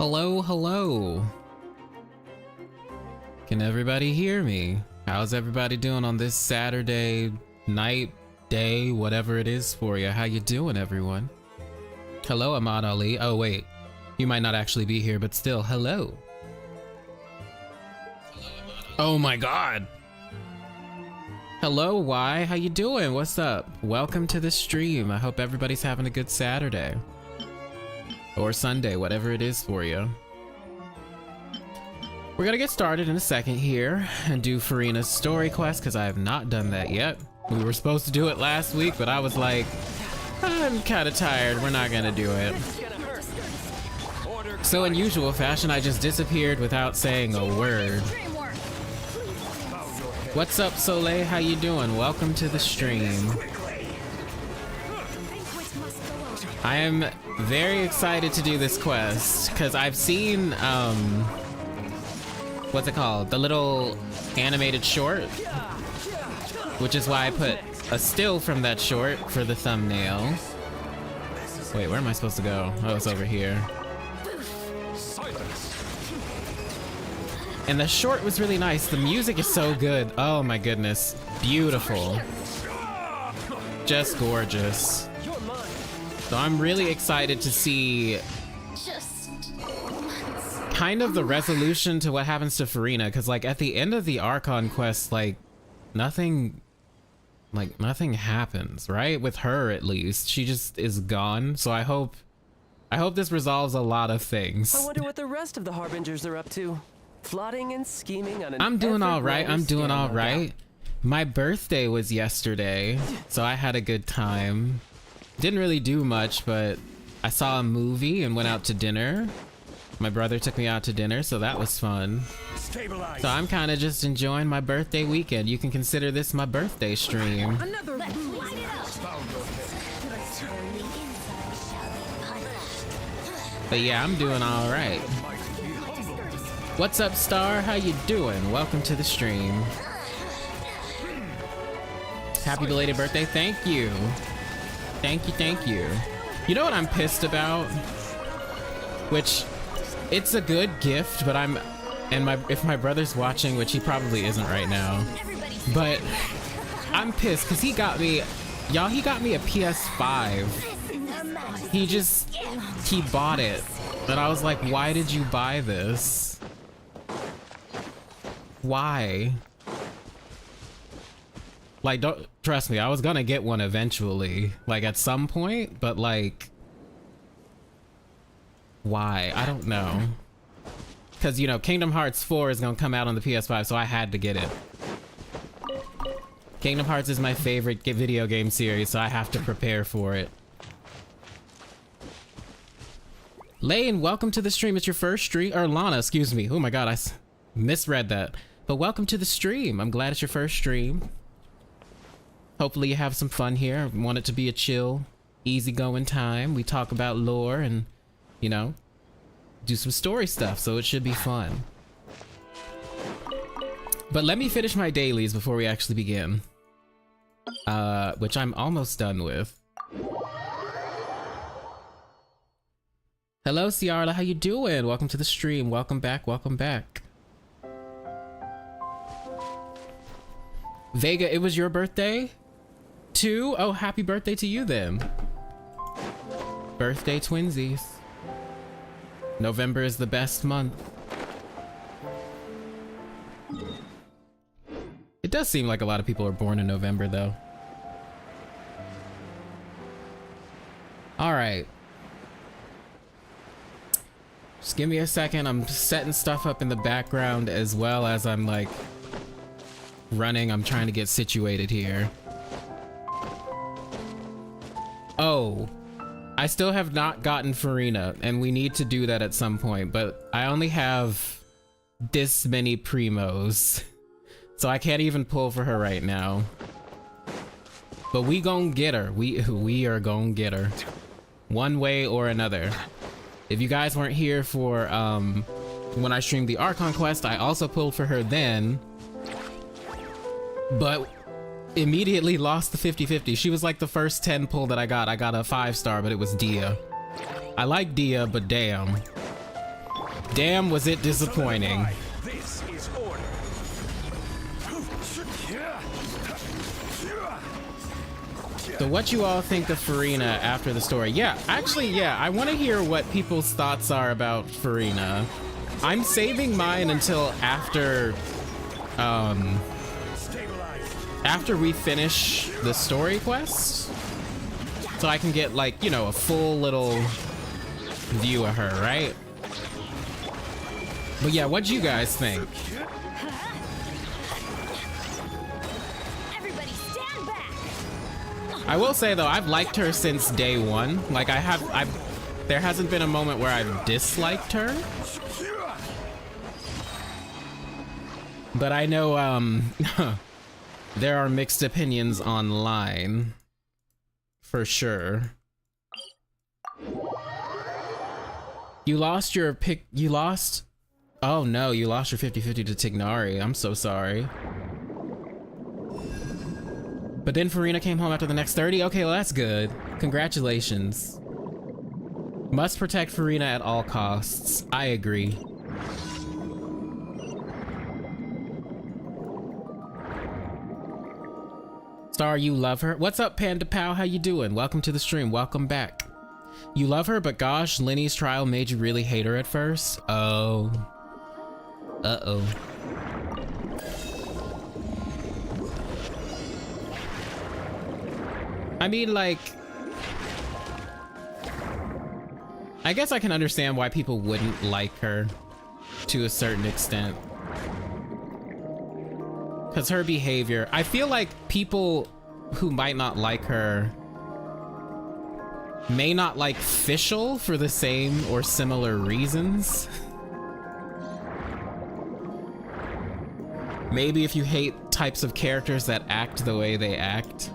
Hello, hello. Can everybody hear me? How's everybody doing on this Saturday night, day, whatever it is for you? How you doing, everyone? Hello, Ahmad Ali. Oh, wait. You might not actually be here, but still, hello. Oh my God. Hello, Y. How you doing? What's up? Welcome to the stream. I hope everybody's having a good Saturday. Or Sunday, whatever it is for you. We're gonna get started in a second here and do FURINA'S story quest, because I have not done that yet. We were supposed to do it last week, but I was like, I'm kind of tired. We're not gonna do it. So in usual fashion, I just disappeared without saying a word. What's up, Soleil? How you doing? Welcome to the stream. I am very excited to do this quest because I've seen what's it called, the little animated short, which is why I put a still from that short for the thumbnail. Wait, where am I supposed to go? Oh, it's over here. And the short was really nice. The music is so good. Oh my goodness, beautiful, just gorgeous. So I'm really excited to see kind of the resolution to what happens to FURINA, because like at the end of the Archon quest, like nothing happens, right? With her, at least. She just is gone. So I hope this resolves a lot of things. I wonder what the rest of the Harbingers are up to. Plotting and scheming on an I'm doing all right. I'm doing all right. My birthday was yesterday, so I had a good time. Didn't really do much, but I saw a movie and went out to dinner. My brother took me out to dinner, so that was fun. Stabilize. So I'm kind of just enjoying my birthday weekend. You can consider this my birthday stream. But yeah, I'm doing all right. What's up, Star? How you doing? Welcome to the stream. Happy belated birthday. Thank you. Thank you, thank you. You know what I'm pissed about? Which, it's a good gift, but if my brother's watching, which he probably isn't right now, but I'm pissed because he got me a PS5. He bought it, and I was like, why did you buy this? Why? Like, don't trust me, I was gonna get one eventually, like at some point, but like, why? I don't know. Because, you know, Kingdom Hearts 4 is gonna come out on the PS5, so I had to get it. Kingdom Hearts is my favorite video game series, so I have to prepare for it. Lane, welcome to the stream. It's your first stream, or Lana, excuse me. Oh my god, I misread that. But welcome to the stream. I'm glad it's your first stream. Hopefully you have some fun here. I want it to be a chill, easygoing time. We talk about lore and, you know, do some story stuff, so it should be fun. But let me finish my dailies before we actually begin. Which I'm almost done with. Hello, Ciarla, how you doing? Welcome to the stream. Welcome back, welcome back. Vega, it was your birthday too? Oh, happy birthday to you then. Birthday twinsies. November is the best month. It does seem like a lot of people are born in November though. All right. Just give me a second. I'm setting stuff up in the background as well as I'm like running. I'm trying to get situated here. Oh, I still have not gotten FURINA, and we need to do that at some point, but I only have this many primos, so I can't even pull for her right now. But we gon' get her. We are gon' get her one way or another. If you guys weren't here for when I streamed the Archon quest, I also pulled for her then, but immediately lost the 50-50. She was like the first 10 pull that I got. I got a 5-star, but it was Dia. I like Dia, but damn. Damn, was it disappointing. This is order. So what you all think of Furina after the story? Yeah, actually, yeah, I want to hear what people's thoughts are about Furina. I'm saving mine until after we finish the story quest, so I can get, like, you know, a full little view of her, right? But yeah, what'd you guys think? Everybody stand back. I will say though, I've liked her since day one. Like there hasn't been a moment where I've disliked her. But I know there are mixed opinions online for sure. You lost your pick. You lost. Oh no, you lost your 50-50 to Tignari. I'm so sorry. But then Furina came home after the next 30? Okay, well that's good. Congratulations. Must protect Furina at all costs. I agree. Star, you love her? What's up, Panda Pal? How you doing? Welcome to the stream. Welcome back. You love her, but gosh, Lenny's trial made you really hate her at first? Oh. Uh-oh. I mean, like, I guess I can understand why people wouldn't like her to a certain extent. Because her behavior, I feel like people who might not like her may not like Fischl for the same or similar reasons. Maybe if you hate types of characters that act the way they act.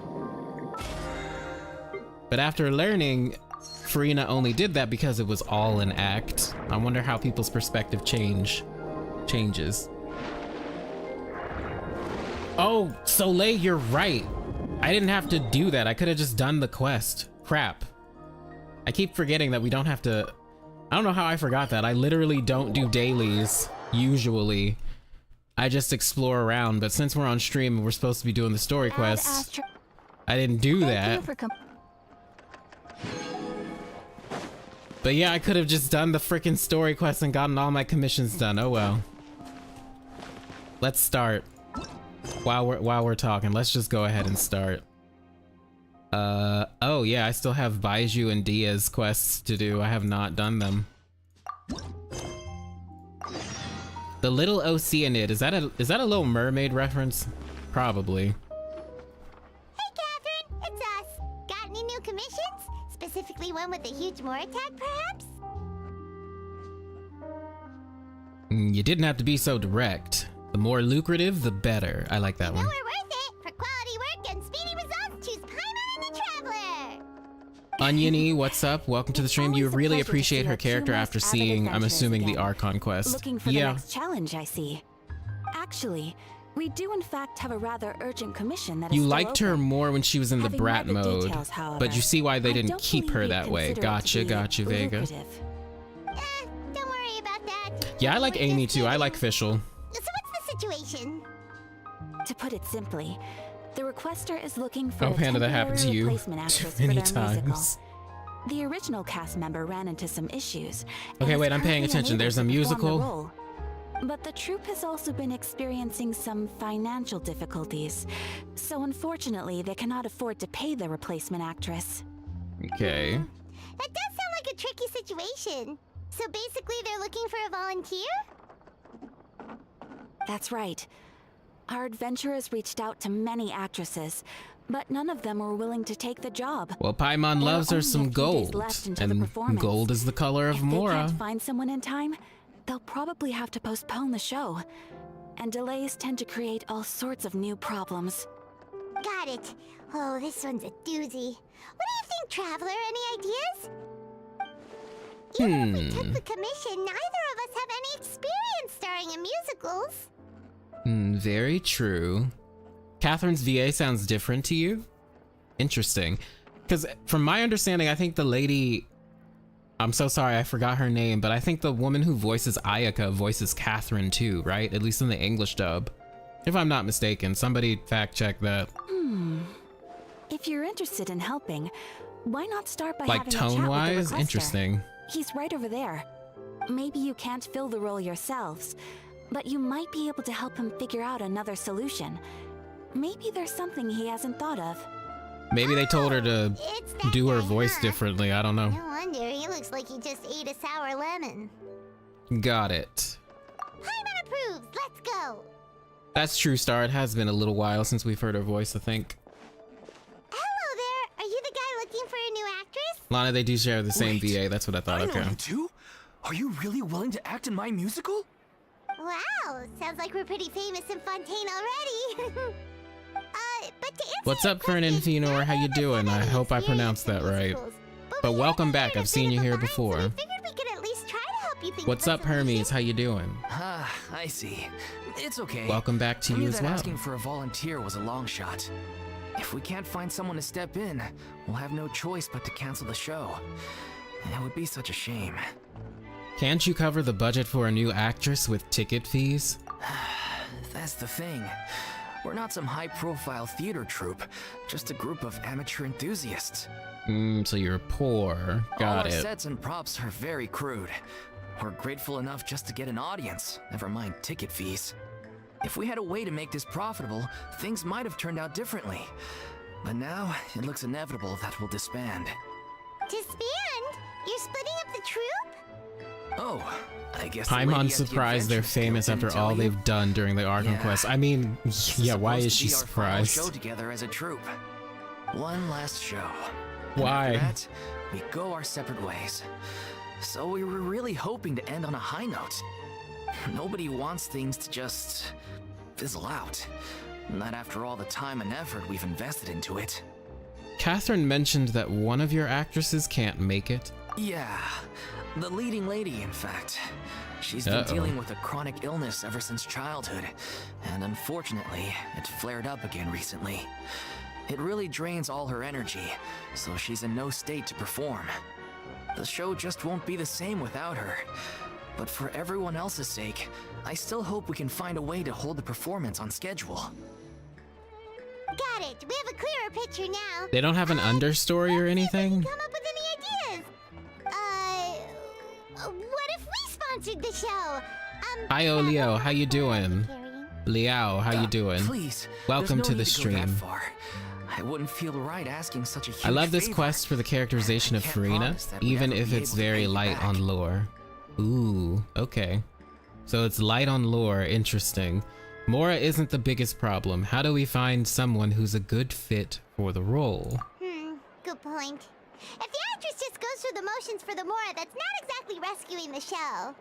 But after learning, Furina only did that because it was all an act. I wonder how people's perspective changes. Oh, Soleil, you're right. I didn't have to do that. I could have just done the quest. Crap. I keep forgetting that we don't have to... I don't know how I forgot that. I literally don't do dailies, usually. I just explore around, but since we're on stream and we're supposed to be doing the story quests, I didn't do that. But yeah, I could have just done the freaking story quest and gotten all my commissions done. Oh well. Let's start. While we're talking, let's just go ahead and start. Oh yeah, I still have Baiju and Diaz quests to do. I have not done them. The Little Oceanid, is that a Little Mermaid reference? Probably. Hey Catherine, it's us. Got any new commissions? Specifically one with a huge more attack, perhaps? You didn't have to be so direct. The more lucrative, the better. I like that one. We're worth it. For quality work and speedy results, choose Paimon the Traveler. Oniony, what's up? Welcome to the stream. You really appreciate her character after seeing, I'm assuming, the Archon quest. Looking for the next challenge, I see. Actually, we do in fact have a rather urgent commission that is You still liked her open. more when she was in the Having brat read the mode, details, however, but you see why they I didn't don't keep her believe that we'd way. consider it to Gotcha, be Vega. lucrative. Don't worry about that. Yeah, I like We're Amy just too. I kidding. like Fischl. So what's the situation? To put it simply, the requester is looking for Oh, a Panda, that happened to temporary you replacement actress too many for their musical. times. The original cast member ran into some issues. and Okay, is wait, I'm paying currently attention. unable There's a to perform the musical? role. But the troupe has also been experiencing some financial difficulties. So unfortunately, they cannot afford to pay the replacement actress. Okay. That does sound like a tricky situation. So basically they're looking for a volunteer? That's right. Our adventurers reached out to many actresses, but none of them were willing to take the job. Well, Paimon There are loves her only some a few days gold, left until the and performance. gold is the color of If they Mora. can't find someone in time, they'll probably have to postpone the show. And delays tend to create all sorts of new problems. Got it. Oh, this one's a doozy. What do you think, Traveler? Any ideas? Even if we took the commission, neither of us have any experience starring in musicals. Very true. Catherine's VA sounds different to you? Interesting. Because from my understanding, I think the lady I'm so sorry, I forgot her name, but I think the woman who voices Ayaka voices Catherine too, right? At least in the English dub. If I'm not mistaken, somebody fact check that. If you're interested in helping, why not start by Like having a chat with the tone-wise? requester? Interesting. He's right over there. Maybe you can't fill the role yourselves, but you might be able to help him figure out another solution. Maybe there's something he hasn't thought of. Maybe they told her to It's that do her guy, voice huh? differently, I don't know. No wonder, he looks like he just ate a sour lemon. Got it. Paimon approves, let's go! That's true, Star. It has been a little while since we've heard her voice, I think. Hello there, are you the guy looking for a new actress? Lana, they do share the same Wait, VA, that's what I thought, I know okay. you two. Are you really willing to act in my musical? Wow, sounds like we're pretty famous in Fontaine already. But to answer What's your up, Fernan question, Finor? How you none of us doing? have I any hope I experience pronounced in that right. musicals, But we welcome have back, heard I've a seen bit you of a here line, so before. we figured we could at least try to help you think What's of a up, Hermes? solution. How you doing? Ah, I see. It's okay. Welcome back to I you knew as that well. asking for a volunteer was a long shot. If we can't find someone to step in, we'll have no choice but to cancel the show. It would be such a shame. Can't you cover the budget for a new actress with ticket fees? That's the thing. We're not some high-profile theater troupe, just a group of amateur enthusiasts. So you're poor. All Got our it. sets and props are very crude. We're grateful enough just to get an audience, never mind ticket fees. If we had a way to make this profitable, things might have turned out differently. But now, it looks inevitable that we'll disband. Disband? You're splitting up the troupe? Oh, I guess the lady Paimon at the surprised they're Adventures Guild famous didn't after tell all you? they've done during the Arkham Yeah. Quest. I mean, This yeah, why supposed is to she be our final surprised? show together as a troupe. One last show. Why? And after that, we go our separate ways. So we were really hoping to end on a high note. Nobody wants things to just fizzle out. Not after all the time and effort we've invested into it. Catherine mentioned that one of your actresses can't make it. Yeah, the leading lady, in fact. She's been Uh-oh. dealing with a chronic illness ever since childhood, and unfortunately, it flared up again recently. It really drains all her energy, so she's in no state to perform. The show just won't be the same without her. But for everyone else's sake, I still hope we can find a way to hold the performance on schedule. Got it. We have a clearer picture now. They don't have an understory or anything? Come up with any ideas? What if we sponsored the show? Hi, Leo, how you doing? Carrying. Liao, how you doing? Please, Welcome there's no to the need to go that stream. far. I wouldn't feel right asking such a huge I love this favor. quest for the characterization of Can't Furina, promise that we'd even ever if be it's able to very pay you light back. on lore. Ooh, okay. So it's light on lore, interesting. Mora isn't the biggest problem. How do we find someone who's a good fit for the role? Good point. If the actress just goes through the motions for the Mora, that's not exactly rescuing the show.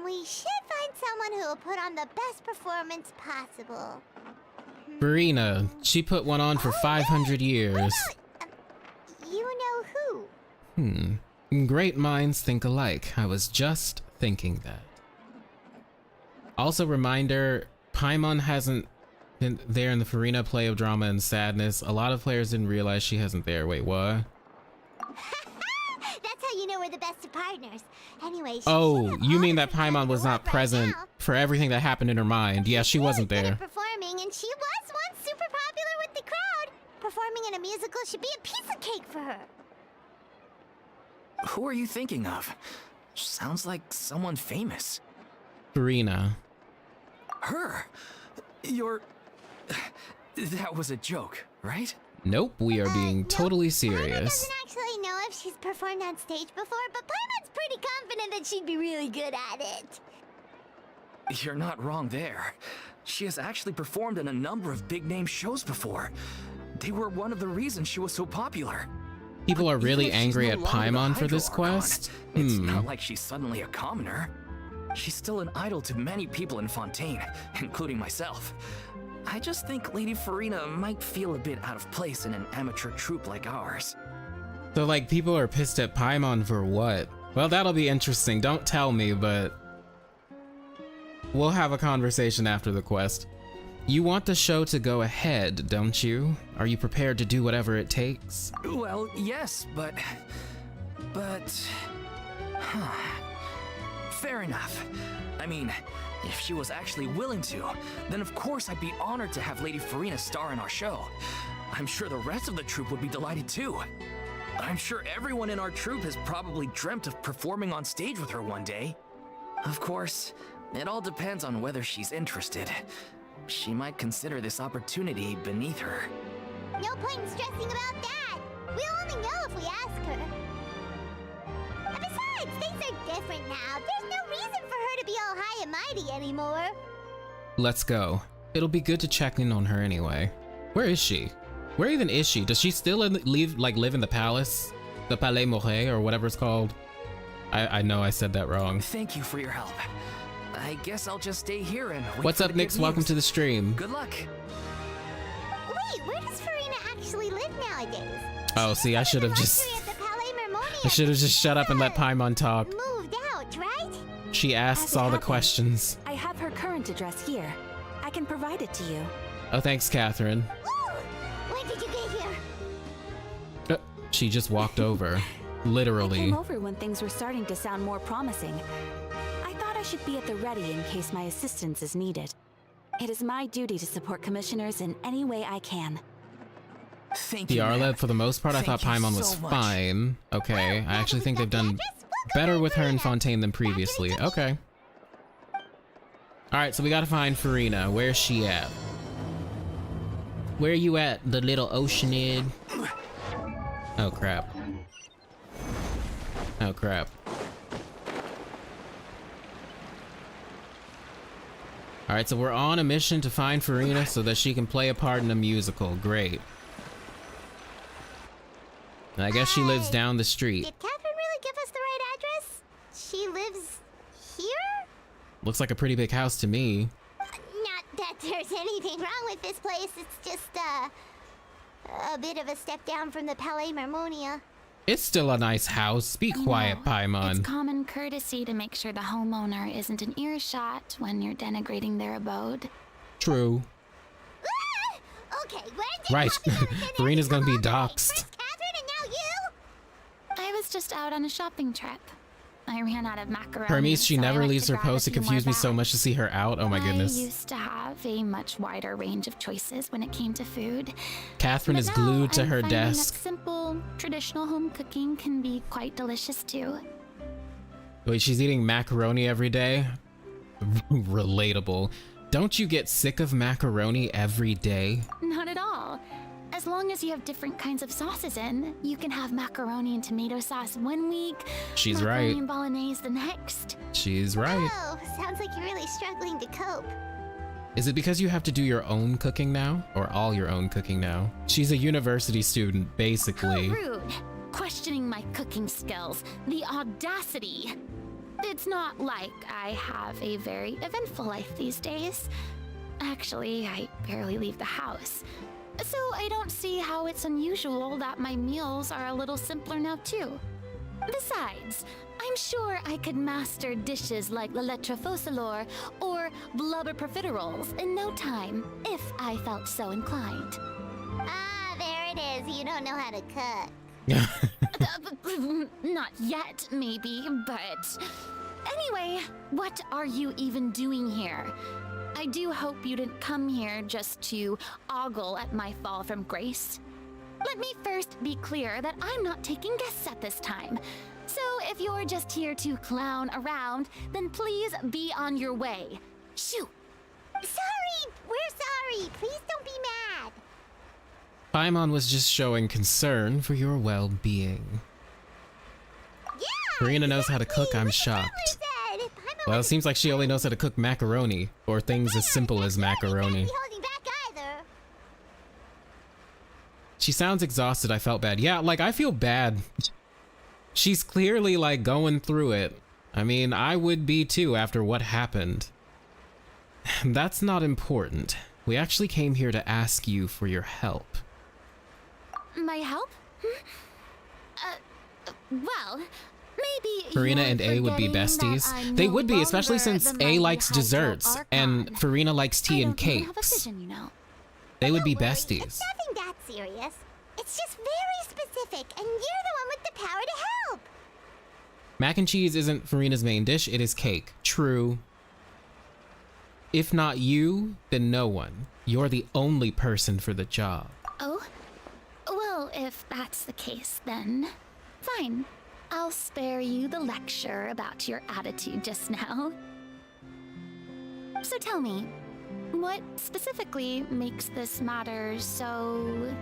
We should find someone who will put on the best performance possible. Furina, she put one on for 500 years. You know who? Great minds think alike. I was just thinking that. Also, reminder, Paimon hasn't been there in the Furina play of Drama and Sadness. A lot of players didn't realize she hasn't there. Wait, what? That's how you know we're the best of partners. Anyway, she Oh, should have you all mean the that Paimon was success not right present now. for everything that happened in her mind. Yeah, she wasn't Good there. at performing, and she was once super popular with the crowd. Performing in a musical should be a piece of cake for her. Who are you thinking of? Sounds like someone famous. Furina. Her? You're... That was a joke, right? Nope, we are being No, totally Paimon serious. doesn't actually know if she's performed on stage before, but Paimon's pretty confident that she'd be really good at it. You're not wrong there. She has actually performed in a number of big-name shows before. They were one of the reasons she was so popular. People are Even really if she's angry no at longer the Paimon for this Hydro Archon, quest? It's not like she's suddenly a commoner. She's still an idol to many people in Fontaine, including myself. I just think Lady Furina might feel a bit out of place in an amateur troupe like ours. So, like, people are pissed at Paimon for what? Well, that'll be interesting. Don't tell me, but we'll have a conversation after the quest. You want the show to go ahead, don't you? Are you prepared to do whatever it takes? Well, yes, but... Fair enough. I mean, if she was actually willing to, then of course I'd be honored to have Lady Furina star in our show. I'm sure the rest of the troupe would be delighted too. I'm sure everyone in our troupe has probably dreamt of performing on stage with her one day. Of course, it all depends on whether she's interested. She might consider this opportunity beneath her. No point in stressing about that. We'll only know if we ask her. And besides, things are different now. There's no reason for her to be all high and mighty anymore. Let's go. It'll be good to check in on her anyway. Where is she? Where even is she? Does she still live in the palace? The Palais Moret or whatever it's called? I know I said that wrong. Thank you for your help. I guess I'll just stay here and wait What's for up, the Nix? good Welcome news. to the stream. Good luck. Wait, where does Furina actually live nowadays? Oh, see, I should have just shut up and let Paimon talk. Moved out, right? She asks As it all the happens, questions. I have her current address here. I can provide it to you. Oh, thanks, Catherine. Ooh, when did you get here? She just walked over. I Literally. came over when things were starting to sound more promising. I thought I should be at the ready in case my assistance is needed. It is my duty to support commissioners in any way I can. Thank you. Yarla, ma'am. for the most part, I thought Thank you Paimon was so much. fine. Okay, I actually think they've done better with her in Fontaine than previously. Okay. Alright, so we gotta find Furina. Where's she at? Where you at, the little oceanid? Oh crap. Oh crap. Alright, so we're on a mission to find Furina so that she can play a part in a musical. Great. And I guess she lives down the street. Did Catherine really give us the right address? She lives here? Looks like a pretty big house to me. Not that there's anything wrong with this place. It's just, a bit of a step down from the Palais Marmonia. It's still a nice house. Be You quiet, know, Paimon. It's common courtesy to make sure the homeowner isn't an earshot when you're denigrating their abode. True. Ah! Okay, when did Right. popular opinion Furina's gonna be become all the way? doxxed. First Catherine and now you? I was just out on a shopping trip. I ran out of macaroni. Hermes, she so I never went leaves to her grab a post. It few more confused me so bags. much to see her out. Oh my goodness. I used to have a much wider range of choices when it came to food. Catherine But is now glued to I'm her finding that desk. simple, traditional home cooking can be quite delicious too. Wait, she's eating macaroni every day? Relatable. Don't you get sick of macaroni every day? Not at all. As long as you have different kinds of sauces in, you can have macaroni and tomato sauce one week, She's macaroni right. and bolognese the next. She's right. Oh, sounds like you're really struggling to cope. Is it because you have to do your own cooking now? Or all your own cooking now? She's a university student, How basically. rude! Questioning my cooking skills. The audacity! It's not like I have a very eventful life these days. Actually, I barely leave the house. So I don't see how it's unusual that my meals are a little simpler now too. Besides, I'm sure I could master dishes like la lettre faucilor or blubber profiteroles in no time, if I felt so inclined. Ah, there it is. You don't know how to cook. Not yet, maybe, but... Anyway, what are you even doing here? I do hope you didn't come here just to ogle at my fall from grace. Let me first be clear that I'm not taking guests at this time. So if you're just here to clown around, then please be on your way. Shoo! Sorry, we're sorry. Please don't be mad. Paimon was just showing concern for your well-being. Yeah. Furina knows how to exactly. cook, I'm Like shocked. Catherine said, Paimon Well, it was seems like she only knows how to cook macaroni, or things as simple as macaroni. Can't be holding back either. She sounds exhausted. I felt bad. Yeah, like, I feel bad. She's clearly, like, going through it. I mean, I would be too after what happened. That's not important. We actually came here to ask you for your help. My help? Well, maybe Furina you're and A would be forgetting that besties. I'm They no would be, especially longer since the A mighty likes Hydro desserts and Archon. Furina likes tea I and don't even have a cakes. vision, you know. They would be Don't worry, besties. It's nothing that serious. It's just very specific, and you're the one with the power to help. Mac and cheese isn't Furina's main dish, it is cake. True. If not you, then no one. You're the only person for the job. Oh? Well, if that's the case, then fine. I'll spare you the lecture about your attitude just now. So tell me, what specifically makes this matter so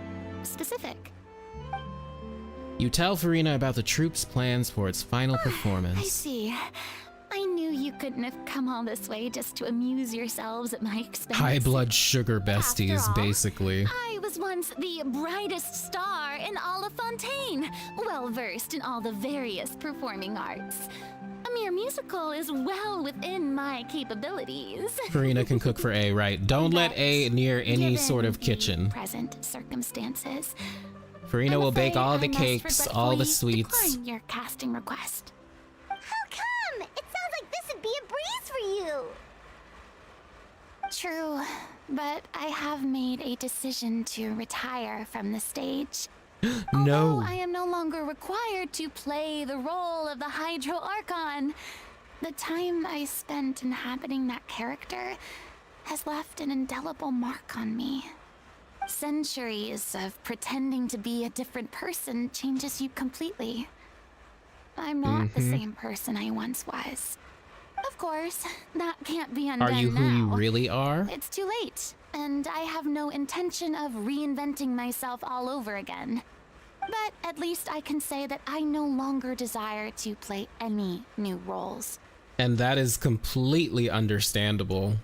specific? You tell Furina about the troop's plans for its final performance. I see. I knew you couldn't have come all this way just to amuse yourselves at my expense. High blood sugar besties, After all, basically. I was once the brightest star in all of Fontaine, well versed in all the various performing arts. A mere musical is well within my capabilities. Furina can cook for A, right? Don't let A near any Given sort of the kitchen. present circumstances, Farina I'm will bake afraid all I the must cakes, all the regretfully sweets. decline your casting request. How come? It sounds like this would be a breeze for you. True, but I have made a decision to retire from the stage. No. Although I am no longer required to play the role of the Hydro Archon, the time I spent inhabiting that character has left an indelible mark on me. Centuries of pretending to be a different person changes you completely. I'm not the same person I once was. Of course, that can't be undone Are you who you now. really are? It's too late, and I have no intention of reinventing myself all over again. But at least I can say that I no longer desire to play any new roles. And that is completely understandable.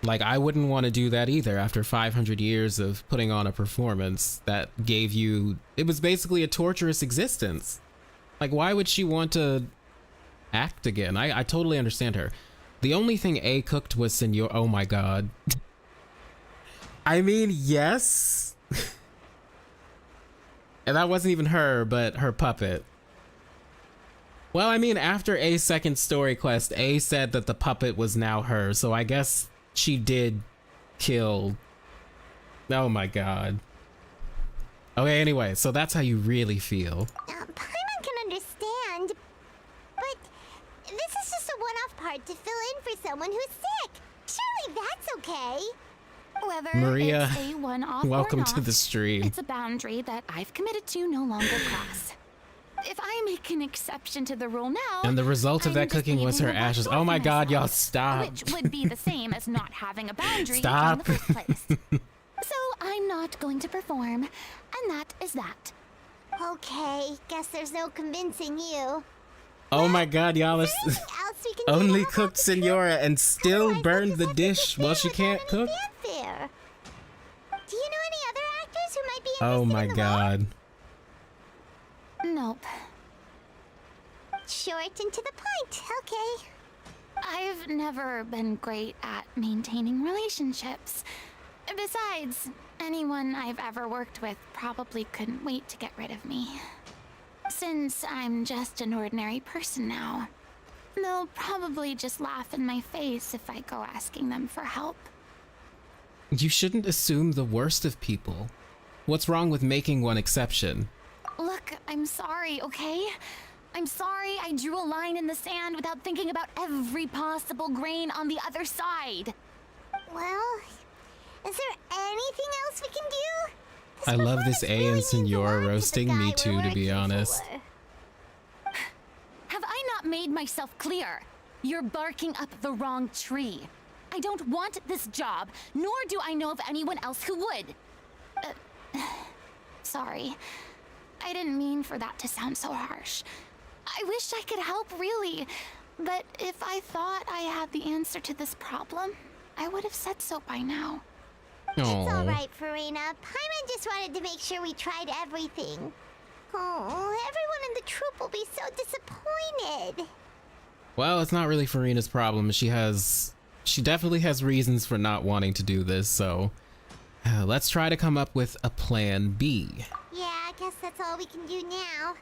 Like, I wouldn't want to do that either after 500 years of putting on a performance that gave you... It was basically a torturous existence. Like, why would she want to act again? I totally understand her. The only thing A cooked was Senor... Oh my god. I mean, yes. And that wasn't even her, but her puppet. Well, I mean, after A's second story quest, A said that the puppet was now her, so I guess she did kill... Oh my god. Okay, anyway, so that's how you really feel. Paimon can understand, but this is just a one-off part to fill in for someone who's sick. Surely that's okay. Whether Maria, it's a one-off or welcome to not, the stream. it's a boundary that I've committed to no longer cross. If I make an exception to the rule now, And the result of I'm that cooking was her just leaving a ashes. black Oh my mark for god, y'all myself, stop. Which would be the same as not having a boundary Stop. in the first place. So I'm not going to perform, and that is that. Okay, guess there's no convincing you. Oh my god, y'all are Is there anything else we can do to only help out cooked the Senora group? and still Otherwise, burned we'll the just have to dish while she disband can't without cook. any fanfare. Do you know any other actors who might be interested Oh my in the god. Nope. role? Short and to the point. Okay. I've never been great at maintaining relationships. Besides, anyone I've ever worked with probably couldn't wait to get rid of me. Since I'm just an ordinary person now, they'll probably just laugh in my face if I go asking them for help. You shouldn't assume the worst of people. What's wrong with making one exception? Look, I'm sorry, okay? I'm sorry I drew a line in the sand without thinking about every possible grain on the other side. Well, is there anything else we can do? I love this performance A really and means a Senora lot to the roasting guy me we're too, to be working honest. for. Have I not made myself clear? You're barking up the wrong tree. I don't want this job, nor do I know of anyone else who would. Sorry. I didn't mean for that to sound so harsh. I wish I could help, really. But if I thought I had the answer to this problem, I would have said so by now. It's all Aw. right, Farina. Paimon just wanted to make sure we tried everything. Oh, everyone in the troop will be so disappointed. Well, it's not really Farina's problem. She definitely has reasons for not wanting to do this, so let's try to come up with a plan B. Yeah, I guess that's all we can do now.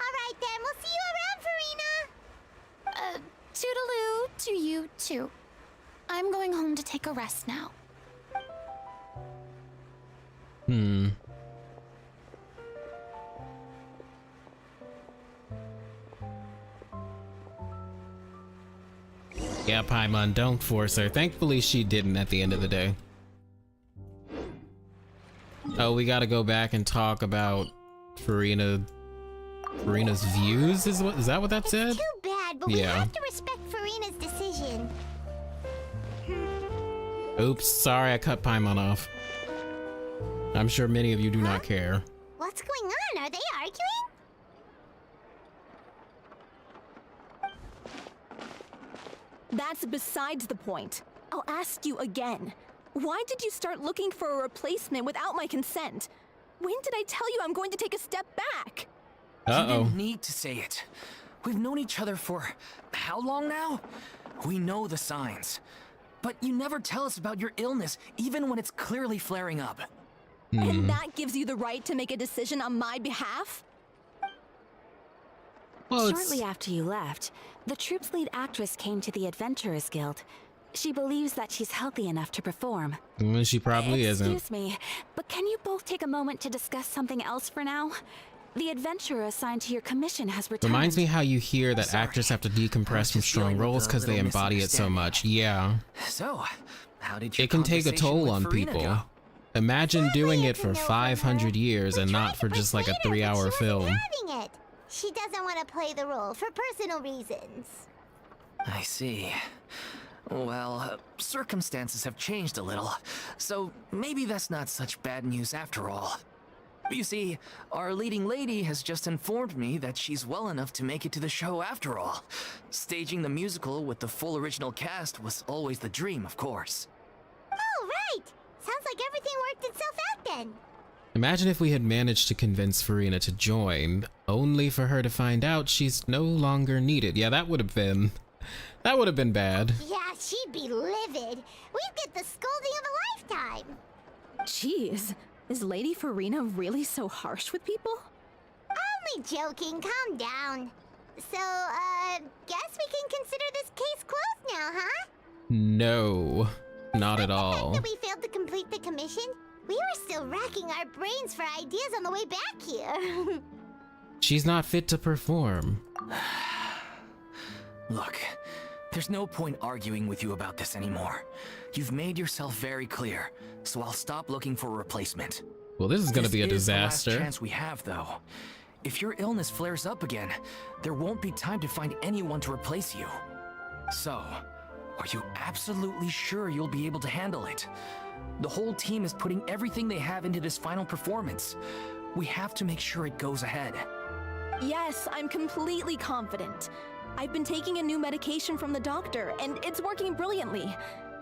All right then, we'll see you around, Farina. Toodaloo to you, too. I'm going home to take a rest now. Yeah, Paimon, don't force her. Thankfully, she didn't at the end of the day. Oh, we gotta go back and talk about Furina's views? Is that what that said? Too bad, but we have to respect Furina's decision. Oops, sorry I cut Paimon off. I'm sure many of you do not care. What's going on? Are they arguing? That's besides the point. I'll ask you again. Why did you start looking for a replacement without my consent? When did I tell you I'm going to take a step back? You didn't need to say it. We've known each other for how long now? We know the signs. But you never tell us about your illness, even when it's clearly flaring up. And that gives you the right to make a decision on my behalf? Well, Shortly after you left, the troupe's lead actress came to the Adventurers Guild. She believes that she's healthy enough to perform. She probably isn't. Excuse me, but can you both take a moment to discuss something else for now? The adventurer assigned to your commission has returned. Reminds me how you hear that actors have to decompress from strong roles because they embody it so much. Yeah. So, how did your It can take a conversation toll with on Furina people. go? Imagine doing it for 500 years and not for just like a 3-hour film. Having it. She doesn't want to play the role for personal reasons. I see. Well, circumstances have changed a little, so maybe that's not such bad news after all. You see, our leading lady has just informed me that she's well enough to make it to the show after all. Staging the musical with the full original cast was always the dream, of course. Oh, right! Sounds like everything worked itself out then. Imagine if we had managed to convince Furina to join, only for her to find out she's no longer needed. Yeah, that would have been bad. Yeah, she'd be livid. We'd get the scolding of a lifetime. Jeez, is Lady Furina really so harsh with people? Only joking, calm down. So, guess we can consider this case closed now, huh? No, not at all. That we failed to complete the commission? We were still racking our brains for ideas on the way back here. She's not fit to perform. Look, there's no point arguing with you about this anymore. You've made yourself very clear, so I'll stop looking for a replacement. Well, this is gonna be a disaster. This is the last chance we have, though. If your illness flares up again, there won't be time to find anyone to replace you. So, are you absolutely sure you'll be able to handle it? The whole team is putting everything they have into this final performance. We have to make sure it goes ahead. Yes, I'm completely confident. I've been taking a new medication from the doctor, and it's working brilliantly.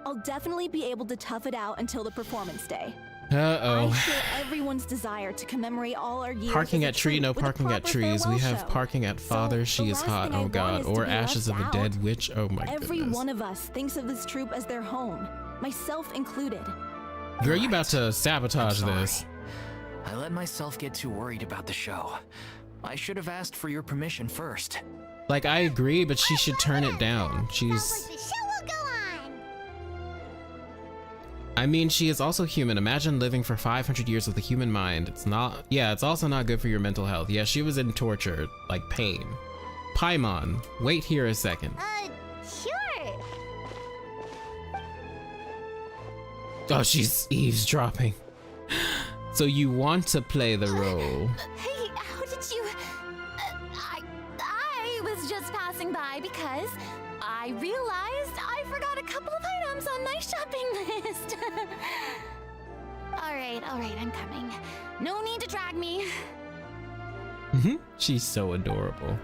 I'll definitely be able to tough it out until the performance day. Uh-oh. I share everyone's desire to commemorate all our years. Parking as a at tree, troupe no with a parking at proper trees. We farewell have show. parking at Father, So, she the is last hot, thing I oh want god. is to Or be Ashes of left a out. Dead Witch, oh my Every goodness. one of us thinks of this troupe as their home, myself included. Girl, you about to sabotage I'm sorry. this. I let myself get too worried about the show. I should have asked for your permission first. Like, I agree, but she should turn it down. Sounds She's... like the show will go on. I mean, she is also human. Imagine living for 500 years with a human mind. It's not... Yeah, it's also not good for your mental health. Yeah, she was in torture, like pain. Paimon, wait here a second. Sure. Oh, she's eavesdropping. So you want to play the role. Hey, how did you... I was just passing by because I realized I forgot a couple of items on my shopping list. All right, I'm coming. No need to drag me. She's so adorable.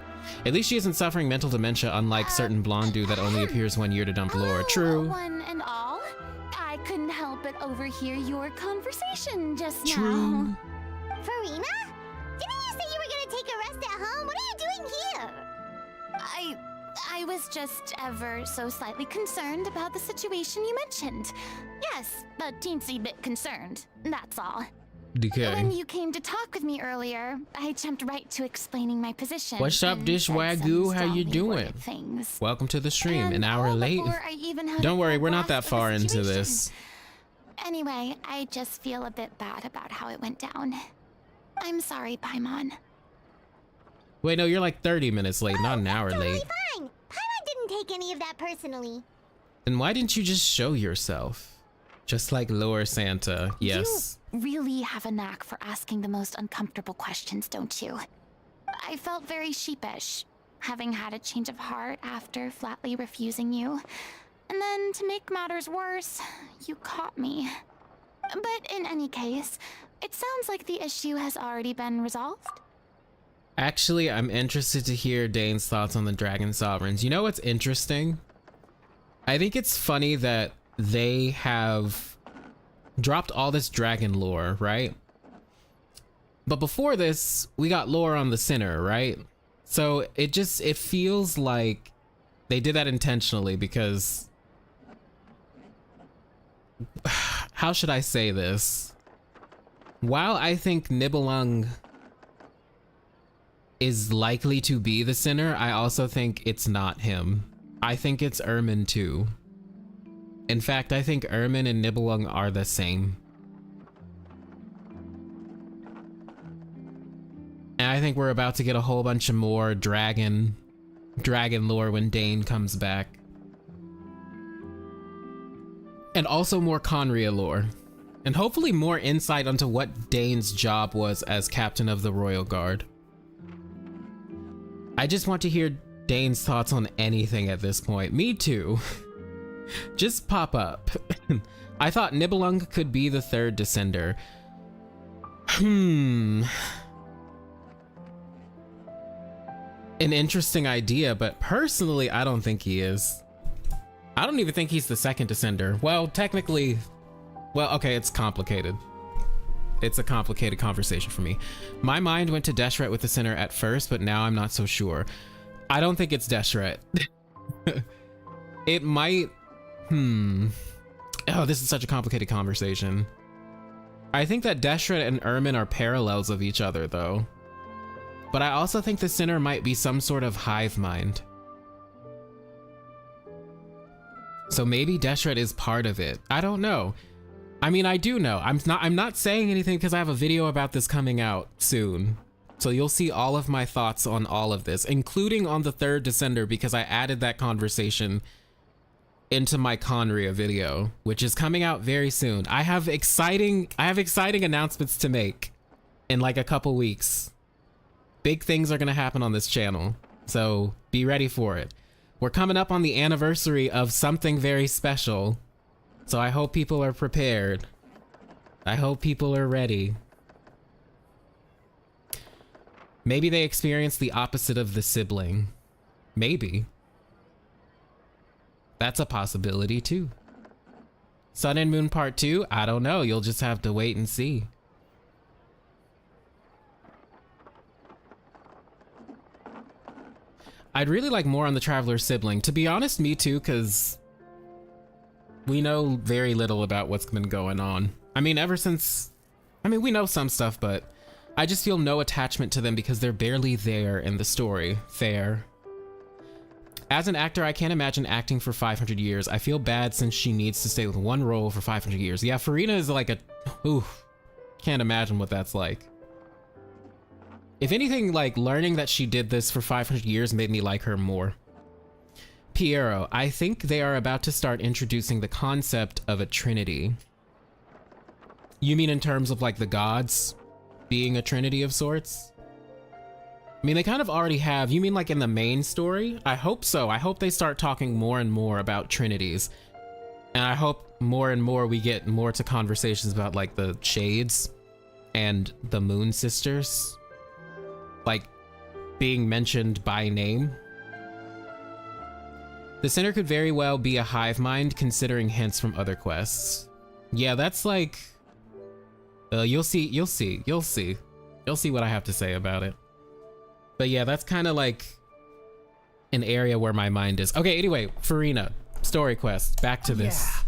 At least she isn't suffering mental dementia, unlike certain blonde dude that only appears 1 year to dump lore. True. One and all, I couldn't help but overhear your conversation just True. now. Furina? Didn't you say you were gonna take a rest at home? What are you doing here? I was just ever so slightly concerned about the situation you mentioned. Yes, a teensy bit concerned, that's all. When DK. you came to talk with me earlier, I jumped right to explaining my position. What's up, and Dish said Wagyu? some How you strongly doing? worded Things. Welcome to the stream. And An hour all late. before I even had Don't a worry, full we're not that grasp of far the into situation. this. Anyway, I just feel a bit bad about how it went down. I'm sorry, Paimon. Wait, no, you're like 30 minutes late, not an hour Totally late. fine. Paimon didn't take any of that personally. Then why didn't you just show yourself? Just like Lore Santa, yes. You really have a knack for asking the most uncomfortable questions, don't you? I felt very sheepish, having had a change of heart after flatly refusing you. And then, to make matters worse, you caught me. But in any case, it sounds like the issue has already been resolved. Actually, I'm interested to hear Dane's thoughts on the Dragon Sovereigns. You know what's interesting? I think it's funny that they have dropped all this dragon lore, right? But before this, we got lore on the Sinner, right? So it feels like they did that intentionally because... How should I say this? While I think Nibelung is likely to be the Sinner, I also think it's not him. I think it's Ermin too. In fact, I think Ermin and Nibelung are the same. And I think we're about to get a whole bunch of more dragon lore when Dane comes back. And also more Conria lore. And hopefully more insight onto what Dane's job was as captain of the Royal Guard. I just want to hear Dane's thoughts on anything at this point. Me too. Just pop up. I thought Nibelung could be the third descender. An interesting idea, but personally, I don't think he is. I don't even think he's the second descender. Well, technically, well, okay, it's complicated. It's a complicated conversation for me. My mind went to Deshret with the Sinner at first, but now I'm not so sure. I don't think it's Deshret. It might... Oh, this is such a complicated conversation. I think that Deshret and Ermin are parallels of each other, though. But I also think the Sinner might be some sort of hive mind. So maybe Deshret is part of it. I don't know. I mean, I do know. I'm not saying anything because I have a video about this coming out soon. So you'll see all of my thoughts on all of this, including on the third descender, because I added that conversation into my Conria video, which is coming out very soon. I have exciting announcements to make in like a couple weeks. Big things are gonna happen on this channel, so be ready for it. We're coming up on the anniversary of something very special, so I hope people are prepared. I hope people are ready. Maybe they experience the opposite of the sibling. Maybe. That's a possibility too. Sun and Moon Part 2? I don't know. You'll just have to wait and see. I'd really like more on the Traveler's sibling. To be honest, me too, because we know very little about what's been going on. I mean, we know some stuff, but I just feel no attachment to them because they're barely there in the story. Fair. As an actor, I can't imagine acting for 500 years. I feel bad since she needs to stay with one role for 500 years. Yeah, Furina is like can't imagine what that's like. If anything, like, learning that she did this for 500 years made me like her more. Piero, I think they are about to start introducing the concept of a trinity. You mean in terms of, like, the gods being a trinity of sorts? I mean, they kind of already have. You mean like in the main story? I hope so. I hope they start talking more and more about trinities. And I hope more and more we get more to conversations about, like, the Shades and the Moon Sisters. Like, being mentioned by name. The Sinner could very well be a hive mind, considering hints from other quests. Yeah, that's like... You'll see what I have to say about it. But yeah, that's kind of like an area where my mind is. Okay, anyway, Furina, story quest, back to this.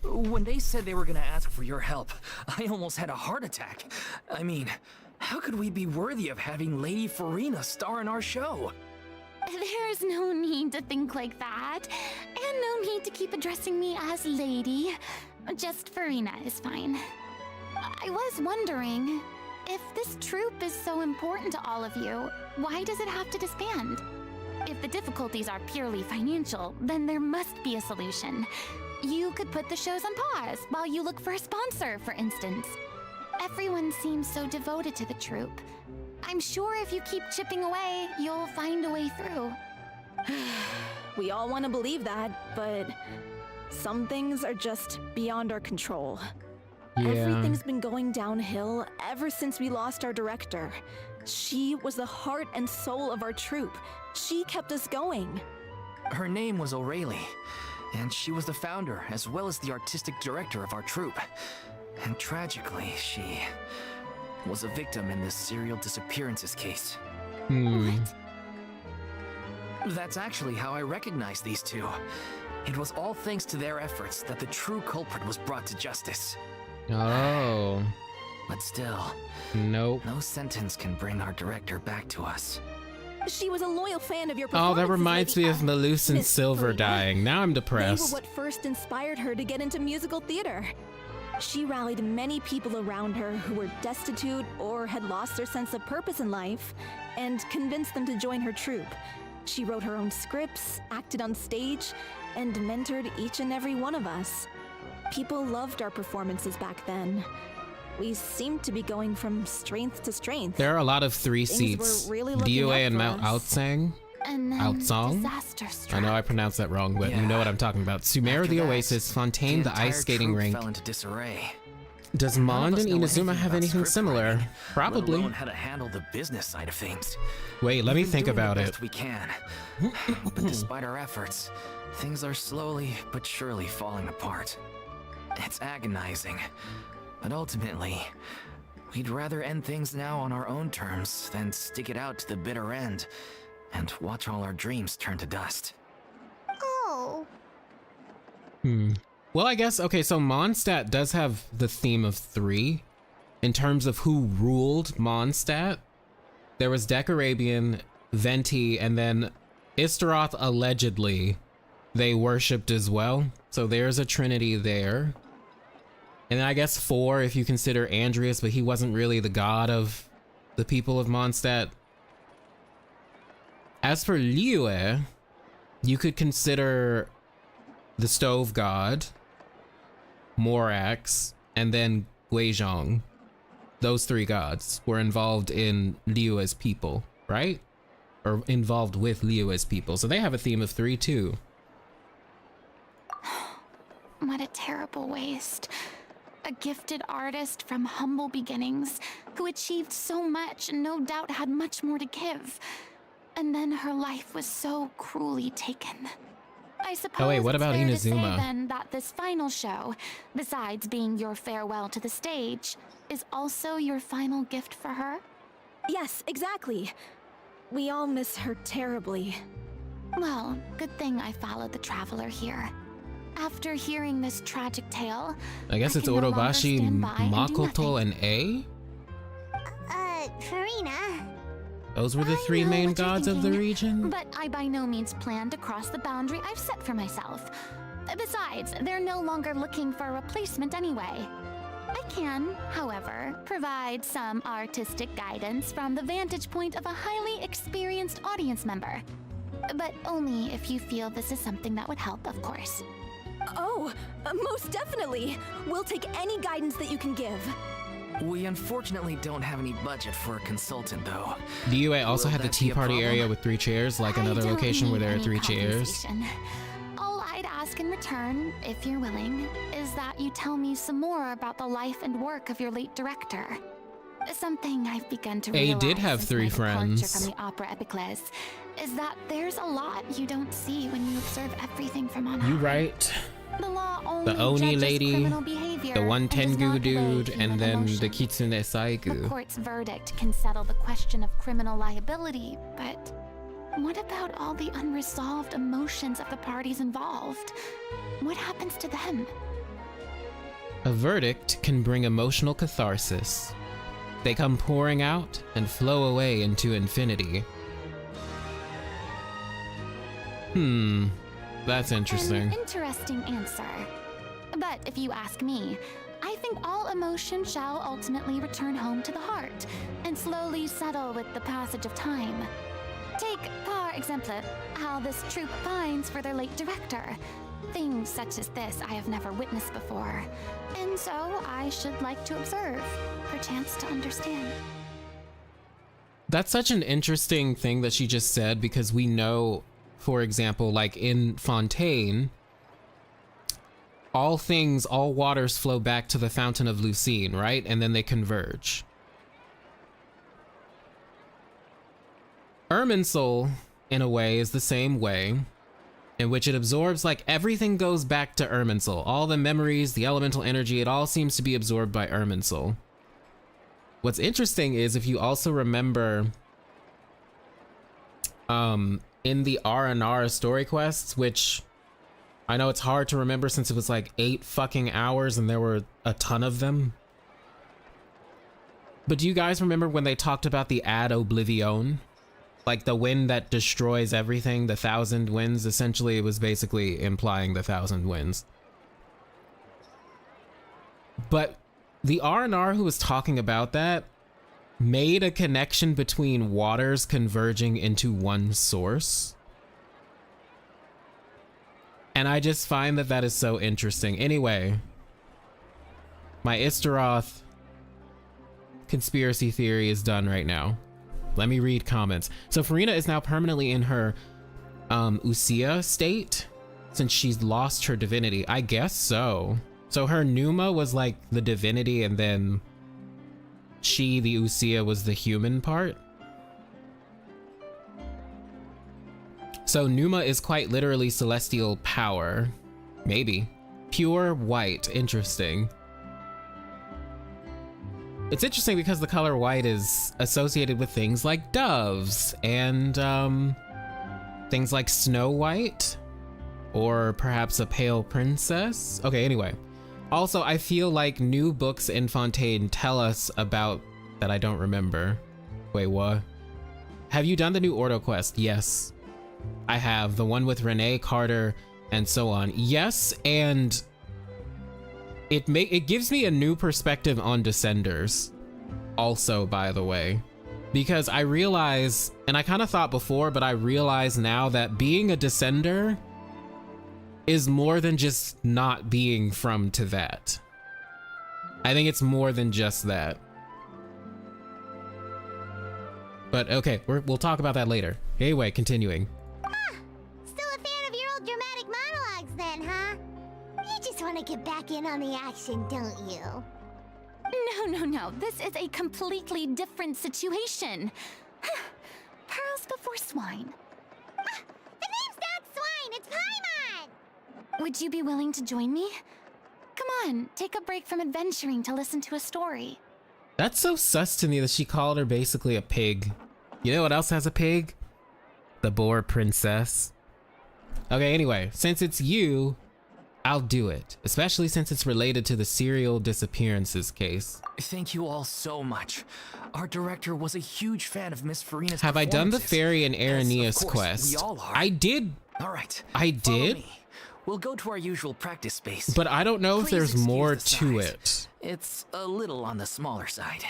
Yeah. When they said they were gonna ask for your help, I almost had a heart attack. I mean, how could we be worthy of having Lady Furina star in our show? There's no need to think like that, and no need to keep addressing me as lady. Just Furina is fine. I was wondering, if this troupe is so important to all of you, why does it have to disband? If the difficulties are purely financial, then there must be a solution. You could put the shows on pause while you look for a sponsor, for instance. Everyone seems so devoted to the troupe. I'm sure if you keep chipping away, you'll find a way through. We all want to believe that, but some things are just beyond our control. Yeah. Everything's been going downhill ever since we lost our director. She was the heart and soul of our troupe. She kept us going. Her name was O'Reilly, and she was the founder as well as the artistic director of our troupe. And tragically, she was a victim in this serial disappearances case. What? That's actually how I recognized these two. It was all thanks to their efforts that the true culprit was brought to justice. Oh. But still, Nope. no sentence can bring our director back to us. She was a loyal fan of your Oh, performances. that reminds me of Malus and Miss Silver Farina. dying. Now I'm They depressed. were what first inspired her to get into musical theater. She rallied many people around her who were destitute or had lost their sense of purpose in life and convinced them to join her troupe. She wrote her own scripts, acted on stage, and mentored each and every one of us. People loved our performances back then. We seemed to be going from strength to strength. There are a lot of 3 Things seats. were really looking DOA up and for Mount us. Outsang. And then Outsong? disaster struck. I know I pronounced that wrong, but you know Yeah. what I'm talking about. Sumer After the that, Oasis, Fontaine the entire ice skating troupe rink. fell into disarray. Does None of Mond us and know Inazuma anything have about anything script similar? writing, let Probably. alone how to handle the business side of things. Wait, let me We've been think doing the about it. best we can, but despite our efforts, things are slowly but surely falling apart. It's agonizing, but ultimately, we'd rather end things now on our own terms than stick it out to the bitter end and watch all our dreams turn to dust. Oh, Well, I guess, okay, so Mondstadt does have the theme of 3 in terms of who ruled Mondstadt. There was Decarabian, Venti, and then Istaroth allegedly they worshipped as well. So there's a trinity there. And then I guess 4 if you consider Andreas, but he wasn't really the god of the people of Mondstadt. As for Liyue, you could consider the Stove God, Morax, and then Guizhong. Those 3 gods were involved in Liyue's people, right? Or involved with Liyue's people. So they have a theme of 3 too. What a terrible waste. A gifted artist from humble beginnings who achieved so much and no doubt had much more to give. And then her life was so cruelly taken. I suppose Oh wait, what it's about fair to say Inazuma? then that this final show, besides being your farewell to the stage, is also your final gift for her? Yes, exactly. We all miss her terribly. Well, good thing I followed the traveler here. After hearing this tragic tale, I guess it's can no longer Orobashi, stand by and do Makoto, nothing. and A? Farina. Those were the I 3 know main what you're gods of the thinking, region? But I by no means plan to cross the boundary I've set for myself. Besides, they're no longer looking for a replacement anyway. I can, however, provide some artistic guidance from the vantage point of a highly experienced audience member. But only if you feel this is something that would help, of course. Oh, most definitely. We'll take any guidance that you can give. We unfortunately don't have any budget for a consultant, though. DUA also Will had the that tea be a party problem? area with 3 chairs, like I another don't location where need there are any 3 chairs. compensation. All I'd ask in return, if you're willing, is that you tell me some more about the life and work of your late director. Something I've begun to A realize did have since 3 my departure friends. from the Opera Epicles is that there's a lot you don't see when you observe everything from on high. You right. The law only The Oni judges lady, criminal behavior the one and does not Tengu weigh dude, human and then the emotion. Kitsune The Saigu. court's verdict can settle the question of criminal liability, but what about all the unresolved emotions of the parties involved? What happens to them? A verdict can bring emotional catharsis. They come pouring out and flow away into infinity. That's interesting. An interesting answer. But if you ask me, I think all emotion shall ultimately return home to the heart and slowly settle with the passage of time. Take Like, for example, how this troupe finds for their late director. Things such as this I have never witnessed before, and so I should like to observe, perchance to understand. That's such an interesting thing that she just said, because we know, for example, like in Fontaine, all waters flow back to the Fountain of Lucine, right? And then they converge. Irminsul, in a way, is the same way, in which it absorbs, like, everything goes back to Irminsul. All the memories, the elemental energy, it all seems to be absorbed by Irminsul. What's interesting is, if you also remember, in the R&R story quests, which I know it's hard to remember since it was like 8 fucking hours and there were a ton of them. But do you guys remember when they talked about the Ad Oblivion? Like the wind that destroys everything, the 1,000 winds. Essentially, it was basically implying the 1,000 winds. But the R&R who was talking about that made a connection between waters converging into one source. And I just find that that is so interesting. Anyway, my Istaroth conspiracy theory is done right now. Let me read comments. So Furina is now permanently in her Usia state since she's lost her divinity. I guess so. So her Numa was like the divinity, and then she, the Usia, was the human part. So Numa is quite literally celestial power. Maybe. Pure white. Interesting. It's interesting because the color white is associated with things like doves and things like Snow White, or perhaps a pale princess. Okay, anyway. Also, I feel like new books in Fontaine tell us about that I don't remember. Wait, what? Have you done the new Ordo quest? Yes, I have. The one with Renee, Carter, and so on. Yes, and it gives me a new perspective on Descenders. Also, by the way, because I realize, and I kind of thought before, but I realize now that being a Descender is more than just not being from Teyvat. I think it's more than just that. But okay, we'll talk about that later. Anyway, continuing. Still a fan of your old dramatic monologues then, huh? You just want to get back in on the action, don't you? No. This is a completely different situation. Pearls before swine. The name's not Swine, it's Paimon! Would you be willing to join me? Come on, take a break from adventuring to listen to a story. That's so sus to me that she called her basically a pig. You know what else has a pig? The Boar Princess. Okay, anyway, since it's you, I'll do it. Especially since it's related to the serial disappearances case. Thank you all so much. Our director was a huge fan of Miss Furina's Have I done the performances, Fairy and as, of Araneus course, quest? we all are. I did. All right. I Follow did? me. We'll go to our usual practice space. But I don't know if Please there's excuse more the to size. it. It's a little on the smaller side.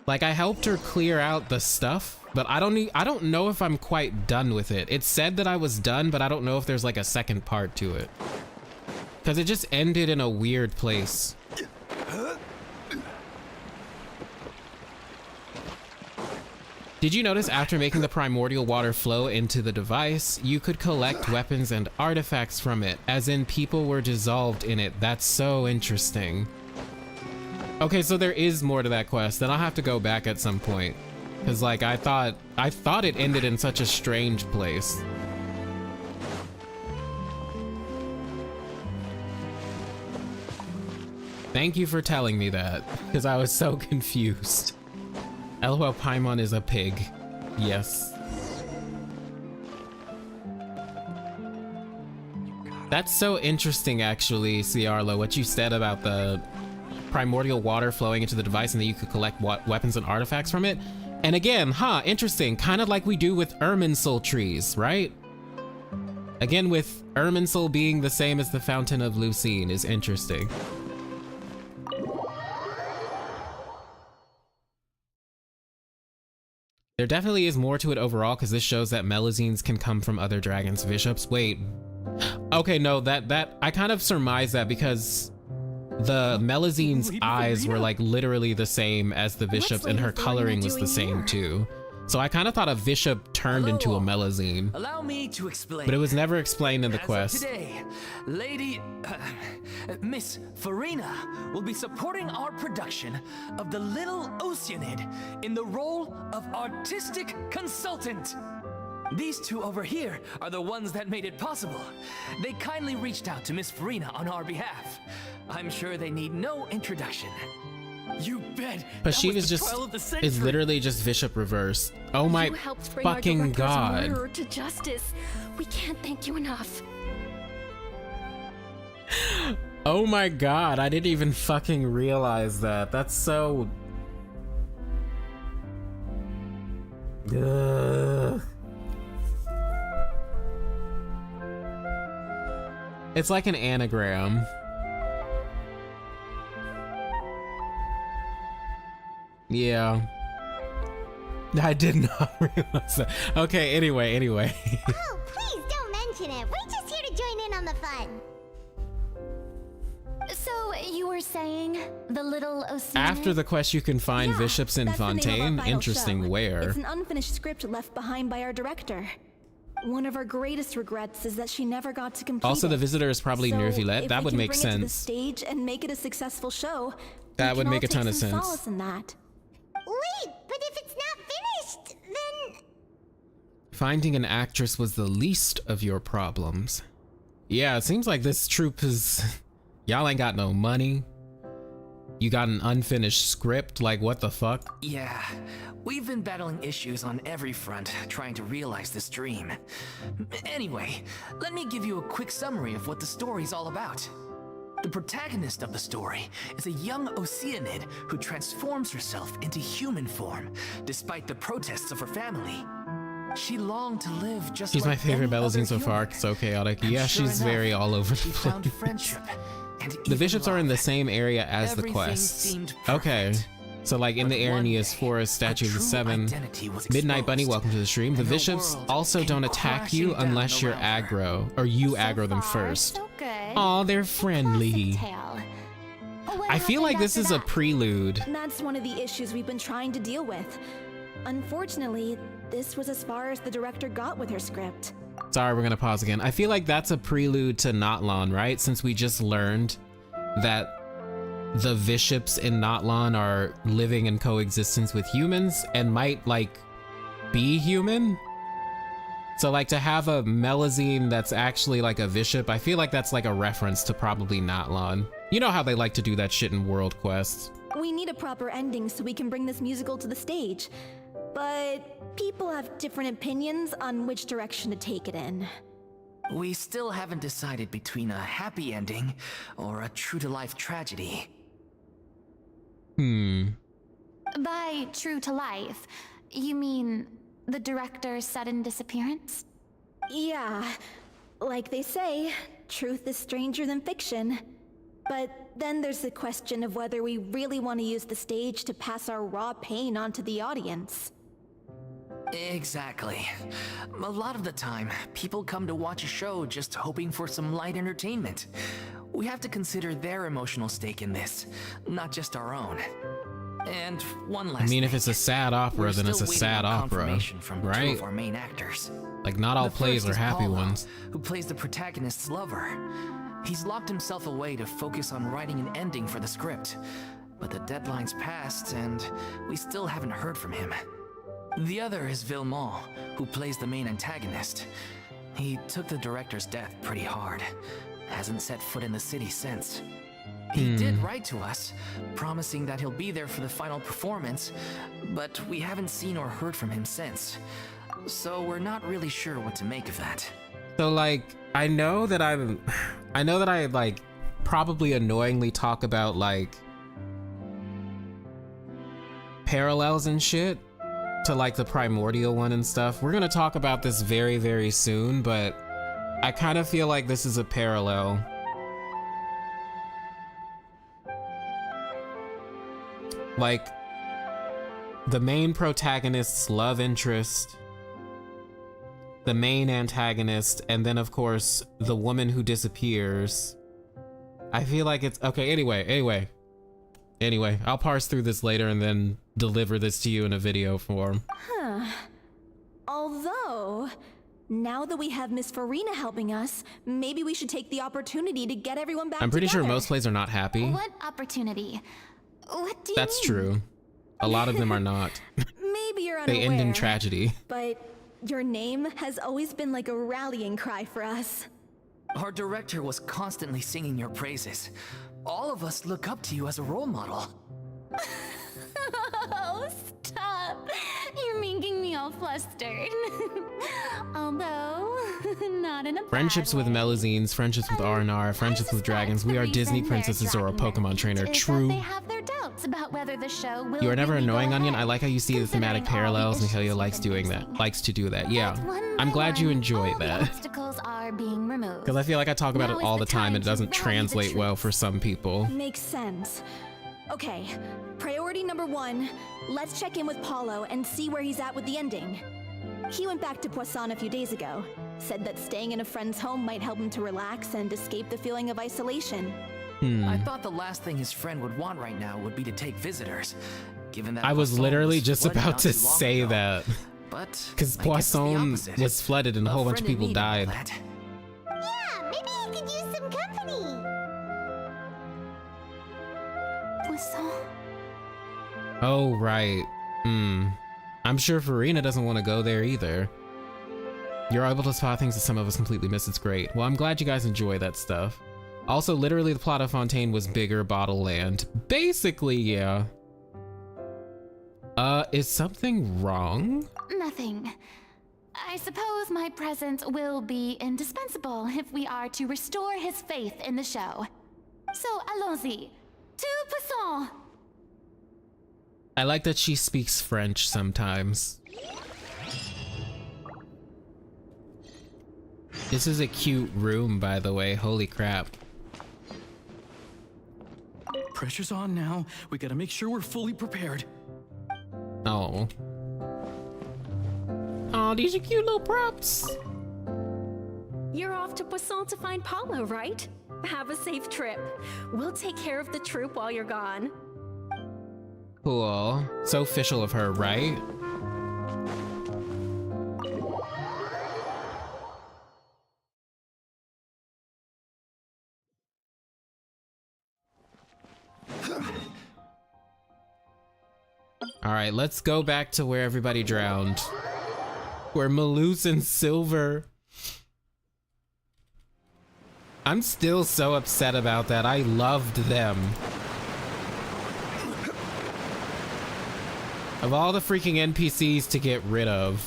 Like, I helped her clear out the stuff, but I don't know if I'm quite done with it. It said that I was done, but I don't know if there's like a second part to it. Because it just ended in a weird place. Did you notice after making the primordial water flow into the device, you could collect weapons and artifacts from it, as in people were dissolved in it? That's so interesting. Okay, so there is more to that quest, then I'll have to go back at some point. Cause like I thought it ended in such a strange place. Thank you for telling me that, because I was so confused. LOL, Paimon is a pig. Yes. That's so interesting, actually, Ciarlo, what you said about the primordial water flowing into the device and that you could collect weapons and artifacts from it. And again, interesting, kind of like we do with Irminsul trees, right? Again, with Irminsul being the same as the Fountain of Lucine is interesting. There definitely is more to it overall, because this shows that melazines can come from other dragons' bishops. Wait, okay, no, that I kind of surmised that because the melazine's eyes were like literally the same as the bishop's, and her coloring was the same too. So I kind of thought a bishop turned into a melazine, Allow me to explain. but it was never explained in the As of quest. today, Miss Furina will be supporting our production of the Little Oceanid in the role of artistic consultant. These two over here are the ones that made it possible. They kindly reached out to Miss Furina on our behalf. I'm sure they need no introduction. You bet. But she was just is literally just bishop reverse. Oh my You helped bring our fucking director's god. murderer to justice. We can't thank you enough. Oh my god, I didn't even fucking realize that. That's so... Ugh. It's like an anagram. Yeah. I did not realize that. Okay, anyway. Oh, please don't mention it. We're just here to join in on the fun. So you were saying the Little Oceanid? After the quest, you can find Yeah, bishops in that's the name of our Fontaine. final Interesting, show. where? It's an unfinished script left behind by our director. One of our greatest regrets is that she never got to complete Also, the it. visitor is probably So Nervillette. if That we would can make bring it to the sense. stage and make it a successful show. That we would can make all a ton take of some sense. solace in that. Wait, but if it's not finished, then... Finding an actress was the least of your problems. Yeah, it seems like this troupe is... Y'all ain't got no money. You got an unfinished script, like what the fuck? Yeah, we've been battling issues on every front trying to realize this dream. Anyway, let me give you a quick summary of what the story's all about. The protagonist of the story is a young Oceanid who transforms herself into human form, despite the protests of her family. She longed to live just She's like my favorite any melazine other so far, human. so chaotic. And Yeah, sure she's enough, very all over the she place. found friendship and The even bishops are in the love. same area as the Everything quests. seemed Okay. perfect. So like in But the one Arrhenius day, Forest, Statue a of the true Seven. identity was Midnight Bunny, exposed, welcome to the stream. The and bishops world also came don't attack you crashing down unless you're around her. aggro, or you So aggro them far, first. So good. Aw, they're friendly. Classic tale. What I feel like happened this is after a that? prelude. And that's one of the issues we've been trying to deal with. Unfortunately, this was as far as the director got with her script. Sorry, we're gonna pause again. I feel like that's a prelude to Notlon, right? Since we just learned that the bishops in Notlon are living in coexistence with humans and might like be human. So like to have a melazine that's actually like a bishop, I feel like that's like a reference to probably Notlon. You know how they like to do that shit in world quests. We need a proper ending so we can bring this musical to the stage. But people have different opinions on which direction to take it in. We still haven't decided between a happy ending or a true-to-life tragedy. By true to life, you mean the director's sudden disappearance? Yeah, like they say, truth is stranger than fiction. But then there's the question of whether we really want to use the stage to pass our raw pain onto the audience. Exactly. A lot of the time, people come to watch a show just hoping for some light entertainment. We have to consider their emotional stake in this, not just our own. And one last I mean, if thing. it's a sad opera, We're then it's a still sad waiting on opera, confirmation from two right? of our main actors. Like not all The plays first are is happy Paulo, ones. who plays the protagonist's lover. He's locked himself away to focus on writing an ending for the script. But the deadline's passed, and we still haven't heard from him. The other is Villemont, who plays the main antagonist. He took the director's death pretty hard. Hasn't set foot in the city since. He did write to us, promising that he'll be there for the final performance, but we haven't seen or heard from him since. So we're not really sure what to make of that. So like, I know that I like probably annoyingly talk about like parallels and shit to like the primordial one and stuff. We're gonna talk about this very, very soon, but I kind of feel like this is a parallel. Like, the main protagonist's love interest, the main antagonist, and then of course the woman who disappears. I feel like it's okay. Anyway, I'll parse through this later and then deliver this to you in a video form. Huh. Although, now that we have Miss Furina helping us, maybe we should take the opportunity to get everyone back I'm pretty sure together. most plays are not happy. What opportunity? What do you That's mean? true. A lot of them are not. Maybe you're unaware, They end in tragedy. but your name has always been like a rallying cry for us. Our director was constantly singing your praises. All of us look up to you as a role model. Oh, stop. You're making me all flustered. Although, not in a bad Friendships with way. Melazines, friendships with R&R, friendships with dragons. We are Disney princesses or a Pokemon trainer. True. They have their doubts about whether the show will You are never really go annoying, Onion. ahead, I like how you see the thematic considering all the parallels. issues Michaela we've likes been doing facing. that. Likes to do that. Yeah. But one I'm by glad you one, enjoy all the that. obstacles are being removed. Because I feel like I talk about Now it is all the time time and it to doesn't rally the translate well troops. for some people. Makes sense. Okay, priority number 1, let's check in with Paulo and see where he's at with the ending. He went back to Poisson a few days ago, said that staying in a friend's home might help him to relax and escape the feeling of isolation. I thought the last thing his friend would want right now would be to take visitors. Given that I was Poisson literally was just flooded about not to too long say ago. that. But Because I guess it's the Poisson opposite. was flooded and a whole bunch of friend in people need and all died. that. Yeah, maybe he could use some company. Poisson. Oh, right. I'm sure Furina doesn't want to go there either. You're able to spot things that some of us completely miss. It's great. Well, I'm glad you guys enjoy that stuff. Also, literally, the plot of Fontaine was bigger Bottle Land. Basically, yeah. Is something wrong? Nothing. I suppose my presence will be indispensable if we are to restore his faith in the show. So, allons-y. To Poisson! I like that she speaks French sometimes. This is a cute room, by the way. Holy crap. Pressure's on now. We gotta make sure we're fully prepared. Oh. Oh, these are cute little props. You're off to Poisson to find Paulo, right? Have a safe trip. We'll take care of the troop while you're gone. Cool. So official of her, right? All right, let's go back to where everybody drowned. Where Malus and Silver. I'm still so upset about that. I loved them. Of all the freaking NPCs to get rid of,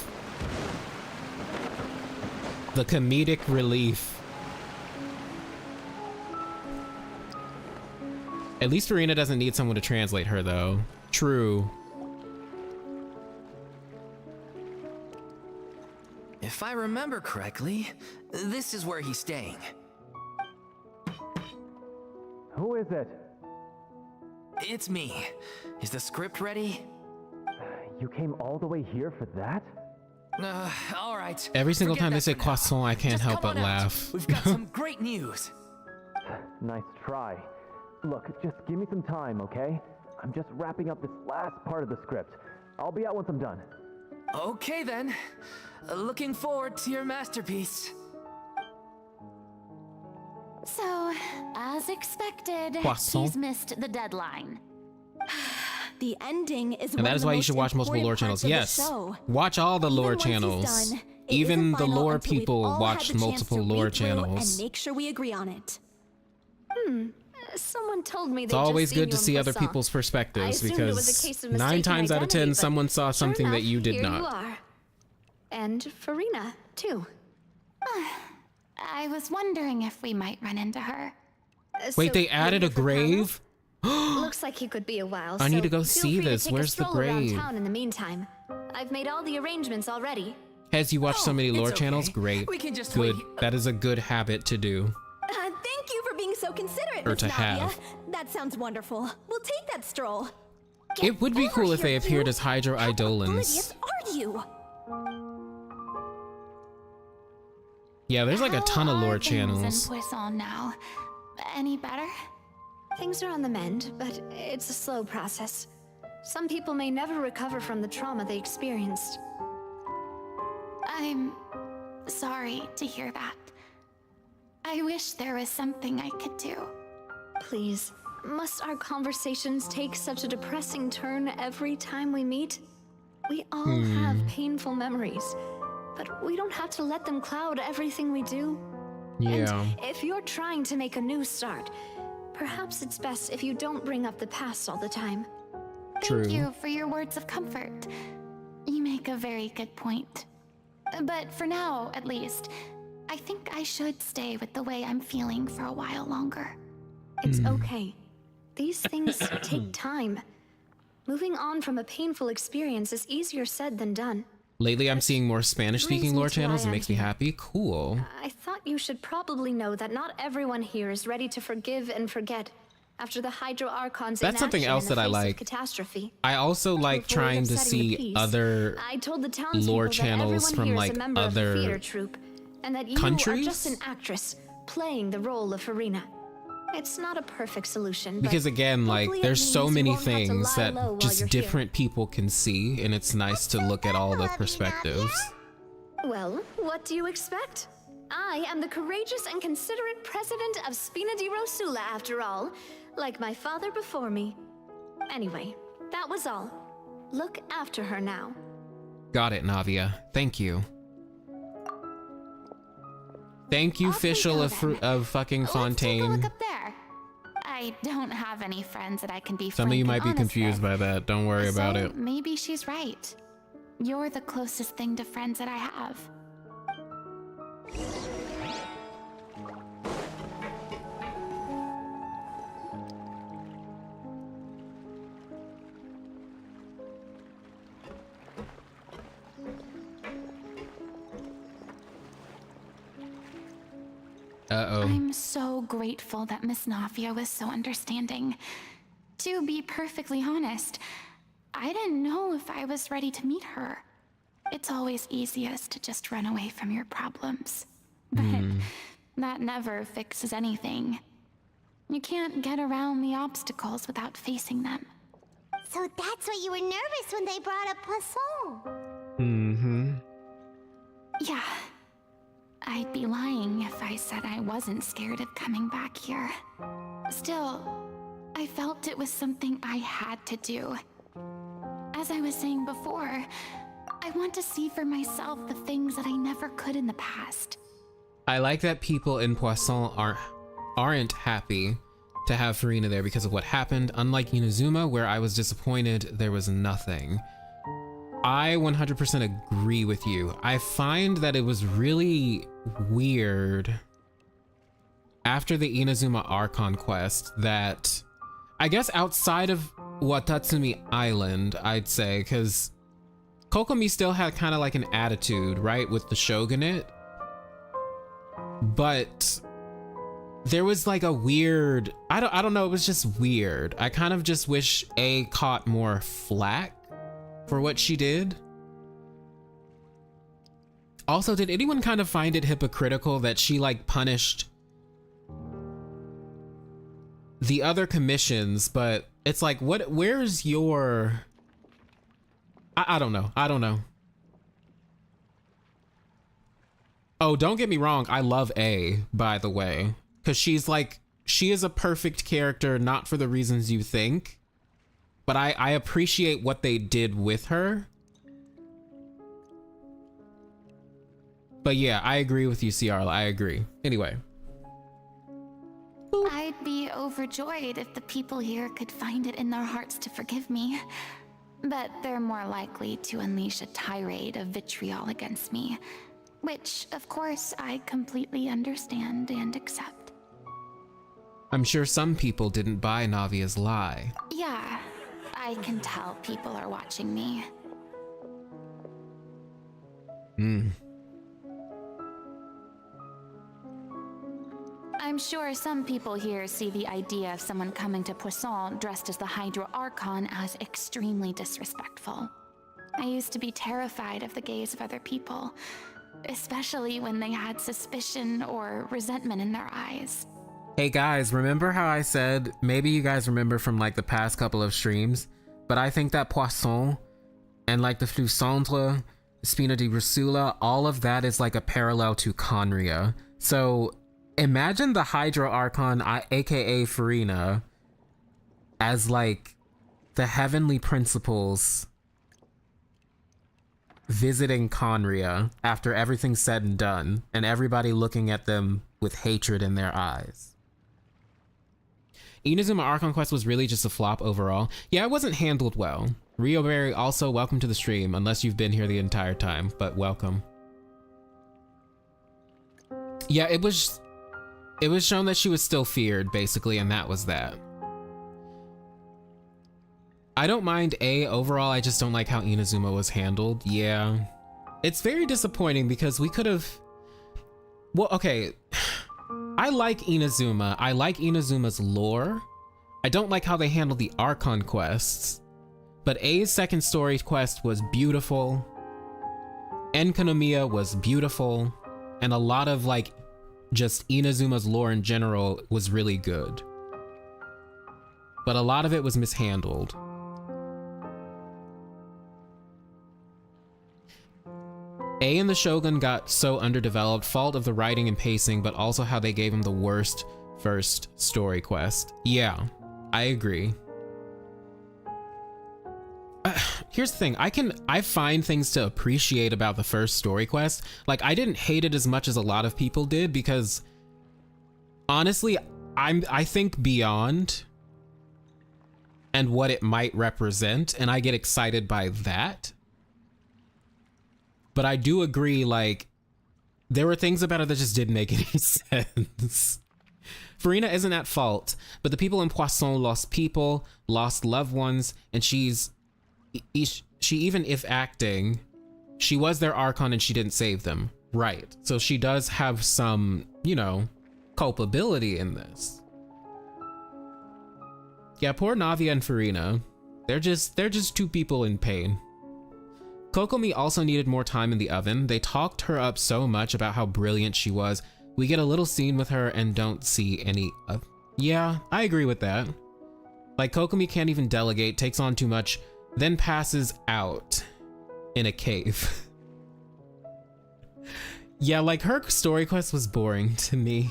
the comedic relief. At least Furina doesn't need someone to translate her, though. True. If I remember correctly, this is where he's staying. Who is it? It's me. Is the script ready? You came all the way here for that? All right. Every single Forget time they that say for now. croissant, I can't Just help come but on out. laugh. We've got some great news. Nice try. Look, just give me some time, okay? I'm just wrapping up this last part of the script. I'll be out once I'm done. Okay then. Looking forward to your masterpiece. So, as expected, Poisson. he's missed the deadline. The ending is And that is why you should watch multiple lore channels. Yes, watch all the lore channels. Even the lore people watch multiple lore channels. And make sure we agree on it. Someone told me It's always good to see other Poisson. people's perspectives I assumed it was a case because of 9 mistaken times out of 10, identity, but someone saw sure something that enough, you did here not. You are. And Furina, too. I was wondering if we might run into her. Wait, So they you're added a here for Paulo? grave? Looks like he could be a while. I need so to go feel see free to this. take a Where's the stroll around grave? town in the meantime. I've made all the arrangements already. Has you watched so many it's lore okay. channels? Great. We can just Good. wait. That is a good habit to do. Thank you for being so considerate, Or Miss to Nadia. have. That sounds wonderful. We'll take that stroll. It would be cool if they appeared as Hydro Eidolons. Are you? Yeah, there's like a ton of lore channels. Things in Poisson now. Any better? Things are on the mend, but it's a slow process. Some people may never recover from the trauma they experienced. I'm sorry to hear that. I wish there was something I could do. Please, must our conversations take such a depressing turn every time we meet? We all have painful memories, but we don't have to let them cloud everything we do. Yeah. And if you're trying to make a new start, perhaps it's best if you don't bring up the past all the time. Thank you for your words of comfort. You make a very good point. But for now, at least, I think I should stay with the way I'm feeling for a while longer. It's okay. These things take time. Moving on from a painful experience is easier said than done. Lately, I'm seeing more Spanish-speaking lore channels. It makes me happy. Cool. I thought you should probably know that not everyone here is ready to forgive and forget after the Hydro Archon's That's something else that I like. Catastrophe. I also like trying to see other lore channels from like other and that you countries. Are just an actress playing the role of Furina. It's not a perfect solution. Because again, like there's so many things that just here. different people can see, and it's nice to look at all the perspectives. Well, what do you expect? I am the courageous and considerate president of Spina di Rosula, after all, like my father before me. Anyway, that was all. Look after her now. Got it, Navia. Thank you. Thank you, official of fucking Fontaine. Let's take a look up there. I don't have any friends that I can be. Some of you might be confused by that. Don't worry about it. Maybe she's right. You're the closest thing to friends that I have. Uh-oh. I'm so grateful that Miss Navia was so understanding. To be perfectly honest, I didn't know if I was ready to meet her. It's always easiest to just run away from your problems. But that never fixes anything. You can't get around the obstacles without facing them. So that's why you were nervous when they brought up Poisson. Yeah. I'd be lying if I said I wasn't scared of coming back here. Still, I felt it was something I had to do. As I was saying before, I want to see for myself the things that I never could in the past. I like that people in Poisson aren't happy to have Furina there because of what happened. Unlike Inazuma, where I was disappointed there was nothing. I 100% agree with you. I find that it was really weird after the Inazuma Archon quest that, I guess outside of Watatsumi Island, I'd say, because Kokomi still had kind of like an attitude, right, with the shogunate. But there was like a weird, I don't know, it was just weird. I kind of just wish A caught more flack for what she did. Also, did anyone kind of find it hypocritical that she like punished the other commissions, but it's like, where's your, I don't know. Oh, don't get me wrong. I love A, by the way, because she is a perfect character, not for the reasons you think, but I appreciate what they did with her. But yeah, I agree with you, Ciara. I agree. Anyway. I'd be overjoyed if the people here could find it in their hearts to forgive me. But they're more likely to unleash a tirade of vitriol against me. Which, of course, I completely understand and accept. I'm sure some people didn't buy Navia's lie. Yeah, I can tell people are watching me. I'm sure some people here see the idea of someone coming to Poisson dressed as the Hydra Archon as extremely disrespectful. I used to be terrified of the gaze of other people, especially when they had suspicion or resentment in their eyes. Hey guys, remember how I said, maybe you guys remember from like the past couple of streams, but I think that Poisson and like the Flux Centre, Spina di Rosula, all of that is like a parallel to Conria. So imagine the Hydra Archon, aka Furina, as like the heavenly principles visiting Conria after everything's said and done, and everybody looking at them with hatred in their eyes. Inazuma Archon Quest was really just a flop overall. Yeah, it wasn't handled well. Rio Berry, also welcome to the stream, unless you've been here the entire time, but welcome. Yeah, it was shown that she was still feared, basically, and that was that. I don't mind overall, I just don't like how Inazuma was handled. Yeah. It's very disappointing because we could have... Well, okay. I like Inazuma. I like Inazuma's lore. I don't like how they handled the Archon quests. But A's second story quest was beautiful. Enkanomiya was beautiful. And a lot of like just Inazuma's lore in general was really good. But a lot of it was mishandled. A and the Shogun got so underdeveloped, fault of the writing and pacing, but also how they gave him the worst first story quest. Yeah, I agree. Here's the thing, I find things to appreciate about the first story quest. Like, I didn't hate it as much as a lot of people did because honestly, I think beyond and what it might represent, and I get excited by that. But I do agree, like, there were things about it that just didn't make any sense. Furina isn't at fault, but the people in Poisson lost people, lost loved ones, and she even if acting, she was their Archon and she didn't save them. Right. So she does have some, you know, culpability in this. Yeah, poor Navia and Furina. They're just two people in pain. Kokomi also needed more time in the oven. They talked her up so much about how brilliant she was. We get a little scene with her and don't see any of... Yeah, I agree with that. Like, Kokomi can't even delegate, takes on too much, then passes out in a cave. Yeah, like, her story quest was boring to me,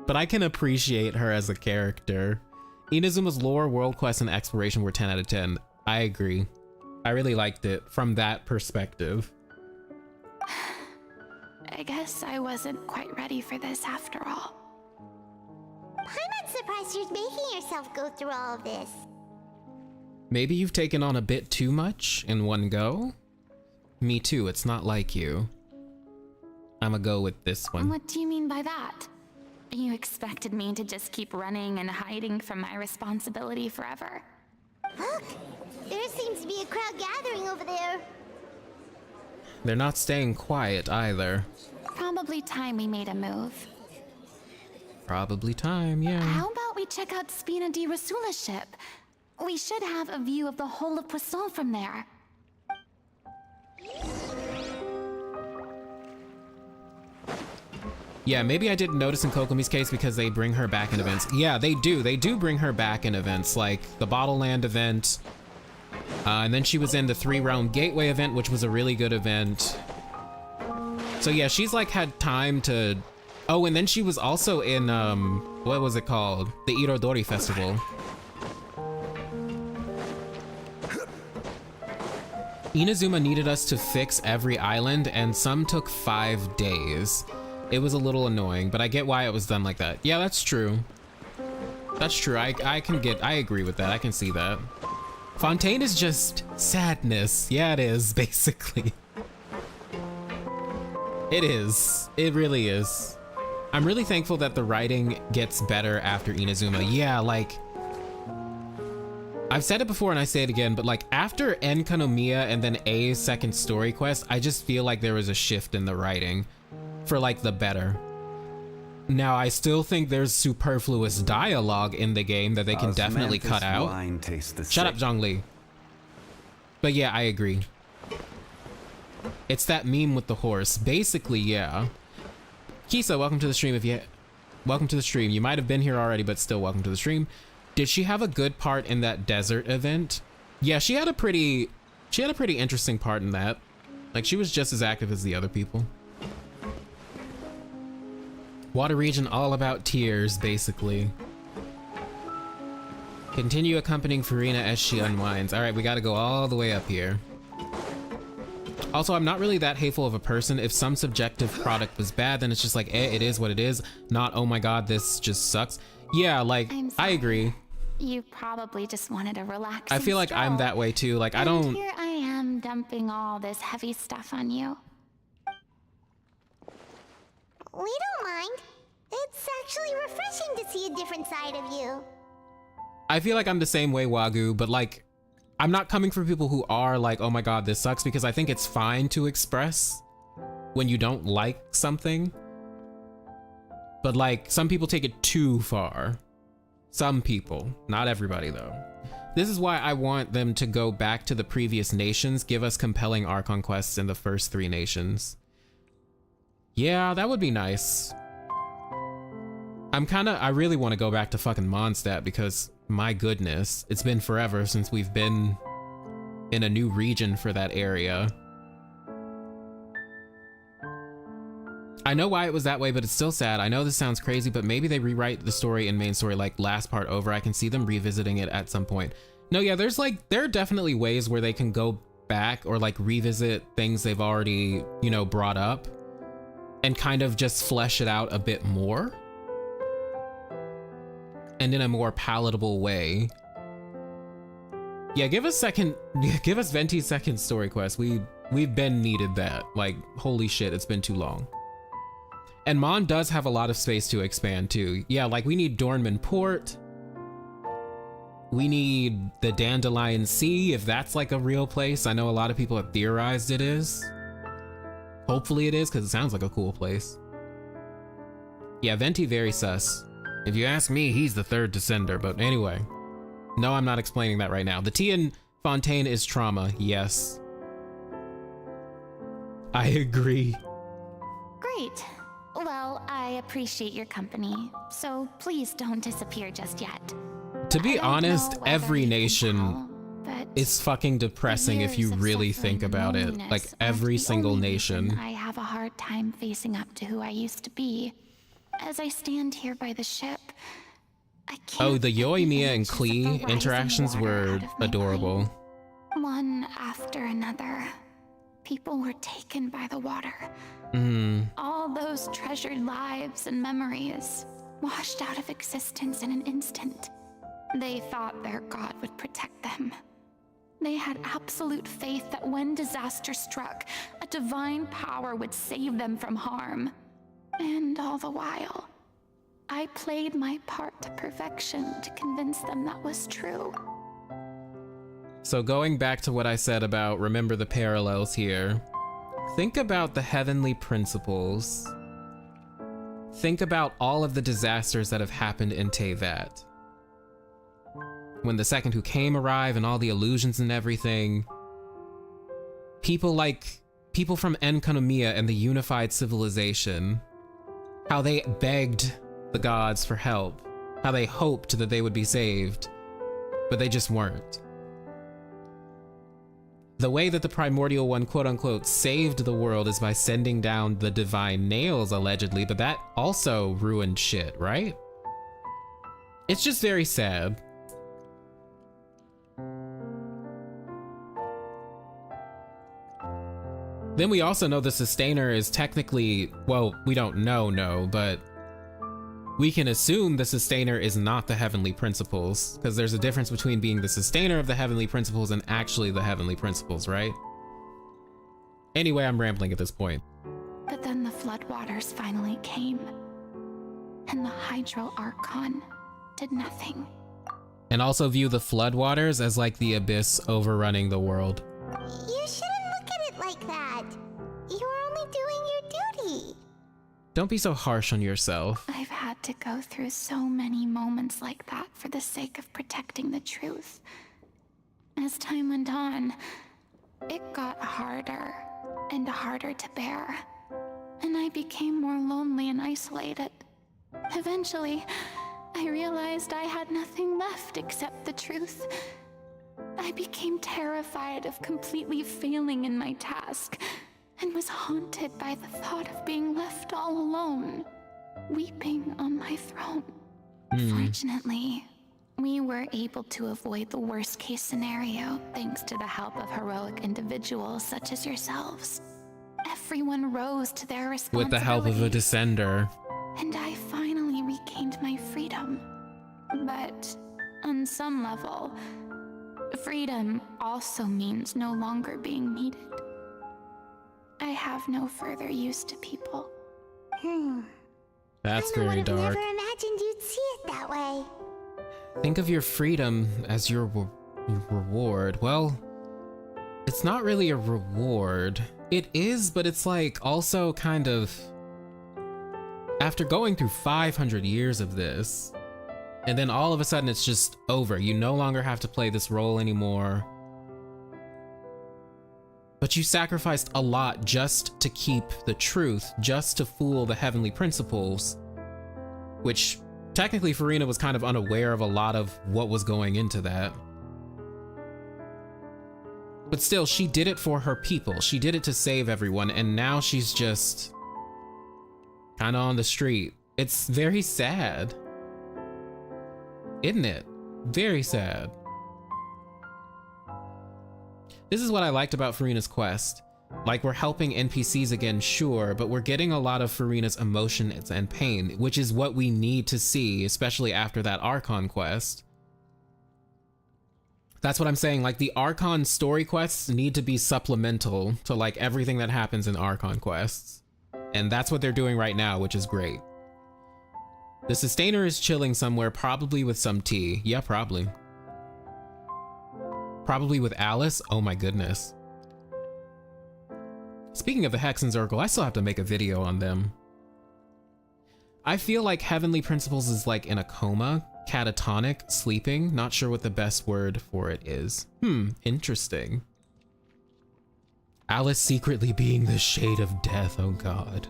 but I can appreciate her as a character. Inazuma's lore, world quest, and exploration were 10 out of 10. I agree. I really liked it from that perspective. I guess I wasn't quite ready for this after all. I'm not surprised you're making yourself go through all of this. Maybe you've taken on a bit too much in one go? Me too, it's not like you. I'ma go with this one. What do you mean by that? You expected me to just keep running and hiding from my responsibility forever? Look! There seems to be a crowd gathering over there. They're not staying quiet either. Probably time we made a move. Probably time, yeah. How about we check out Spina di Rosula's ship? We should have a view of the whole of Poisson from there. Yeah, maybe I didn't notice in Kokomi's case because they bring her back in events. Yeah, they do. They do bring her back in events, like the Bottle Land event. And then she was in the 3-round Gateway event, which was a really good event. So yeah, she's like had time to... Oh, and then she was also in, what was it called? The Irodori Festival. Inazuma needed us to fix every island, and some took 5 days. It was a little annoying, but I get why it was done like that. Yeah, that's true. That's true. I agree with that. I can see that. Fontaine is just sadness. Yeah, it is, basically. It is. It really is. I'm really thankful that the writing gets better after Inazuma. Yeah, like... I've said it before and I say it again, but like after Enkanomiya and then A's second story quest, I just feel like there was a shift in the writing for like the better. Now, I still think there's superfluous dialogue in the game that they can definitely cut out. Shut up, Zhongli. But yeah, I agree. It's that meme with the horse. Basically, yeah. Kisa, welcome to the stream. Welcome to the stream. You might have been here already, but still welcome to the stream. Did she have a good part in that desert event? Yeah, she had a pretty interesting part in that. Like, she was just as active as the other people. Water region all about tears, basically. Continue accompanying Furina as she unwinds. All right, we got to go all the way up here. Also, I'm not really that hateful of a person. If some subjective product was bad, then it's just like, it is what it is. Not, oh my god, this just sucks. Yeah, like, I agree. You probably just wanted a relaxing I feel like stroll. I'm that way too. Like, I And don't... here I am dumping all this heavy stuff on you. We don't mind. It's actually refreshing to see a different side of you. I feel like I'm the same way, Wagyu, but like, I'm not coming for people who are like, oh my god, this sucks, because I think it's fine to express when you don't like something. But like, some people take it too far. Some people, not everybody though. This is why I want them to go back to the previous nations, give us compelling Archon quests in the first 3 nations. Yeah, that would be nice. I really want to go back to fucking Mondstadt because, my goodness, it's been forever since we've been in a new region for that area. I know why it was that way, but it's still sad. I know this sounds crazy, but maybe they rewrite the story and main story like last part over. I can see them revisiting it at some point. No, yeah, there are definitely ways where they can go back or like revisit things they've already, you know, brought up and kind of just flesh it out a bit more. And in a more palatable way. Yeah, give us Venti's second story quest. We've been needed that. Like, holy shit, it's been too long. And Mon does have a lot of space to expand too. Yeah, like we need Dornman Port. We need the Dandelion Sea, if that's like a real place. I know a lot of people have theorized it is. Hopefully it is, because it sounds like a cool place. Yeah, Venti very sus. If you ask me, he's the third descender, but anyway. No, I'm not explaining that right now. The tea in Fontaine is trauma, yes. I agree. Great. Well, I appreciate your company, so please don't disappear just yet. To be honest, every nation is fucking depressing if you really think about it. Like, every single nation. I have a hard time facing up to who I used to be. As I stand here by the ship, I can't. Oh, the Yoimiya and Klee interactions were adorable. One after another, people were taken by the water. All those treasured lives and memories washed out of existence in an instant. They thought their god would protect them. They had absolute faith that when disaster struck, a divine power would save them from harm. And all the while, I played my part to perfection to convince them that was true. So going back to what I said about remember the parallels here, think about the heavenly principles. Think about all of the disasters that have happened in Teyvat. When the second who came arrive and all the illusions and everything. People from Enkanomiya and the unified civilization. How they begged the gods for help. How they hoped that they would be saved. But they just weren't. The way that the Primordial One quote-unquote saved the world is by sending down the divine nails, allegedly, but that also ruined shit, right? It's just very sad. Then we also know the Sustainer is technically, well, we don't know, but we can assume the Sustainer is not the Heavenly Principles, because there's a difference between being the Sustainer of the Heavenly Principles and actually the Heavenly Principles, right? Anyway, I'm rambling at this point. But then the floodwaters finally came, and the Hydro Archon did nothing. And also view the floodwaters as like the abyss overrunning the world. You shouldn't look at it like that. You're only doing your duty. Don't be so harsh on yourself. I've had to go through so many moments like that for the sake of protecting the truth. As time went on, it got harder and harder to bear, and I became more lonely and isolated. Eventually, I realized I had nothing left except the truth. I became terrified of completely failing in my task, and was haunted by the thought of being left all alone, weeping on my throne. Fortunately, we were able to avoid the worst-case scenario thanks to the help of heroic individuals such as yourselves. Everyone rose to their responsibilities. With the help of a descender. And I finally regained my freedom. But on some level, freedom also means no longer being needed. I have no further use to people. That's I very would have dark. never imagined you'd see it that way. Think of your freedom as your reward. Well, it's not really a reward. It is, but it's like also kind of... After going through 500 years of this, and then all of a sudden it's just over. You no longer have to play this role anymore. But you sacrificed a lot just to keep the truth, just to fool the heavenly principles, which technically Furina was kind of unaware of a lot of what was going into that. But still, she did it for her people. She did it to save everyone, and now she's just kind of on the street. It's very sad, isn't it? Very sad. This is what I liked about Furina's quest. Like, we're helping NPCs again, sure, but we're getting a lot of Furina's emotions and pain, which is what we need to see, especially after that Archon quest. That's what I'm saying, like, the Archon story quests need to be supplemental to, like, everything that happens in Archon quests. And that's what they're doing right now, which is great. The Sustainer is chilling somewhere, probably with some tea. Yeah, probably. Probably with Alice? Oh my goodness. Speaking of the Hexen Circle, I still have to make a video on them. I feel like Heavenly Principles is like in a coma, catatonic, sleeping. Not sure what the best word for it is. Interesting. Alice secretly being the shade of death, oh god.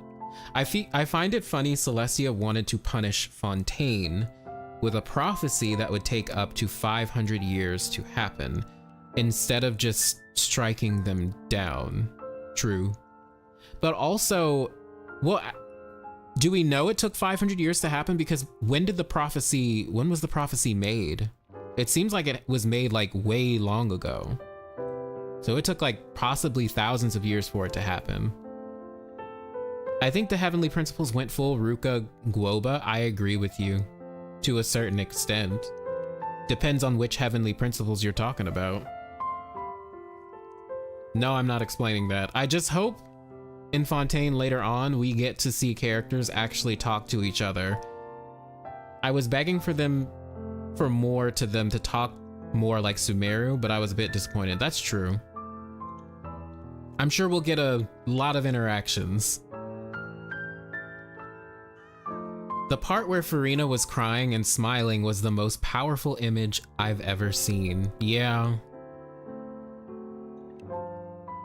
I find it funny Celestia wanted to punish Fontaine with a prophecy that would take up to 500 years to happen, instead of just striking them down. True. But also, well, do we know it took 500 years to happen? Because when was the prophecy made? It seems like it was made like way long ago. So it took like possibly thousands of years for it to happen. I think the Heavenly Principles went full Ruka Guoba. I agree with you to a certain extent. Depends on which Heavenly Principles you're talking about. No, I'm not explaining that. I just hope in Fontaine later on we get to see characters actually talk to each other. I was begging for them to talk more like Sumeru, but I was a bit disappointed. That's true. I'm sure we'll get a lot of interactions. The part where Furina was crying and smiling was the most powerful image I've ever seen. Yeah.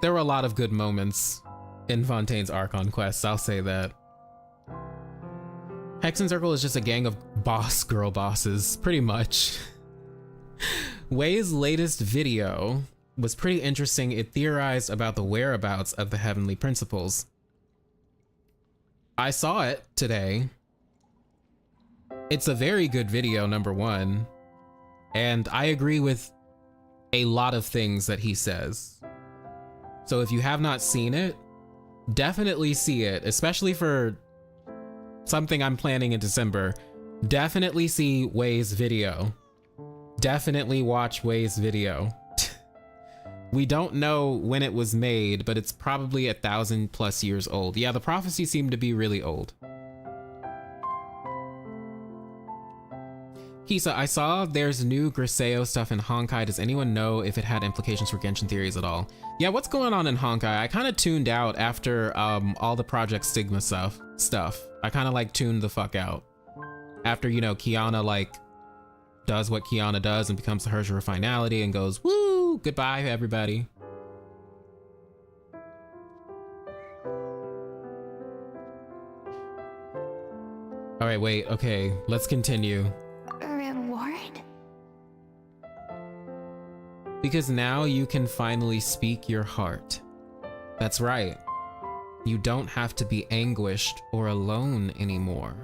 There were a lot of good moments in Fontaine's Archon quests, I'll say that. Hexen Circle is just a gang of girl bosses, pretty much. Wei's latest video was pretty interesting. It theorized about the whereabouts of the Heavenly Principles. I saw it today. It's a very good video, number one. And I agree with a lot of things that he says. So if you have not seen it, definitely see it, especially for something I'm planning in December. Definitely see Wei's video. Definitely watch Wei's video. We don't know when it was made, but it's probably 1,000+ years old. Yeah, the prophecy seemed to be really old. Kisa, I saw there's new Griseo stuff in Honkai. Does anyone know if it had implications for Genshin theories at all? Yeah, what's going on in Honkai? I kind of tuned out after all the Project Sigma stuff. stuff. I kind of like tuned the fuck out. After, you know, Kiana like does what Kiana does and becomes the Herrscher of Finality and goes, woo, goodbye everybody. All right, wait, okay, let's continue. Reward? Because now you can finally speak your heart. That's right. You don't have to be anguished or alone anymore.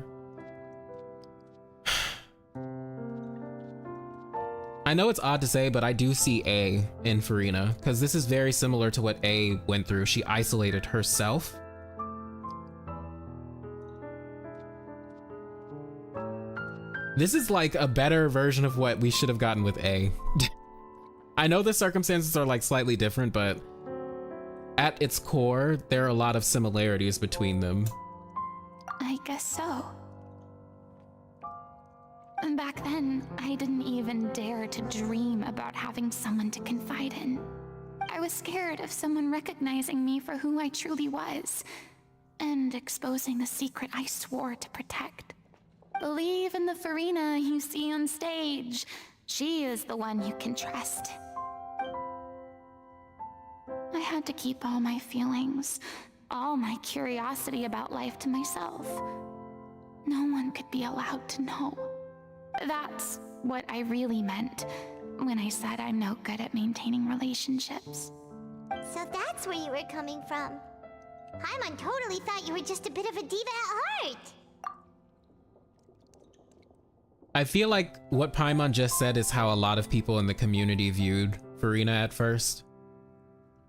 I know it's odd to say, but I do see A in Furina, because this is very similar to what A went through. She isolated herself. This is like a better version of what we should have gotten with A. I know the circumstances are like slightly different, but at its core, there are a lot of similarities between them. I guess so. And back then, I didn't even dare to dream about having someone to confide in. I was scared of someone recognizing me for who I truly was, and exposing the secret I swore to protect. Believe in the Furina you see on stage. She is the one you can trust. I had to keep all my feelings, all my curiosity about life to myself. No one could be allowed to know. That's what I really meant when I said I'm no good at maintaining relationships. So that's where you were coming from. Paimon totally thought you were just a bit of a diva at heart. I feel like what Paimon just said is how a lot of people in the community viewed Furina at first.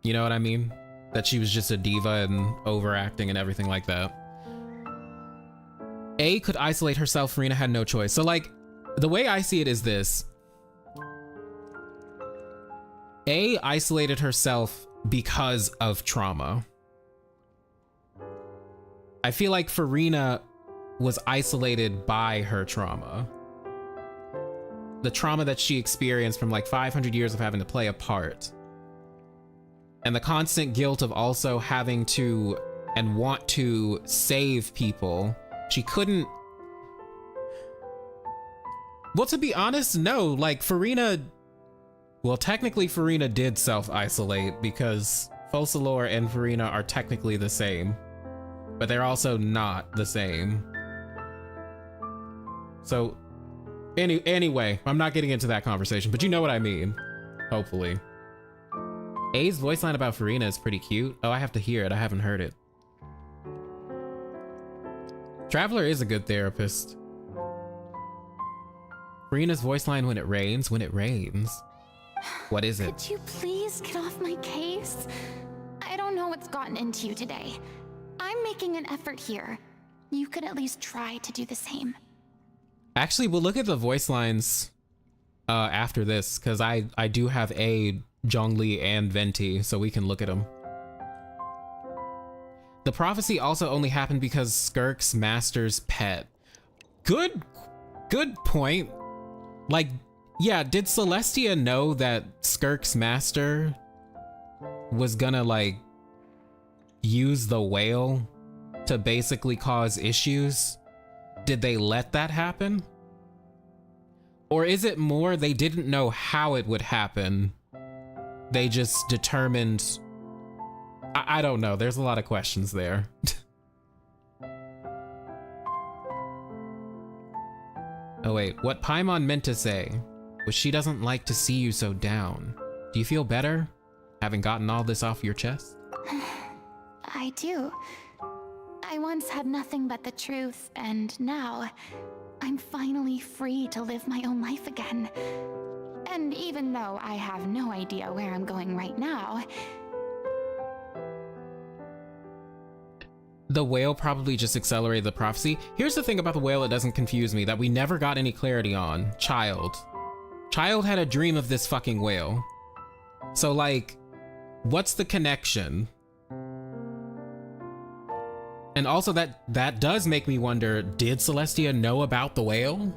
You know what I mean? That she was just a diva and overacting and everything like that. A could isolate herself, Furina had no choice. So like, the way I see it is this. A isolated herself because of trauma. I feel like Furina was isolated by her trauma. The trauma that she experienced from like 500 years of having to play a part. And the constant guilt of also having to and want to save people. She couldn't. Well, to be honest, no, like Furina, well, technically Furina did self-isolate because Focalors and Furina are technically the same, but they're also not the same. So anyway, I'm not getting into that conversation, but you know what I mean, hopefully. A's voice line about Furina is pretty cute. Oh, I have to hear it. I haven't heard it. Traveler is a good therapist. Furina's voice line when it rains. What is it? Could you please get off my case? I don't know what's gotten into you today. I'm making an effort here. You could at least try to do the same. Actually, we'll look at the voice lines after this, because I do have A, Zhongli, and Venti, so we can look at them. The prophecy also only happened because Skirk's master's pet. Good point. Like, yeah, did Celestia know that Skirk's master was gonna like use the whale to basically cause issues? Did they let that happen? Or is it more they didn't know how it would happen? They just determined. I don't know. There's a lot of questions there. Oh wait, what Paimon meant to say was she doesn't like to see you so down. Do you feel better, having gotten all this off your chest? I do. I once had nothing but the truth, and now I'm finally free to live my own life again. And even though I have no idea where I'm going right now... The whale probably just accelerated the prophecy. Here's the thing about the whale that doesn't confuse me, that we never got any clarity on. Child had a dream of this fucking whale. So like, what's the connection? And also that does make me wonder, did Celestia know about the whale?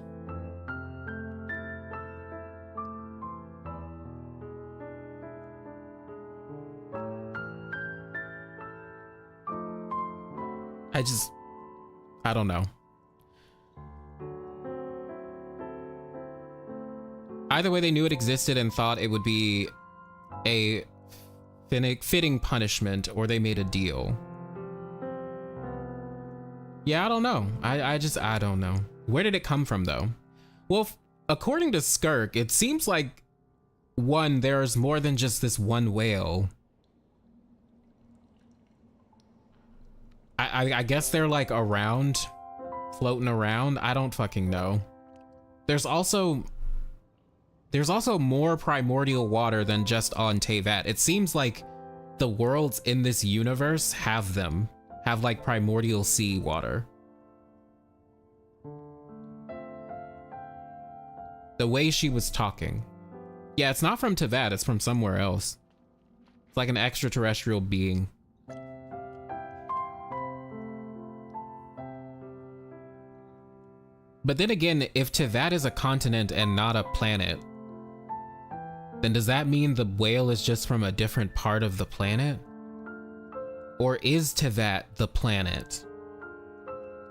I don't know. Either way, they knew it existed and thought it would be a fitting punishment, or they made a deal. Yeah, I don't know. I don't know. Where did it come from, though? Well, according to Skirk, it seems like, one, there's more than just this one whale. I guess they're like around, floating around. I don't fucking know. There's also more primordial water than just on Teyvat. It seems like the worlds in this universe have like primordial sea water. The way she was talking. Yeah, it's not from Teyvat, it's from somewhere else. It's like an extraterrestrial being. But then again, if Teyvat is a continent and not a planet, then does that mean the whale is just from a different part of the planet? Or is Teyvat the planet?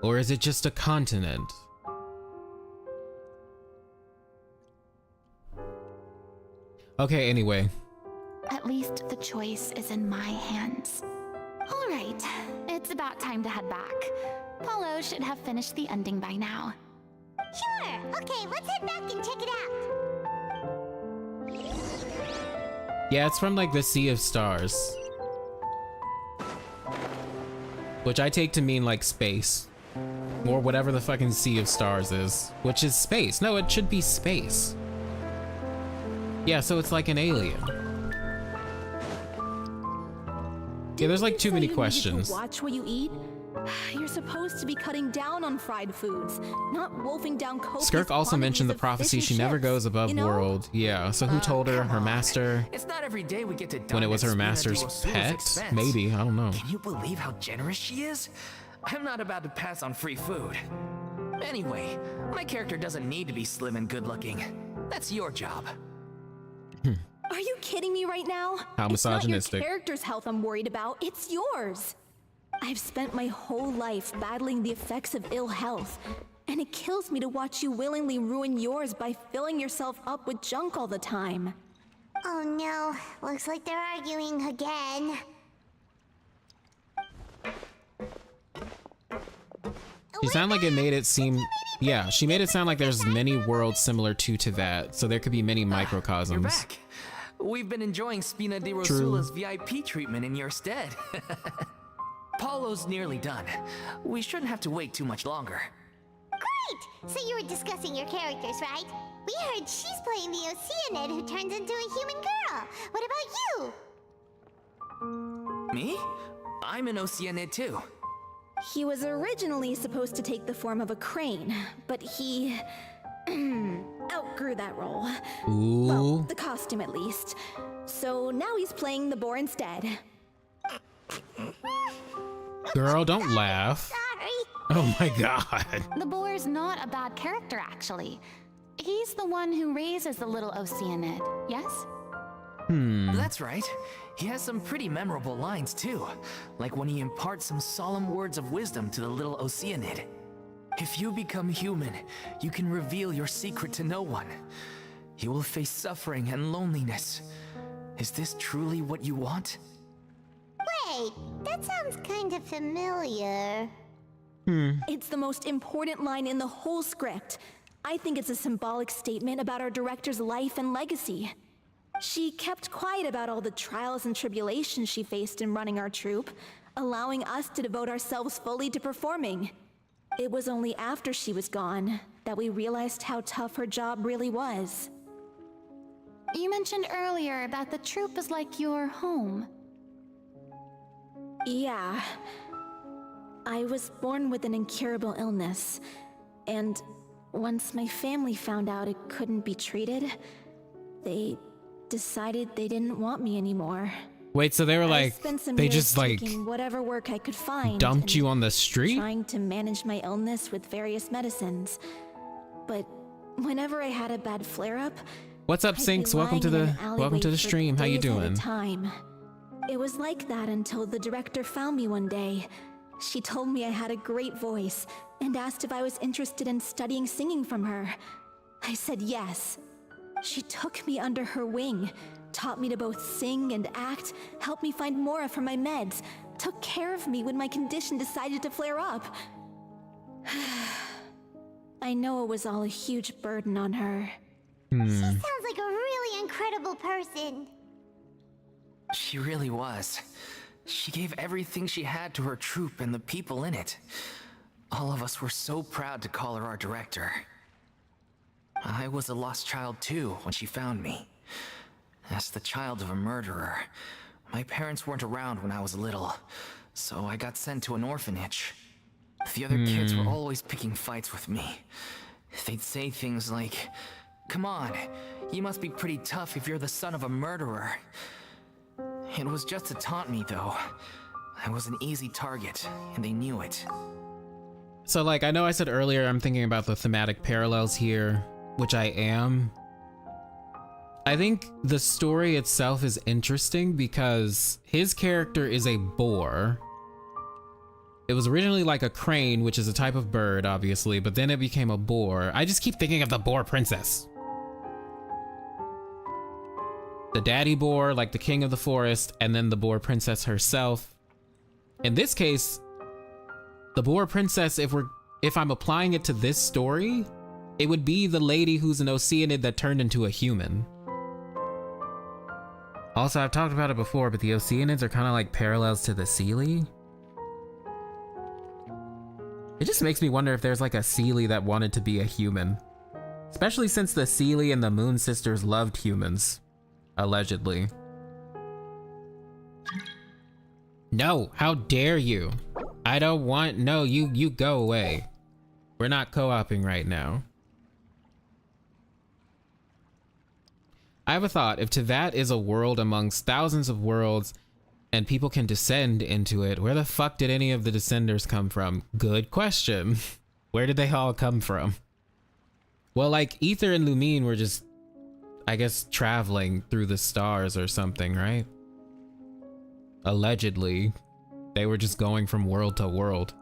Or is it just a continent? Okay, anyway. At least the choice is in my hands. All right, it's about time to head back. Paulo should have finished the ending by now. Sure. Okay, let's head back and check it out. Yeah, it's from like the Sea of Stars. Which I take to mean like space. Or whatever the fucking Sea of Stars is. Which is space. No, it should be space. Yeah, so it's like an alien. Yeah, there's like too many questions. Watch what you eat. You're supposed to be cutting down on fried foods, not wolfing down copious Skirk also mentioned the quantities of prophecy fish she and never chips, goes above you know? world. Yeah, so who told her? Come Her on. master? It's not every day we get to dine When it was at her Spina master's di Rosula's pet? expense. Maybe, I don't know. Can you believe how generous she is? I'm not about to pass on free food. Anyway, my character doesn't need to be slim and good looking. That's your job. Are you kidding me right now? How misogynistic. It's not your character's health I'm worried about, it's yours. I've spent my whole life battling the effects of ill health, and it kills me to watch you willingly ruin yours by filling yourself up with junk all the time. Oh no, looks like they're arguing again. She sounded like it made it seem... Yeah, she made it sound like there's many worlds similar to Teyvat, so there could be many microcosms. You're back. We've been enjoying Spina di Rosula's VIP treatment in your stead. Paulo's nearly done. We shouldn't have to wait too much longer. Great! So you were discussing your characters, right? We heard she's playing the Oceanid who turns into a human girl. What about you? Me? I'm an Oceanid too. He was originally supposed to take the form of a crane, but he outgrew that role. Ooh. Well, the costume at least. So now he's playing the boar instead. Girl, don't laugh. Sorry. Oh my god. The boar's not a bad character, actually. He's the one who raises the little Oceanid, yes? That's right. He has some pretty memorable lines too, like when he imparts some solemn words of wisdom to the little Oceanid. If you become human, you can reveal your secret to no one. You will face suffering and loneliness. Is this truly what you want? Wait, that sounds kind of familiar. It's the most important line in the whole script. I think it's a symbolic statement about our director's life and legacy. She kept quiet about all the trials and tribulations she faced in running our troupe, allowing us to devote ourselves fully to performing. It was only after she was gone that we realized how tough her job really was. You mentioned earlier that the troupe is like your home. Yeah. I was born with an incurable illness, and once my family found out it couldn't be treated, they decided they didn't want me anymore. Wait, so they were I like, spent some they years just like taking whatever work I could find dumped and you on the street? trying to manage my illness with various medicines. But whenever I had a bad flare-up, What's up, I'd be Sinks? Welcome to lying in the an alleyway for stream. How you days at a doing? time. It was like that until the director found me one day, She told me I had a great voice and asked if I was interested in studying singing from her. I said yes. She took me under her wing, taught me to both sing and act, helped me find Mora for my meds, took care of me when my condition decided to flare up. I know it was all a huge burden on her. She sounds like a really incredible person. She really was. She gave everything she had to her troupe and the people in it. All of us were so proud to call her our director. I was a lost child too when she found me. As the child of a murderer, my parents weren't around when I was little, so I got sent to an orphanage. The other kids were always picking fights with me. They'd say things like, "Come on, you must be pretty tough if you're the son of a murderer." It was just to taunt me, though. I was an easy target, and they knew it. So, like, I know I said earlier I'm thinking about the thematic parallels here, which I am. I think the story itself is interesting because his character is a boar. It was originally like a crane, which is a type of bird, obviously, but then it became a boar. I just keep thinking of the boar princess. The daddy boar, like the king of the forest, and then the boar princess herself. In this case, the boar princess, if I'm applying it to this story, it would be the lady who's an Oceanid that turned into a human. Also, I've talked about it before, but the Oceanids are kind of like parallels to the Seelie. It just makes me wonder if there's like a Seelie that wanted to be a human. Especially since the Seelie and the Moon Sisters loved humans. Allegedly. No, how dare you? I don't want, no, you go away. We're not co-oping right now. I have a thought. If Teyvat is a world amongst thousands of worlds and people can descend into it, where the fuck did any of the descenders come from? Good question. Where did they all come from? Well, like Ether and Lumine were just, I guess, traveling through the stars or something, right? Allegedly. They were just going from world to world.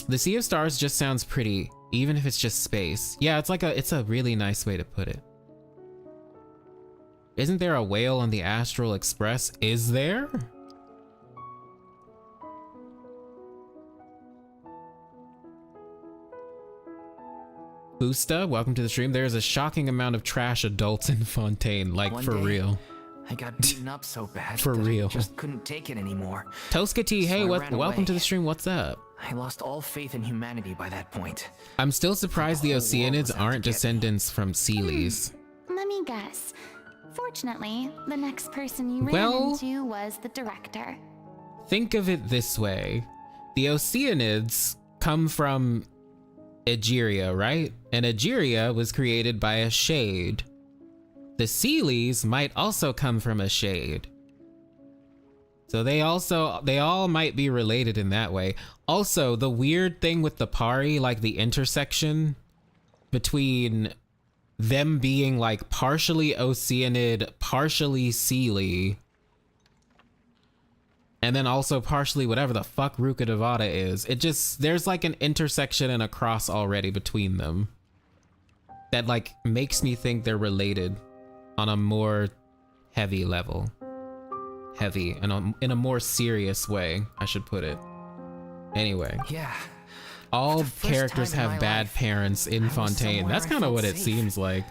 The Sea of Stars just sounds pretty, even if it's just space. Yeah, it's a really nice way to put it. Isn't there a whale on the Astral Express? Is there? Busta, welcome to the stream. There is a shocking amount of trash adults in Fontaine, like One for day, real. I got beaten up so bad For that real. I just couldn't take it anymore. Toska T, hey, So I ran welcome away. to the stream. What's up? I lost all faith in humanity by that point. I'm still surprised the The whole world Oceanids was out to aren't get me. descendants from Sealies. Let me guess. Fortunately, the next person you ran Well- into was the director. Think of it this way. The Oceanids come from Egeria, right? And Egeria was created by a shade. The Sealies might also come from a shade. So they all might be related in that way. Also, the weird thing with the Pari, like the intersection between them being like partially Oceanid, partially Seelie, and then also partially whatever the fuck Ruka Devata is. It just, there's like an intersection and a cross already between them that like makes me think they're related on a more heavy level. Heavy and in a more serious way, I should put it. Anyway, Yeah. all For the first characters time in have my bad life, parents in I was Fontaine. somewhere That's I kind of felt what it safe. seems like.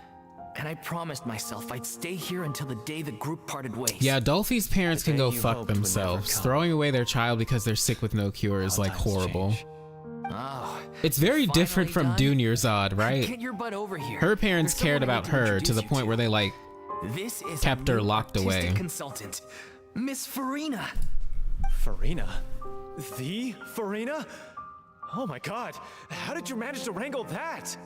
And I promised myself I'd stay here until the day the group parted ways. Yeah, Dolphy's parents The can day go you fuck hoped would never themselves. come. Throwing away their child because they're sick with no cure is like Times horrible. change. Oh, It's very finally different from done? Dunyarzad, right? Get your butt over here. Her parents There's cared someone I about need to her to introduce the you point to. where they like This is kept our her new locked artistic away. consultant, Miss Furina. Furina? The Furina? Oh my god, how did you manage to wrangle that?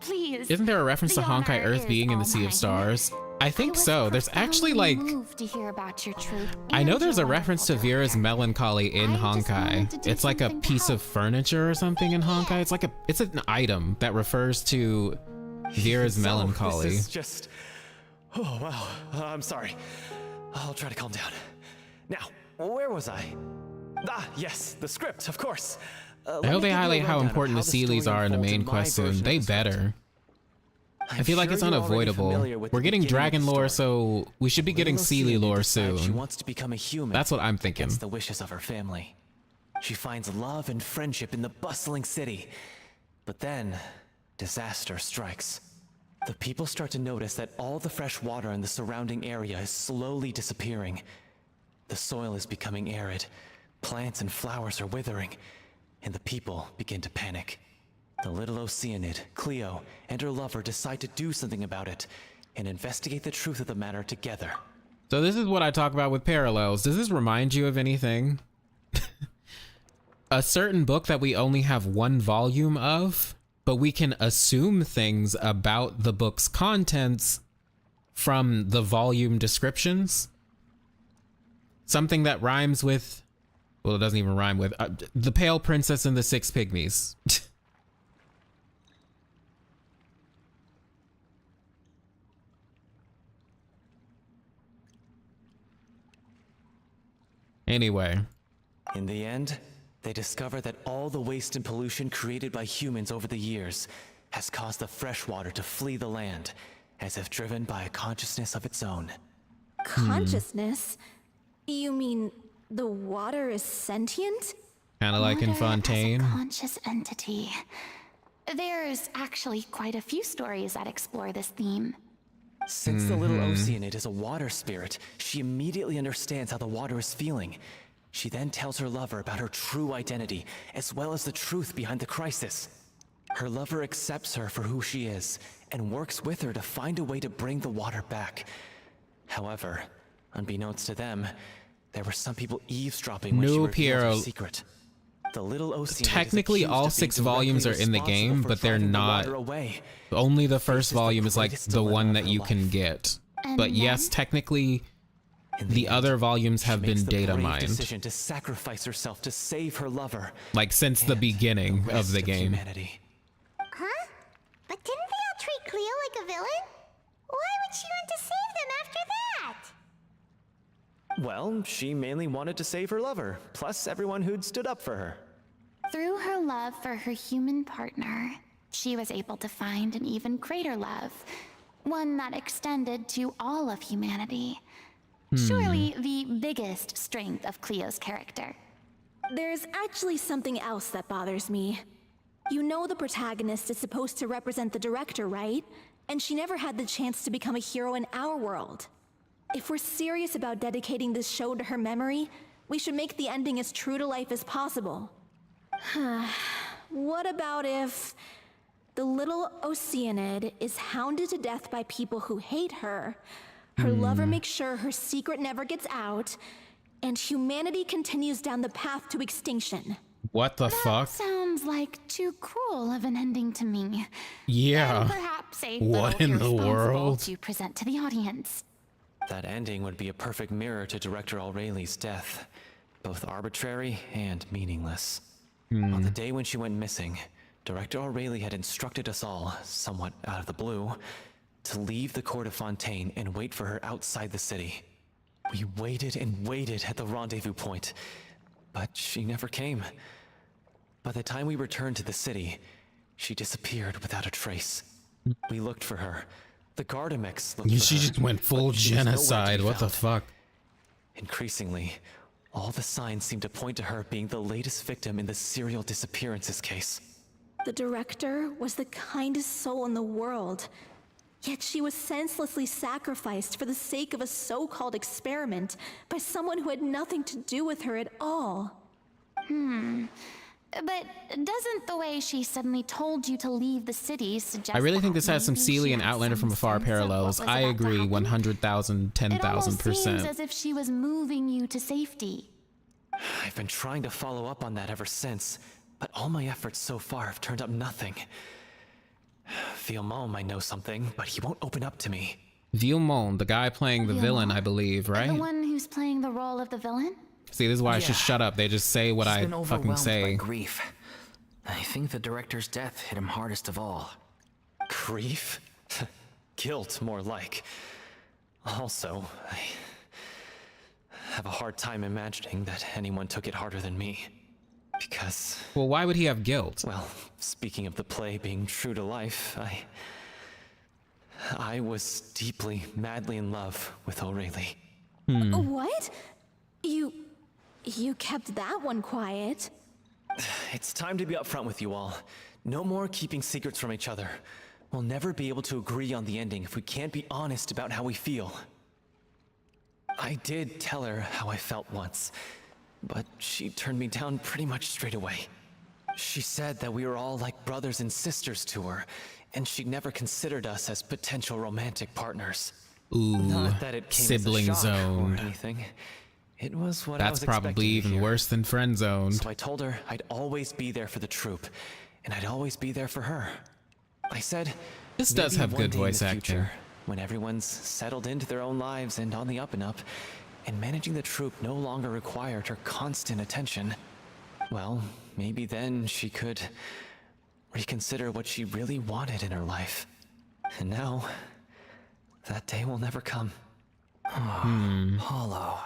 Please. Isn't there a reference to The Honkai honor Earth is being in the all Sea of mine. Stars? I think was so. There's actually profoundly like, moved to hear about your troupe I know and there's your a reference to wonderful Vera's director. melancholy in I just wanted to Honkai. do It's like a something to piece of help. furniture or something in Honkai. It's an item that refers to Vera's So, melancholy. This is just... Oh wow, I'm sorry. I'll try to calm down. Now, where was I? Ah, yes, the script, of course. I hope they highlight how important the Seelies are in the main quest soon. They better. I feel like it's unavoidable. We're getting dragon lore, so we should be getting Seelie lore soon. She wants to become a human. That's what I'm thinking. Against the wishes of her family. She finds love and friendship in the bustling city. But then, disaster strikes. The people start to notice that all the fresh water in the surrounding area is slowly disappearing. The soil is becoming arid, plants and flowers are withering, and the people begin to panic. The little Oceanid, Cleo, and her lover decide to do something about it and investigate the truth of the matter together. So this is what I talk about with parallels. Does this remind you of anything? A certain book that we only have one volume of, but we can assume things about the book's contents from the volume descriptions. Something that rhymes with, well, it doesn't even rhyme with, The Pale Princess and the Six Pygmies. Anyway. In the end, they discover that all the waste and pollution created by humans over the years has caused the fresh water to flee the land, as if driven by a consciousness of its own. Consciousness? You mean the water is sentient? Kind of like in Fontaine. As a conscious entity. There's actually quite a few stories that explore this theme. Since the little Oceanid is a water spirit, she immediately understands how the water is feeling. She then tells her lover about her true identity, as well as the truth behind the crisis. Her lover accepts her for who she is, and works with her to find a way to bring the water back. However, unbeknownst to them, there were some people eavesdropping when she revealed her secret. The little Oceanid Technically, all 6 volumes are in the game, but they're not. Only the first volume is like the one that you can get. But yes, technically, the other volumes have been data mined. Decision to sacrifice herself to save her lover. Like since the beginning of the game. Huh? But didn't they all treat Cleo like a villain? Why would she want to save them after that? Well, she mainly wanted to save her lover, plus everyone who'd stood up for her. Through her love for her human partner, she was able to find an even greater love, one that extended to all of humanity. Surely the biggest strength of Cleo's character. There's actually something else that bothers me. You know the protagonist is supposed to represent the director, right? And she never had the chance to become a hero in our world. If we're serious about dedicating this show to her memory, we should make the ending as true to life as possible. What about if the little Oceanid is hounded to death by people who hate her, her lover makes sure her secret never gets out, and humanity continues down the path to extinction? What the fuck? Sounds like too cruel of an ending to me. Yeah. And perhaps a what little in the irresponsible world? to present to the audience. That ending would be a perfect mirror to Director Aureli's death, both arbitrary and meaningless. On the day when she went missing, Director Aureli had instructed us all, somewhat out of the blue, to leave the court of Fontaine and wait for her outside the city. We waited and waited at the rendezvous point, but she never came. By the time we returned to the city, she disappeared without a trace. We looked for her. The Gardamex looked for She her, just went full but she was nowhere to be genocide. What the found. fuck? Increasingly, all the signs seem to point to her being the latest victim in the serial disappearances case. The director was the kindest soul in the world, yet she was senselessly sacrificed for the sake of a so-called experiment by someone who had nothing to do with her at all. But doesn't the way she suddenly told you to leave the city suggest I really think that this has some maybe Seelie she and had Outlander some from afar sense of what parallels. was I about to agree happen? 100,000, It almost seems 10,000%. as if she was moving you to safety. I've been trying to follow up on that ever since, but all my efforts so far have turned up nothing. Villemont might know something, but he won't open up to me. Villemont, the guy playing the villain, I believe, right? The one who's playing the role of the villain? See, this is why I should shut up. They just say what He's I been fucking overwhelmed say. by grief. I think the director's death hit him hardest of all. Grief? Guilt, more like. Also, have a hard time imagining that anyone took it harder than me. Because, Well, why would he have guilt? well, speaking of the play being true to life, I was deeply, madly in love with O'Reilly. What? You kept that one quiet. It's time to be upfront with you all. No more keeping secrets from each other. We'll never be able to agree on the ending if we can't be honest about how we feel. I did tell her how I felt once, but she turned me down pretty much straight away. She said that we were all like brothers and sisters to her, and she'd never considered us as potential romantic partners. Ooh, Not that it came sibling as a shock zoned. or anything. It was what I That's was expecting probably to even hear. worse than friend zoned. So I told her I'd always be there for the troop, and I'd always be there for her. I said, This does maybe have one good day in voice the acting. future, when everyone's settled into their own lives and on the up and up, and managing the troop no longer required her constant attention, well, maybe then she could reconsider what she really wanted in her life. And now, that day will never come. Hollow.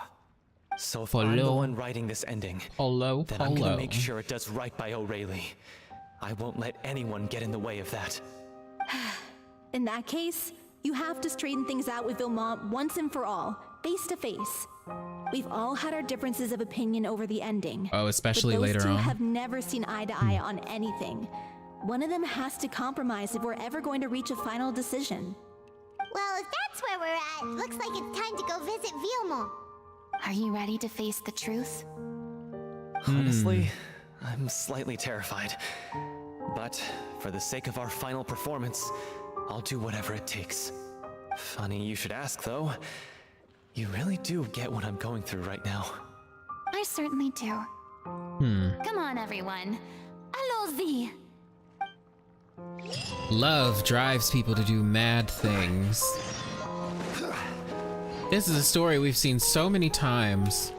So if I'm the Hollow. one writing this ending, Hello, then I'm gonna make sure it does right by O'Reilly. I won't let anyone get in the way of that. In that case, you have to straighten things out with Vilmont once and for all, face to face. We've all had our differences of opinion over the ending. Oh, especially but those later two on. have never seen eye to eye on anything. One of them has to compromise if we're ever going to reach a final decision. Well, if that's where we're at, looks like it's time to go visit Vilmont. Are you ready to face the truth? Honestly, I'm slightly terrified. But for the sake of our final performance, I'll do whatever it takes. Funny you should ask, though. You really do get what I'm going through right now. I certainly do. Come on, everyone. Allons-y! Love drives people to do mad things. This is a story we've seen so many times.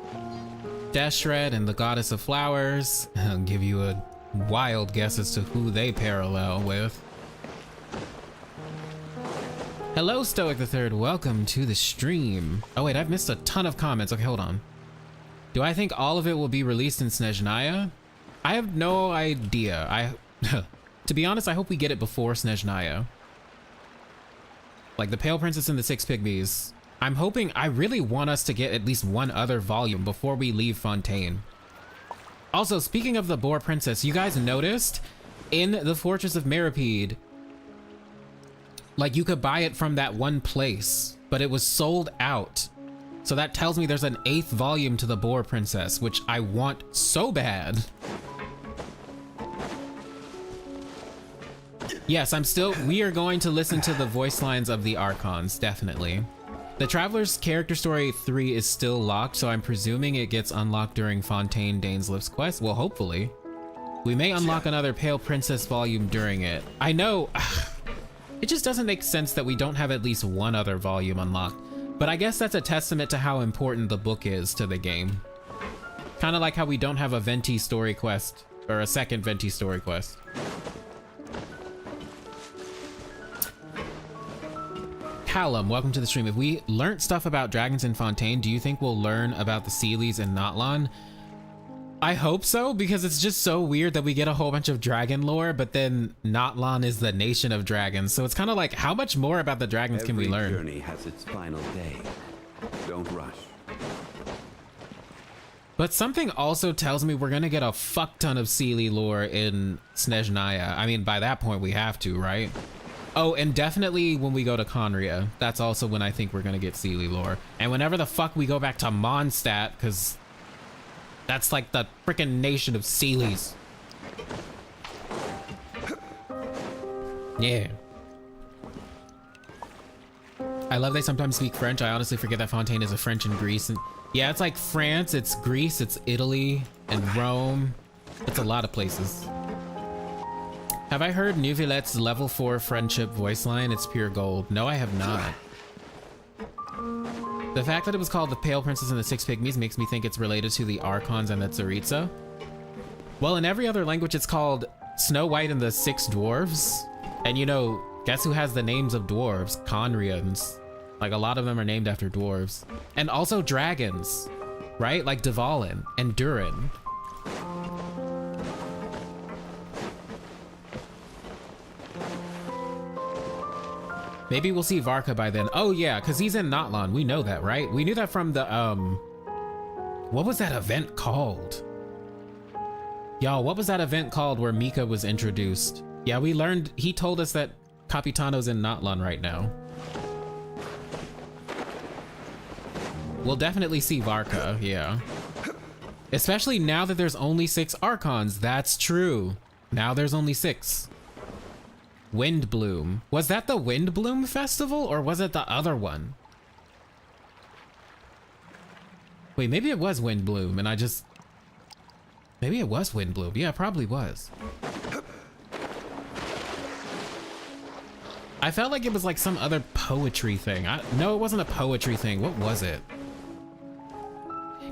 Deshred and the Goddess of Flowers. I'll give you a wild guess as to who they parallel with. Hello, Stoic the Third. Welcome to the stream. Oh wait, I've missed a ton of comments. Okay, hold on. Do I think all of it will be released in Snezhnaya? I have no idea. To be honest, I hope we get it before Snezhnaya. Like the Pale Princess and the Six Pygmies. I'm hoping, I really want us to get at least one other volume before we leave Fontaine. Also, speaking of the Boar Princess, you guys noticed in the Fortress of Meripede, like you could buy it from that one place, but it was sold out. So that tells me there's an 8th volume to the Boar Princess, which I want so bad. Yes, we are going to listen to the voice lines of the Archons, definitely. The Traveler's character story 3 is still locked, so I'm presuming it gets unlocked during Fontaine Dainsleif's quest. Well, hopefully. We may unlock another Pale Princess volume during it. I know, it just doesn't make sense that we don't have at least one other volume unlocked. But I guess that's a testament to how important the book is to the game. Kind of like how we don't have a Venti story quest, or a second Venti story quest. Callum, welcome to the stream. If we learned stuff about dragons in Fontaine, do you think we'll learn about the Seelies in Natlan? I hope so, because it's just so weird that we get a whole bunch of dragon lore, but then Natlan is the nation of dragons. So it's kind of like, how much more about the dragons can we learn? Every journey has its final day. Don't rush. But something also tells me we're gonna get a fuck ton of Seelie lore in Snezhnaya. I mean, by that point we have to, right? Oh, and definitely when we go to Conria, that's also when I think we're gonna get Seelie lore. And whenever the fuck we go back to Mondstadt, because that's like the freaking nation of Seelies. Yeah. I love they sometimes speak French. I honestly forget that Fontaine is a French in Greece. And yeah, it's like France, it's Greece, it's Italy, and Rome. It's a lot of places. Have I heard Neuvillette's level 4 friendship voice line? It's pure gold. No, I have not. The fact that it was called the Pale Princess and the Six Pygmies makes me think it's related to the Archons and the Tsaritsa. Well, in every other language, it's called Snow White and the Six Dwarves. And you know, guess who has the names of dwarves? Conrians. Like a lot of them are named after dwarves. And also dragons. right? Like Dvalin and Durin. Maybe we'll see Varka by then. Oh yeah, because he's in Natlan. We know that, right? We knew that from the, what was that event called? Y'all, what was that event called where Mika was introduced? Yeah, we learned, he told us that Capitano's in Natlan right now. We'll definitely see Varka, yeah. Especially now that there's only 6 Archons. That's true. Now there's only 6. Windbloom. Was that the Windbloom festival or was it the other one? Wait, maybe it was Windbloom and I just... Maybe it was Windbloom. Yeah, it probably was. I felt like it was like some other poetry thing. No, it wasn't a poetry thing. What was it?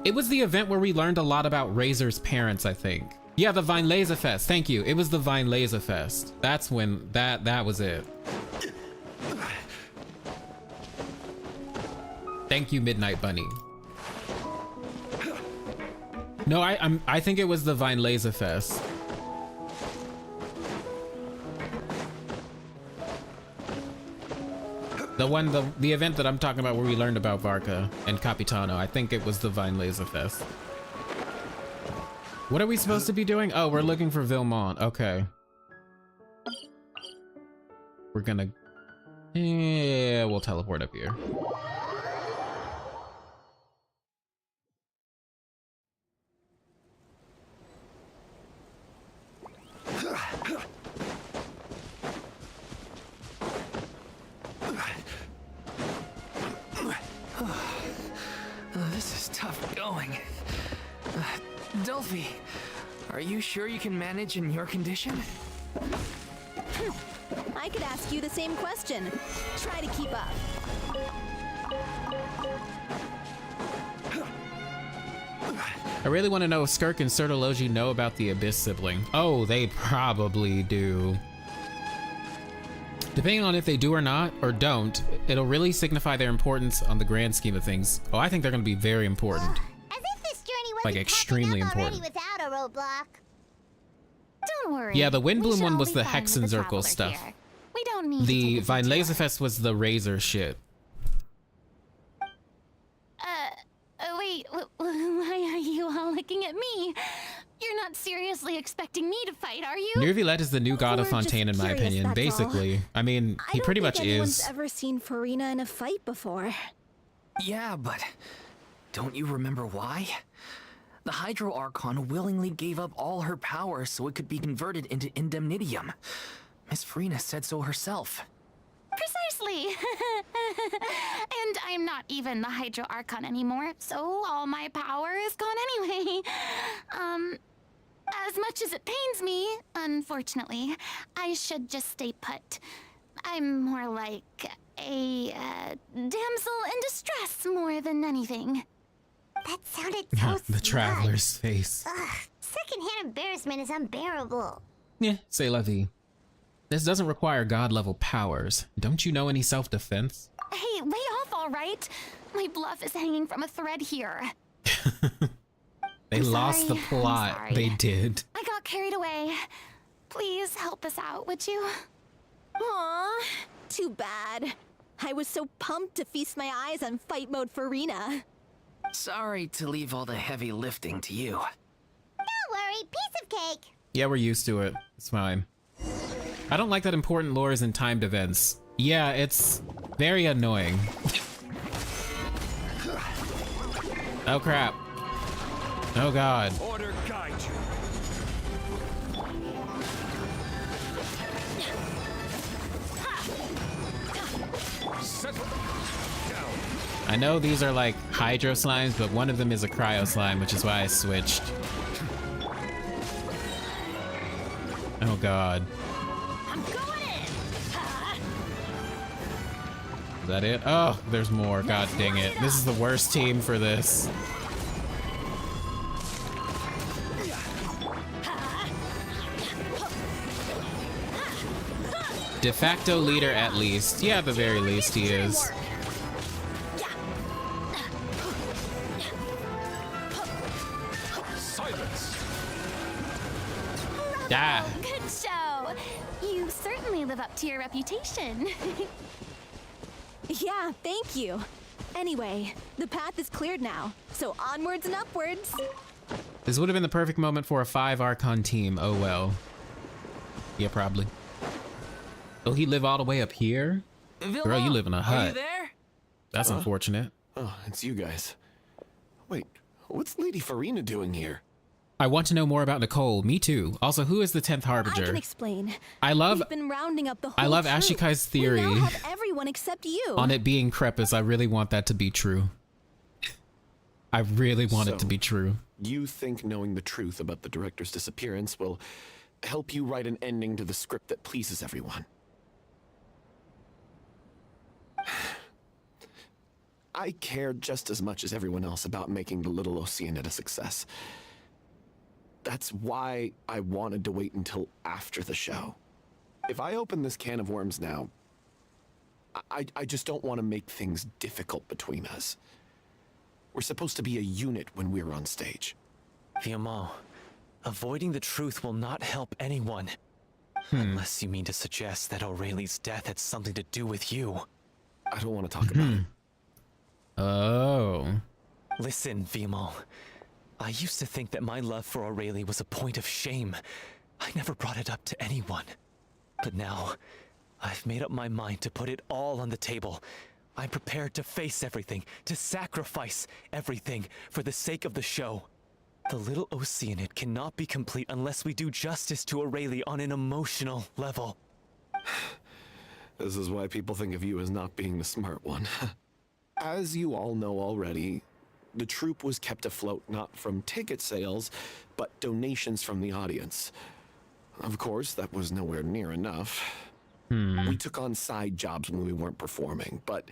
It was the event where we learned a lot about Razor's parents, I think. Yeah, the Finalizing Fest. Thank you. It was the Finalizing Fest. That's when that was it. Thank you, Midnight Bunny. No, I think it was the Finalizing Fest. The event that I'm talking about where we learned about Varka and Capitano. I think it was the Finalizing Fest. What are we supposed to be doing? Oh, we're looking for Vilmont. Okay. We're gonna... Yeah, we'll teleport up here. This is tough going. Delphi, are you sure you can manage in your condition? I could ask you the same question. Try to keep up. I really want to know if Skirk and Sertology know about the Abyss sibling. Oh, they probably do. Depending on if they do or not, or don't, it'll really signify their importance on the grand scheme of things. Oh, I think they're going to be very important. As if this journey wasn't Like extremely tough enough important. already without a roadblock. Don't worry. Yeah, the Windbloom We one shall was be the fine with Hexen the Circle traveler stuff. here. We don't need The to take a detour. Finalizing Fest was the Razor shit. Wait, why are you all looking at me? You're not seriously expecting me to fight, are you? Nervilette is the new god of We're just Fontaine in my curious, opinion, that's all. basically. I mean, he pretty much I don't think anyone's is. ever seen Furina in a fight before. Yeah, but don't you remember why? The Hydro Archon willingly gave up all her power so it could be converted into Indemnitium. Miss Furina said so herself. Precisely. And I'm not even the Hydro Archon anymore, so all my power is gone anyway. As much as it pains me, unfortunately, I should just stay put. I'm more like a damsel in distress more than anything. That sounded so The traveler's face. Ugh, secondhand embarrassment is unbearable. Yeah, c'est la vie. This doesn't require god-level powers. Don't you know any self-defense? Hey, lay off, all right? My bluff is hanging from a thread here. They I'm lost the sorry. I'm plot. sorry. They did. I got carried away. Please help us out, would you? Aw, too bad. I was so pumped to feast my eyes on fight mode Furina. Sorry to leave all the heavy lifting to you. Don't worry, piece of cake. Yeah, we're used to it. It's fine. I don't like that important lore is in timed events. Yeah, it's very annoying. Oh crap. Oh god. Order guide you. Settle down. I know these are like hydro slimes, but one of them is a cryo slime, which is why I switched. Oh god. I'm going in. Is that it? Oh, there's more. God dang it. This is the worst team for this. De facto leader at least. Yeah, at the very least he is. Ah. Good show. You certainly live up to your reputation. Yeah, thank you. Anyway, the path is cleared now, so onwards and upwards. This would have been the perfect moment for a 5 Archon team. Oh well. Yeah, probably. Oh, he live all the way up here? Girl, you live in a hut. Are you there? That's unfortunate. Oh, it's you guys. Wait, what's Lady Furina doing here? I want to know more about Nicole. Me too. Also, who is the 10th Harbinger? I can explain. I love. We've been rounding up the whole I love troop. Ashikai's theory. We now have everyone except you. On it being Crepus. I really want that to be true. I really want it to be true. You think knowing the truth about the director's disappearance will help you write an ending to the script that pleases everyone? I care just as much as everyone else about making the Little Oceanid a success. That's why I wanted to wait until after the show. If I open this can of worms now, I just don't want to make things difficult between us. We're supposed to be a unit when we're on stage. Fiamma, avoiding the truth will not help anyone. Unless you mean to suggest that Aurelie's death had something to do with you. I don't want to talk about it. Oh. Listen, Fiamma. I used to think that my love for Aurelie was a point of shame. I never brought it up to anyone. But now, I've made up my mind to put it all on the table. I'm prepared to face everything, to sacrifice everything for the sake of the show. The Little Oceanid cannot be complete unless we do justice to Aurelie on an emotional level. This is why people think of you as not being the smart one. As you all know already, the troupe was kept afloat not from ticket sales, but donations from the audience. Of course, that was nowhere near enough. We took on side jobs when we weren't performing, but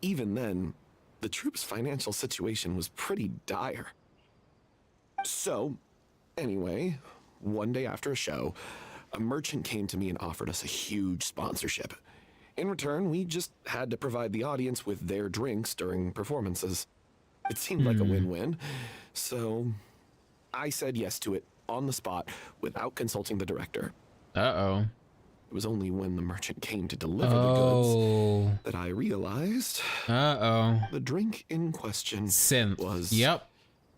even then, the troupe's financial situation was pretty dire. So, anyway, one day after a show, a merchant came to me and offered us a huge sponsorship. In return, we just had to provide the audience with their drinks during performances. It seemed like a win-win, so I said yes to it on the spot without consulting the director. Uh-oh. It was only when the merchant came to deliver the goods that I realized the drink in question was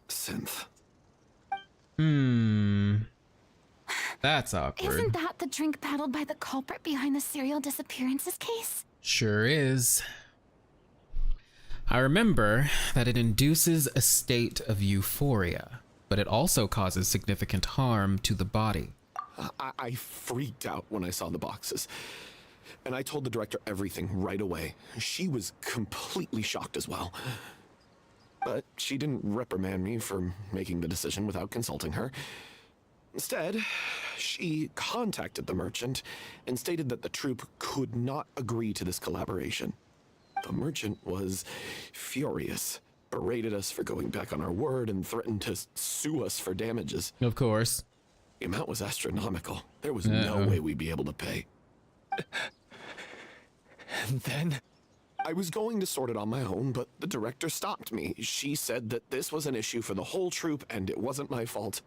synth. That's awkward. Isn't that the drink paddled by the culprit behind the serial disappearances case? Sure is. I remember that it induces a state of euphoria, but it also causes significant harm to the body. I freaked out when I saw the boxes, and I told the director everything right away. She was completely shocked as well. But she didn't reprimand me for making the decision without consulting her. Instead, she contacted the merchant and stated that the troupe could not agree to this collaboration. The merchant was furious, berated us for going back on our word, and threatened to sue us for damages. Of course. The amount was astronomical. There was no way we'd be able to pay. And then? I was going to sort it on my own, but the director stopped me. She said that this was an issue for the whole troupe, and it wasn't my fault.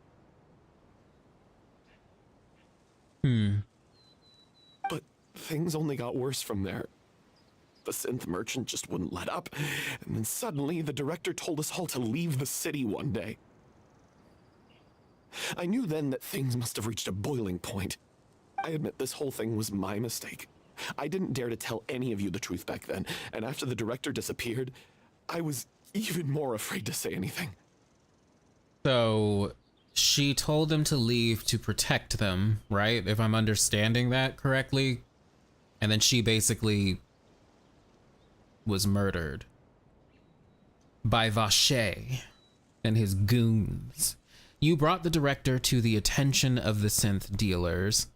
But things only got worse from there. The synth merchant just wouldn't let up, and then suddenly the director told us all to leave the city one day. I knew then that things must have reached a boiling point. I admit this whole thing was my mistake. I didn't dare to tell any of you the truth back then, and after the director disappeared, I was even more afraid to say anything. So she told them to leave to protect them, right? If I'm understanding that correctly. And then she basically was murdered by Vache and his goons. You brought the director to the attention of the synth dealers.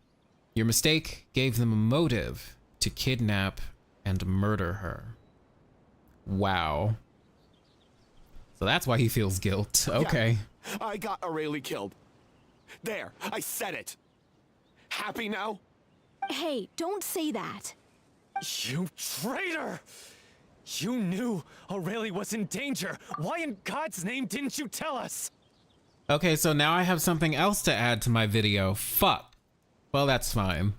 Your mistake gave them a motive to kidnap and murder her. Wow. So that's why he feels guilt. Okay. Yeah, I got Aurelie killed. There, I said it. Happy now? Hey, don't say that. You traitor! You knew Aurelie was in danger. Why in God's name didn't you tell us? Okay, so now I have something else to add to my video. Fuck. Well, that's fine.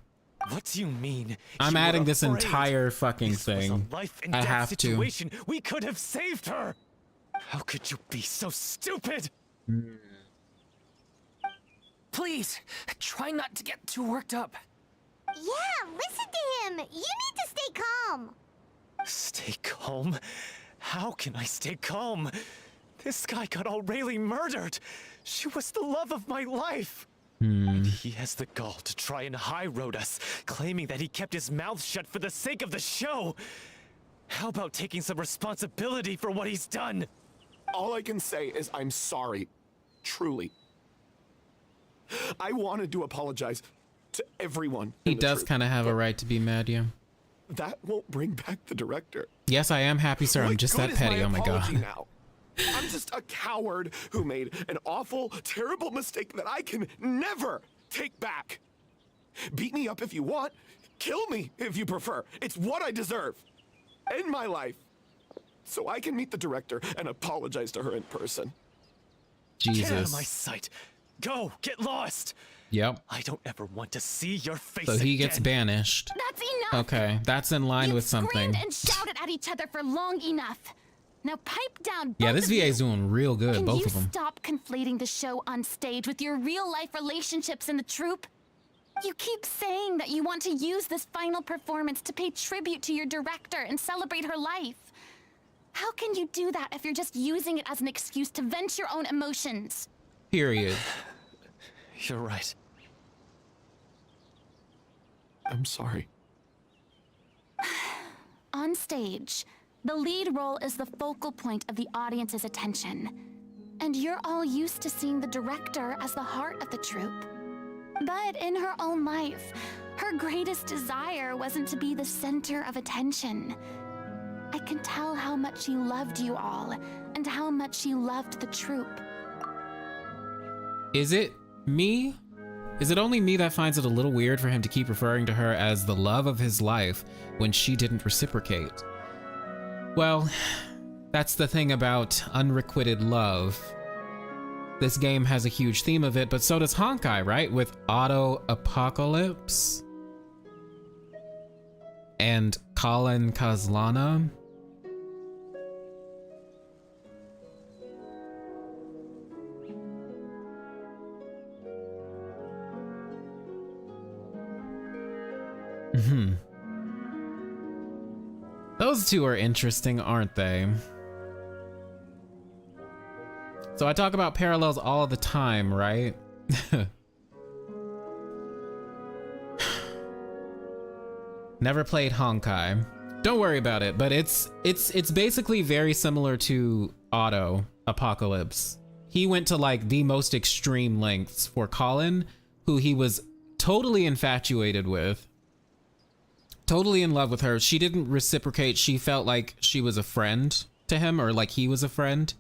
What do you mean? I'm you were adding this afraid? entire fucking This was thing. a life and I death have to. situation. We could have saved her. How could you be so stupid? Please, try not to get too worked up. Yeah, listen to him. You need to stay calm. Stay calm? How can I stay calm? This guy got Aurelie murdered. She was the love of my life. And he has the gall to try and high road us, claiming that he kept his mouth shut for the sake of the show. How about taking some responsibility for what he's done? All I can say is I'm sorry. Truly. I wanted to apologize to everyone. He does kind of have a right to be mad, yeah. That won't bring back the director. Yes, I am happy, sir. I'm just that petty. Oh my god. Now? I'm just a coward who made an awful, terrible mistake that I can never take back. Beat me up if you want. Kill me if you prefer. It's what I deserve. End my life. So I can meet the director and apologize to her in person. Jesus. Get out of my sight. Go, get lost. Yep. I don't ever want to see your face So he again. gets banished. That's enough. Okay, that's in line with something. Screamed and shouted at each other for long enough. Now pipe down. Yeah, both this of VA you. is doing real good, Can both you of them. stop conflating the show on stage with your real-life relationships in the troupe? You keep saying that you want to use this final performance to pay tribute to your director and celebrate her life. How can you do that if you're just using it as an excuse to vent your own emotions? Period. You're right. I'm sorry. On stage, the lead role is the focal point of the audience's attention. And you're all used to seeing the director as the heart of the troupe. But in her own life, her greatest desire wasn't to be the center of attention. I can tell how much she loved you all, and how much she loved the troupe. Is it me? Is it only me that finds it a little weird for him to keep referring to her as the love of his life when she didn't reciprocate? Well, that's the thing about unrequited love. This game has a huge theme of it, but so does Honkai, right? With Auto Apocalypse and Colin Kazlana. Those two are interesting, aren't they? So I talk about parallels all the time, right? Never played Honkai. Don't worry about it, but it's basically very similar to Auto Apocalypse. He went to like the most extreme lengths for Colin, who he was totally infatuated with. Totally in love with her. She didn't reciprocate. She felt like she was a friend to him, or like he was a friend.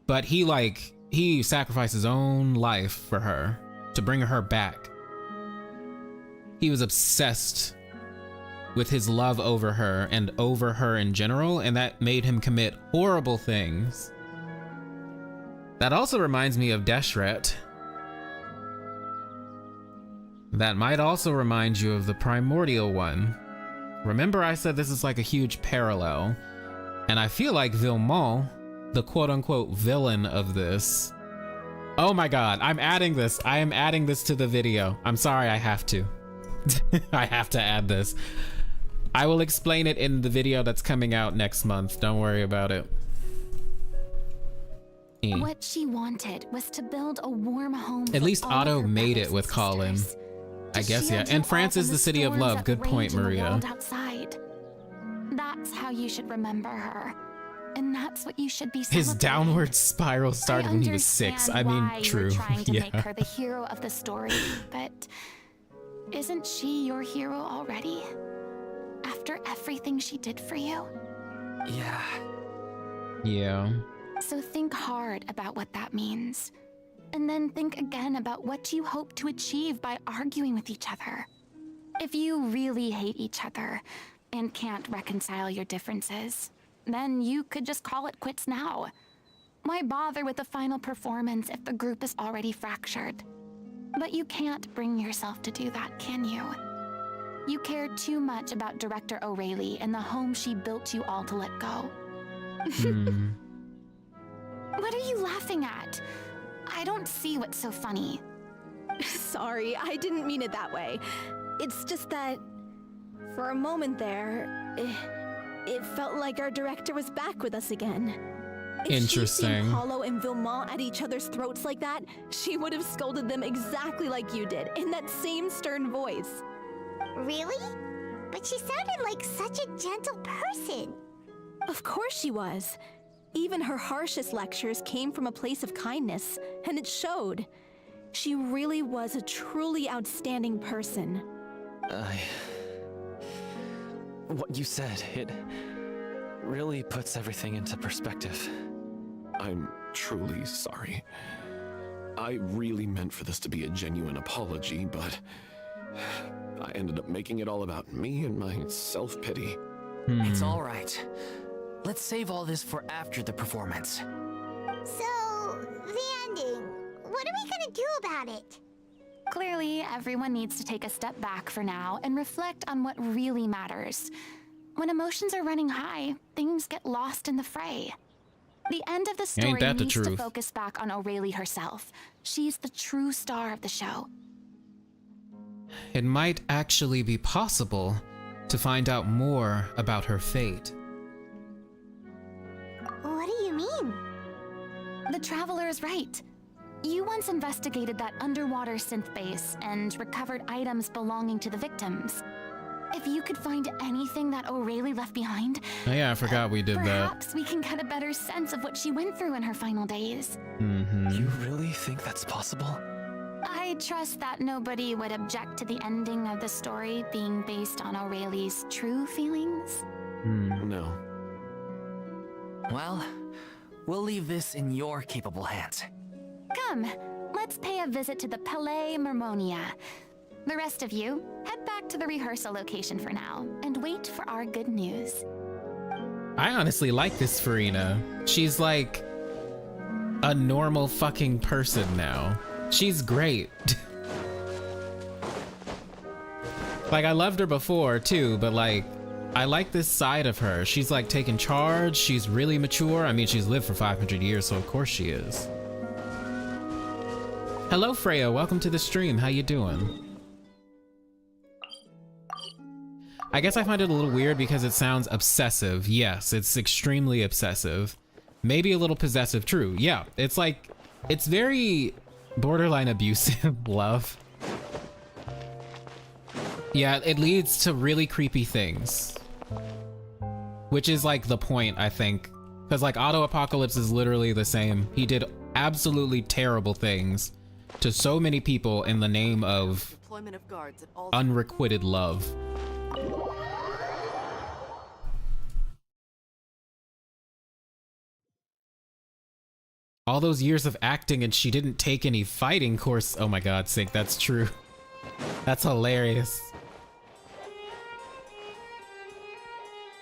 But he sacrificed his own life for her to bring her back. He was obsessed with his love over her and over her in general, and that made him commit horrible things. That also reminds me of Deshret. That might also remind you of the primordial one. Remember I said this is like a huge parallel, and I feel like Villemont, the quote-unquote villain of this. Oh my god, I'm adding this. I am adding this to the video. I'm sorry, I have to. I have to add this. I will explain it in the video that's coming out next month. Don't worry about it. What she wanted was to build a warm home. At least Otto made it with Colin. I guess, yeah. And France is the city of love. Good point, Maria. Outside. That's how you should remember her. And that's what you should be His celebrating. downward spiral started when he was 6. I mean, true. You're trying to Yeah. make her the hero of the story, but isn't she your hero already? After everything she did for you? Yeah. Yeah. So think hard about what that means. And then think again about what you hope to achieve by arguing with each other. If you really hate each other and can't reconcile your differences, then you could just call it quits now. Why bother with the final performance if the group is already fractured? But you can't bring yourself to do that, can you? You care too much about Director O'Reilly and the home she built you all to let go. What are you laughing at? I don't see what's so funny. Sorry, I didn't mean it that way. It's just that, for a moment there, it felt like our director was back with us again. If Interesting. she'd seen Paulo and Villemont at each other's throats like that, she would have scolded them exactly like you did, in that same stern voice. Really? But she sounded like such a gentle person. Of course she was. Even her harshest lectures came from a place of kindness, and it showed. She really was a truly outstanding person. What you said, it really puts everything into perspective. I'm truly sorry. I really meant for this to be a genuine apology, but I ended up making it all about me and my self-pity. It's all right. Let's save all this for after the performance. So, the ending. What are we gonna do about it? Clearly, everyone needs to take a step back for now and reflect on what really matters. When emotions are running high, things get lost in the fray. The end of the story needs to focus back on O'Reilly herself. She's the true star of the show. It might actually be possible to find out more about her fate. What do you mean? The Traveler is right. You once investigated that underwater synth base and recovered items belonging to the victims. If you could find anything that O'Reilly left behind... Oh yeah, I forgot we did that. Perhaps we can get a better sense of what she went through in her final days. You really think that's possible? I trust that nobody would object to the ending of the story being based on O'Reilly's true feelings. No. Well, we'll leave this in your capable hands. Come, let's pay a visit to the Palais Mermonia. The rest of you, head back to the rehearsal location for now, and wait for our good news. I honestly like this Furina. She's like a normal fucking person now. She's great. Like, I loved her before too, but like, I like this side of her. She's like taking charge. She's really mature. I mean, she's lived for 500 years, so of course she is. Hello, Freya. Welcome to the stream. How you doing? I guess I find it a little weird because it sounds obsessive. Yes, it's extremely obsessive. Maybe a little possessive, true. Yeah, it's like, it's very borderline abusive love. Yeah, it leads to really creepy things. Which is like the point, I think. Because like Auto Apocalypse is literally the same. He did absolutely terrible things to so many people in the name of unrequited love. All those years of acting and she didn't take any fighting course. Oh my god, Sink, that's true. That's hilarious.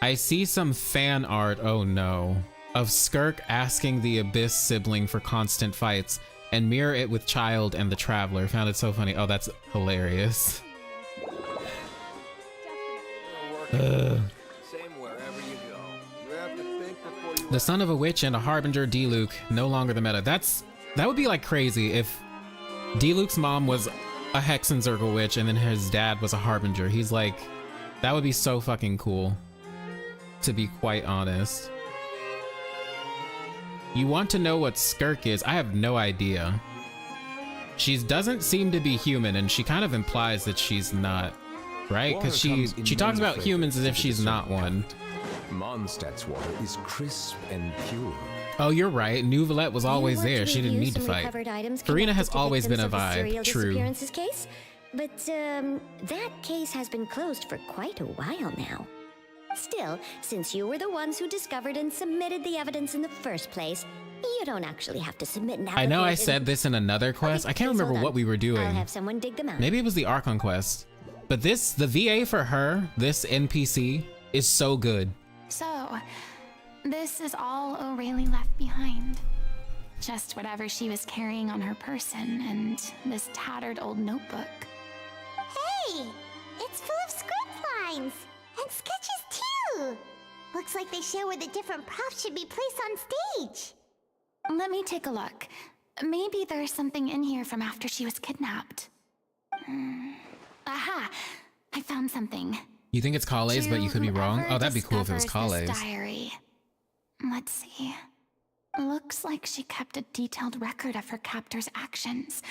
I see some fan art, oh no, of Skirk asking the Abyss sibling for constant fights and mirror it with Child and the Traveler. Found it so funny. Oh, that's hilarious. The son of a witch and a harbinger, D-Luke, no longer the meta. That would be like crazy if D-Luke's mom was a Hexenzirkel witch and then his dad was a harbinger. He's like, that would be so fucking cool, to be quite honest. You want to know what Skirk is? I have no idea. She doesn't seem to be human, and she kind of implies that she's not, right? Because she talks about humans as if she's not one. Mondstadt's water is crisp and pure. Oh, you're right. Neuvillette was always there. She didn't need to fight. Furina has always been a vibe. True. Case, but that case has been closed for quite a while now. Still, since you were the ones who discovered and submitted the evidence in the first place, you don't actually have to submit an I know I said this in another quest. I can't remember what we were doing. I'll have someone dig them out. Maybe it was the Archon quest. But the VA for her, this NPC, is so good. So, this is all O'Reilly left behind. Just whatever she was carrying on her person and this tattered old notebook. Hey! It's full of script lines! And sketches too! Looks like they show where the different props should be placed on stage. Let me take a look. Maybe there's something in here from after she was kidnapped. Aha! I found something. You think it's Kale's, but you could be wrong? Oh, that'd be cool if it was Kale's. Diary. Let's see. Looks like she kept a detailed record of her captor's actions.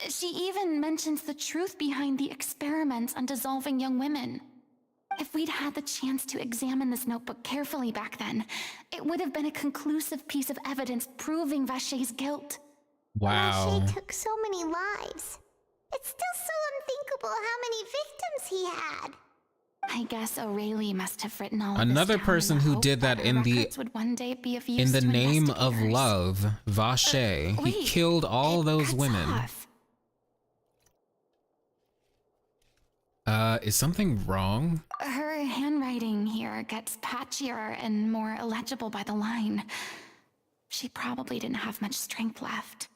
She even mentions the truth behind the experiments on dissolving young women. If we'd had the chance to examine this notebook carefully back then, it would have been a conclusive piece of evidence proving Vacher's guilt. Wow. Vacher took so many lives. It's still so unthinkable how many victims he had. I guess O'Reilly must have written all Another of this person who did that in the name of love, Vacher. He killed all those women. Is something wrong? Her handwriting here gets patchier and more illegible by the line. She probably didn't have much strength left.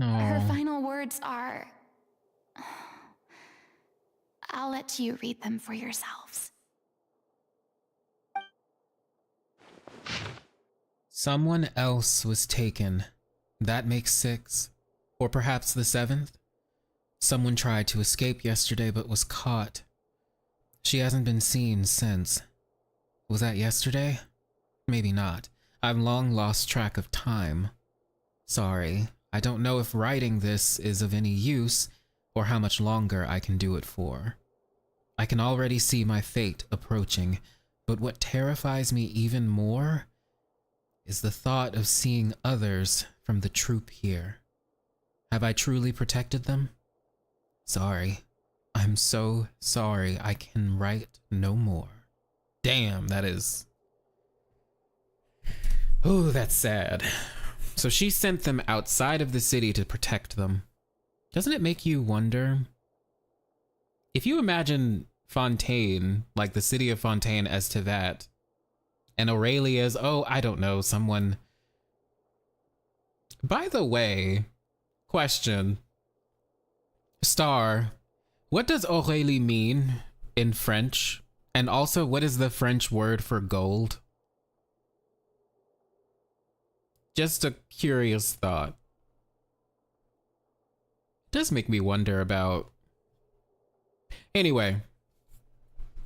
Her final words are... I'll let you read them for yourselves. Someone else was taken. That makes 6. Or perhaps the 7th? Someone tried to escape yesterday but was caught. She hasn't been seen since. Was that yesterday? Maybe not. I've long lost track of time. Sorry, I don't know if writing this is of any use or how much longer I can do it for. I can already see my fate approaching, but what terrifies me even more is the thought of seeing others from the troop here. Have I truly protected them? Sorry. I'm so sorry. I can write no more. Damn, that is... Oh, that's sad. So she sent them outside of the city to protect them. Doesn't it make you wonder? If you imagine Fontaine, like the city of Fontaine as to that, and Aurelie as, oh, I don't know, someone... By the way, question. Star, what does Aurélie mean in French? And also, what is the French word for gold? Just a curious thought. It does make me wonder about... Anyway.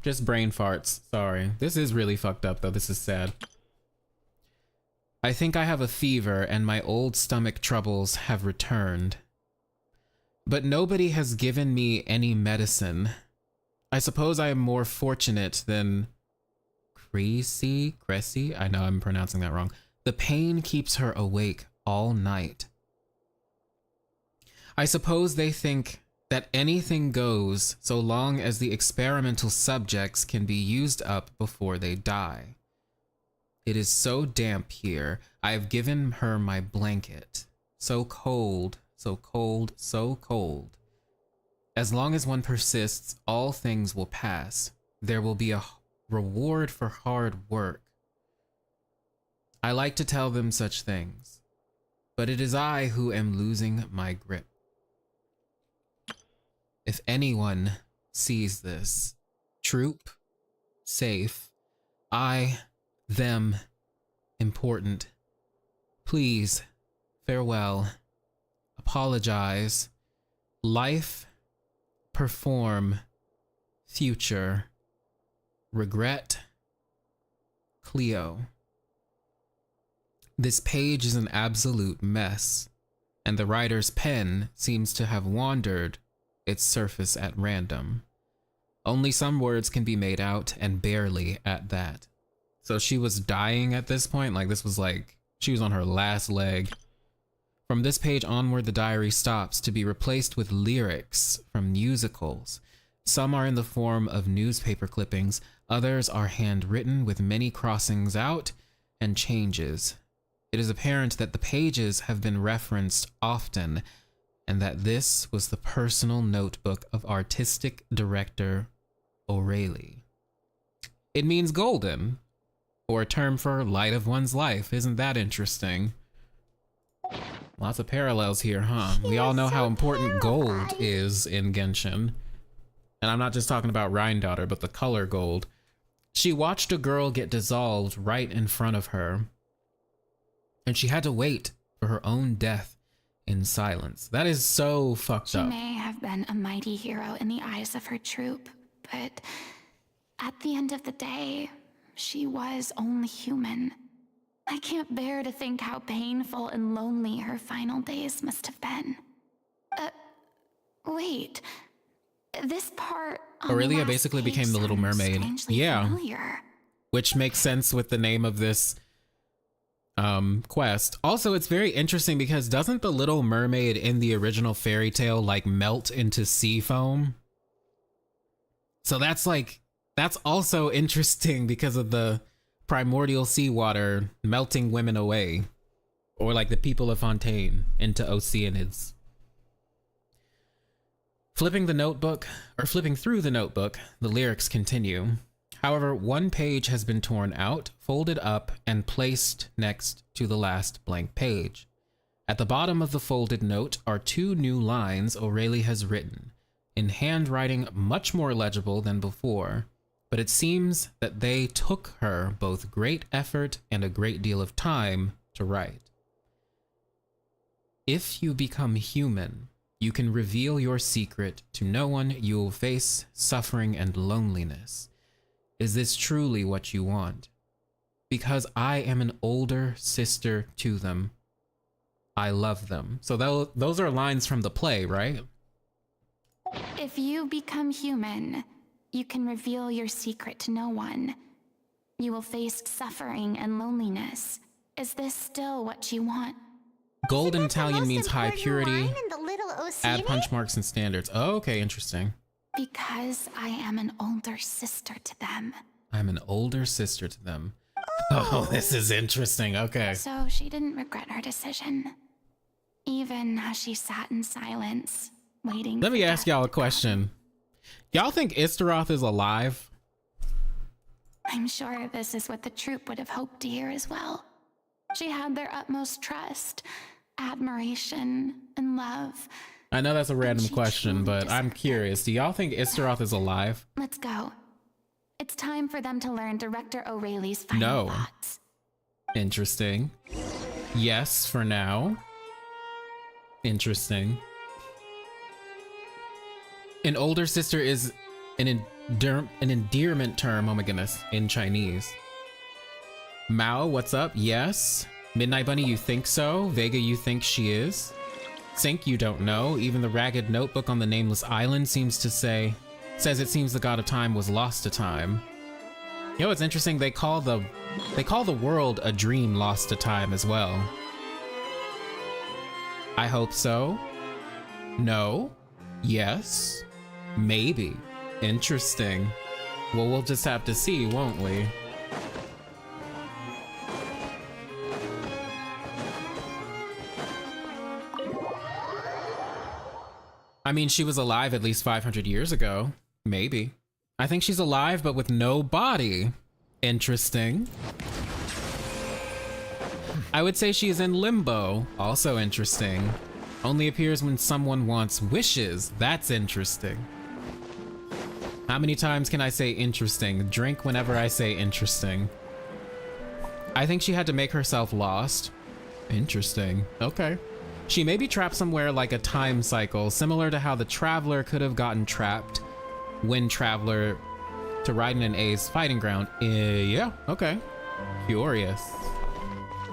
Just brain farts, sorry. This is really fucked up though, this is sad. I think I have a fever and my old stomach troubles have returned. But nobody has given me any medicine. I suppose I am more fortunate than Cressy? I know I'm pronouncing that wrong. The pain keeps her awake all night. I suppose they think that anything goes so long as the experimental subjects can be used up before they die. It is so damp here. I have given her my blanket. So cold, so cold, so cold. As long as one persists, all things will pass. There will be a reward for hard work. I like to tell them such things, but it is I who am losing my grip. If anyone sees this, troop, safe, I, them, important. Please, farewell, apologize, life, perform, future, regret, Cleo. This page is an absolute mess, and the writer's pen seems to have wandered its surface at random. Only some words can be made out, and barely at that. So she was dying at this point, like this was like, she was on her last leg. From this page onward, the diary stops to be replaced with lyrics from musicals. Some are in the form of newspaper clippings, others are handwritten with many crossings out and changes. It is apparent that the pages have been referenced often, and that this was the personal notebook of artistic director Aurelie. It means golden, or a term for light of one's life. Isn't that interesting? Lots of parallels here, huh? We all know how important gold is in Genshin. And I'm not just talking about Rhine-Daughter, but the color gold. She watched a girl get dissolved right in front of her, and she had to wait for her own death in silence. That is so fucked up. She may have been a mighty hero in the eyes of her troop, but at the end of the day, she was only human. I can't bear to think how painful and lonely her final days must have been. Wait. This part on Aurelia the last basically page became the Little sounds Mermaid. strangely Yeah. familiar. Which makes sense with the name of this quest. Also, it's very interesting because doesn't the Little Mermaid in the original fairy tale like melt into sea foam? So that's also interesting because of the primordial seawater melting women away, or like the people of Fontaine into oceanids. Flipping through the notebook, the lyrics continue. However, one page has been torn out, folded up, and placed next to the last blank page. At the bottom of the folded note are 2 new lines Aurelie has written, in handwriting much more legible than before, but it seems that they took her both great effort and a great deal of time to write. If you become human, you can reveal your secret to no one. You will face suffering and loneliness. Is this truly what you want? Because I am an older sister to them. I love them. So those are lines from the play, right? If you become human, you can reveal your secret to no one. You will face suffering and loneliness. Is this still what you want? Gold in Italian means high purity. Add Oceanic? punch marks and standards. Oh, okay, interesting. Because I am an older sister to them. I'm an older sister to them. Oh, this is interesting. Okay. So she didn't regret her decision. Even as she sat in silence, waiting. Let me ask y'all a question. Y'all think Istaroth is alive? I'm sure this is what the troop would have hoped to hear as well. She had their utmost trust, admiration, and love. I know that's a random question, but I'm curious. Do y'all think Istaroth is alive? Let's go. It's time for them to learn Director Aurelie's final thoughts. Interesting. Yes, for now. Interesting. An older sister is an endearment term, oh my goodness, in Chinese. Mao, what's up? Yes. Midnight Bunny, you think so? Vega, you think she is? Sync, you don't know. Even the ragged notebook on the nameless island says it seems the god of time was lost to time. You know what's interesting? They call the world a dream lost to time as well. I hope so. No. Yes. Maybe. Interesting. Well, we'll just have to see, won't we? I mean, she was alive at least 500 years ago. Maybe. I think she's alive, but with no body. Interesting. I would say she is in limbo. Also interesting. Only appears when someone wants wishes. That's interesting. How many times can I say interesting? Drink whenever I say interesting. I think she had to make herself lost. Interesting. Okay. She may be trapped somewhere like a time cycle, similar to how the Traveler could have gotten trapped when Traveler to Raiden and A's fighting ground. Yeah, okay. Curious.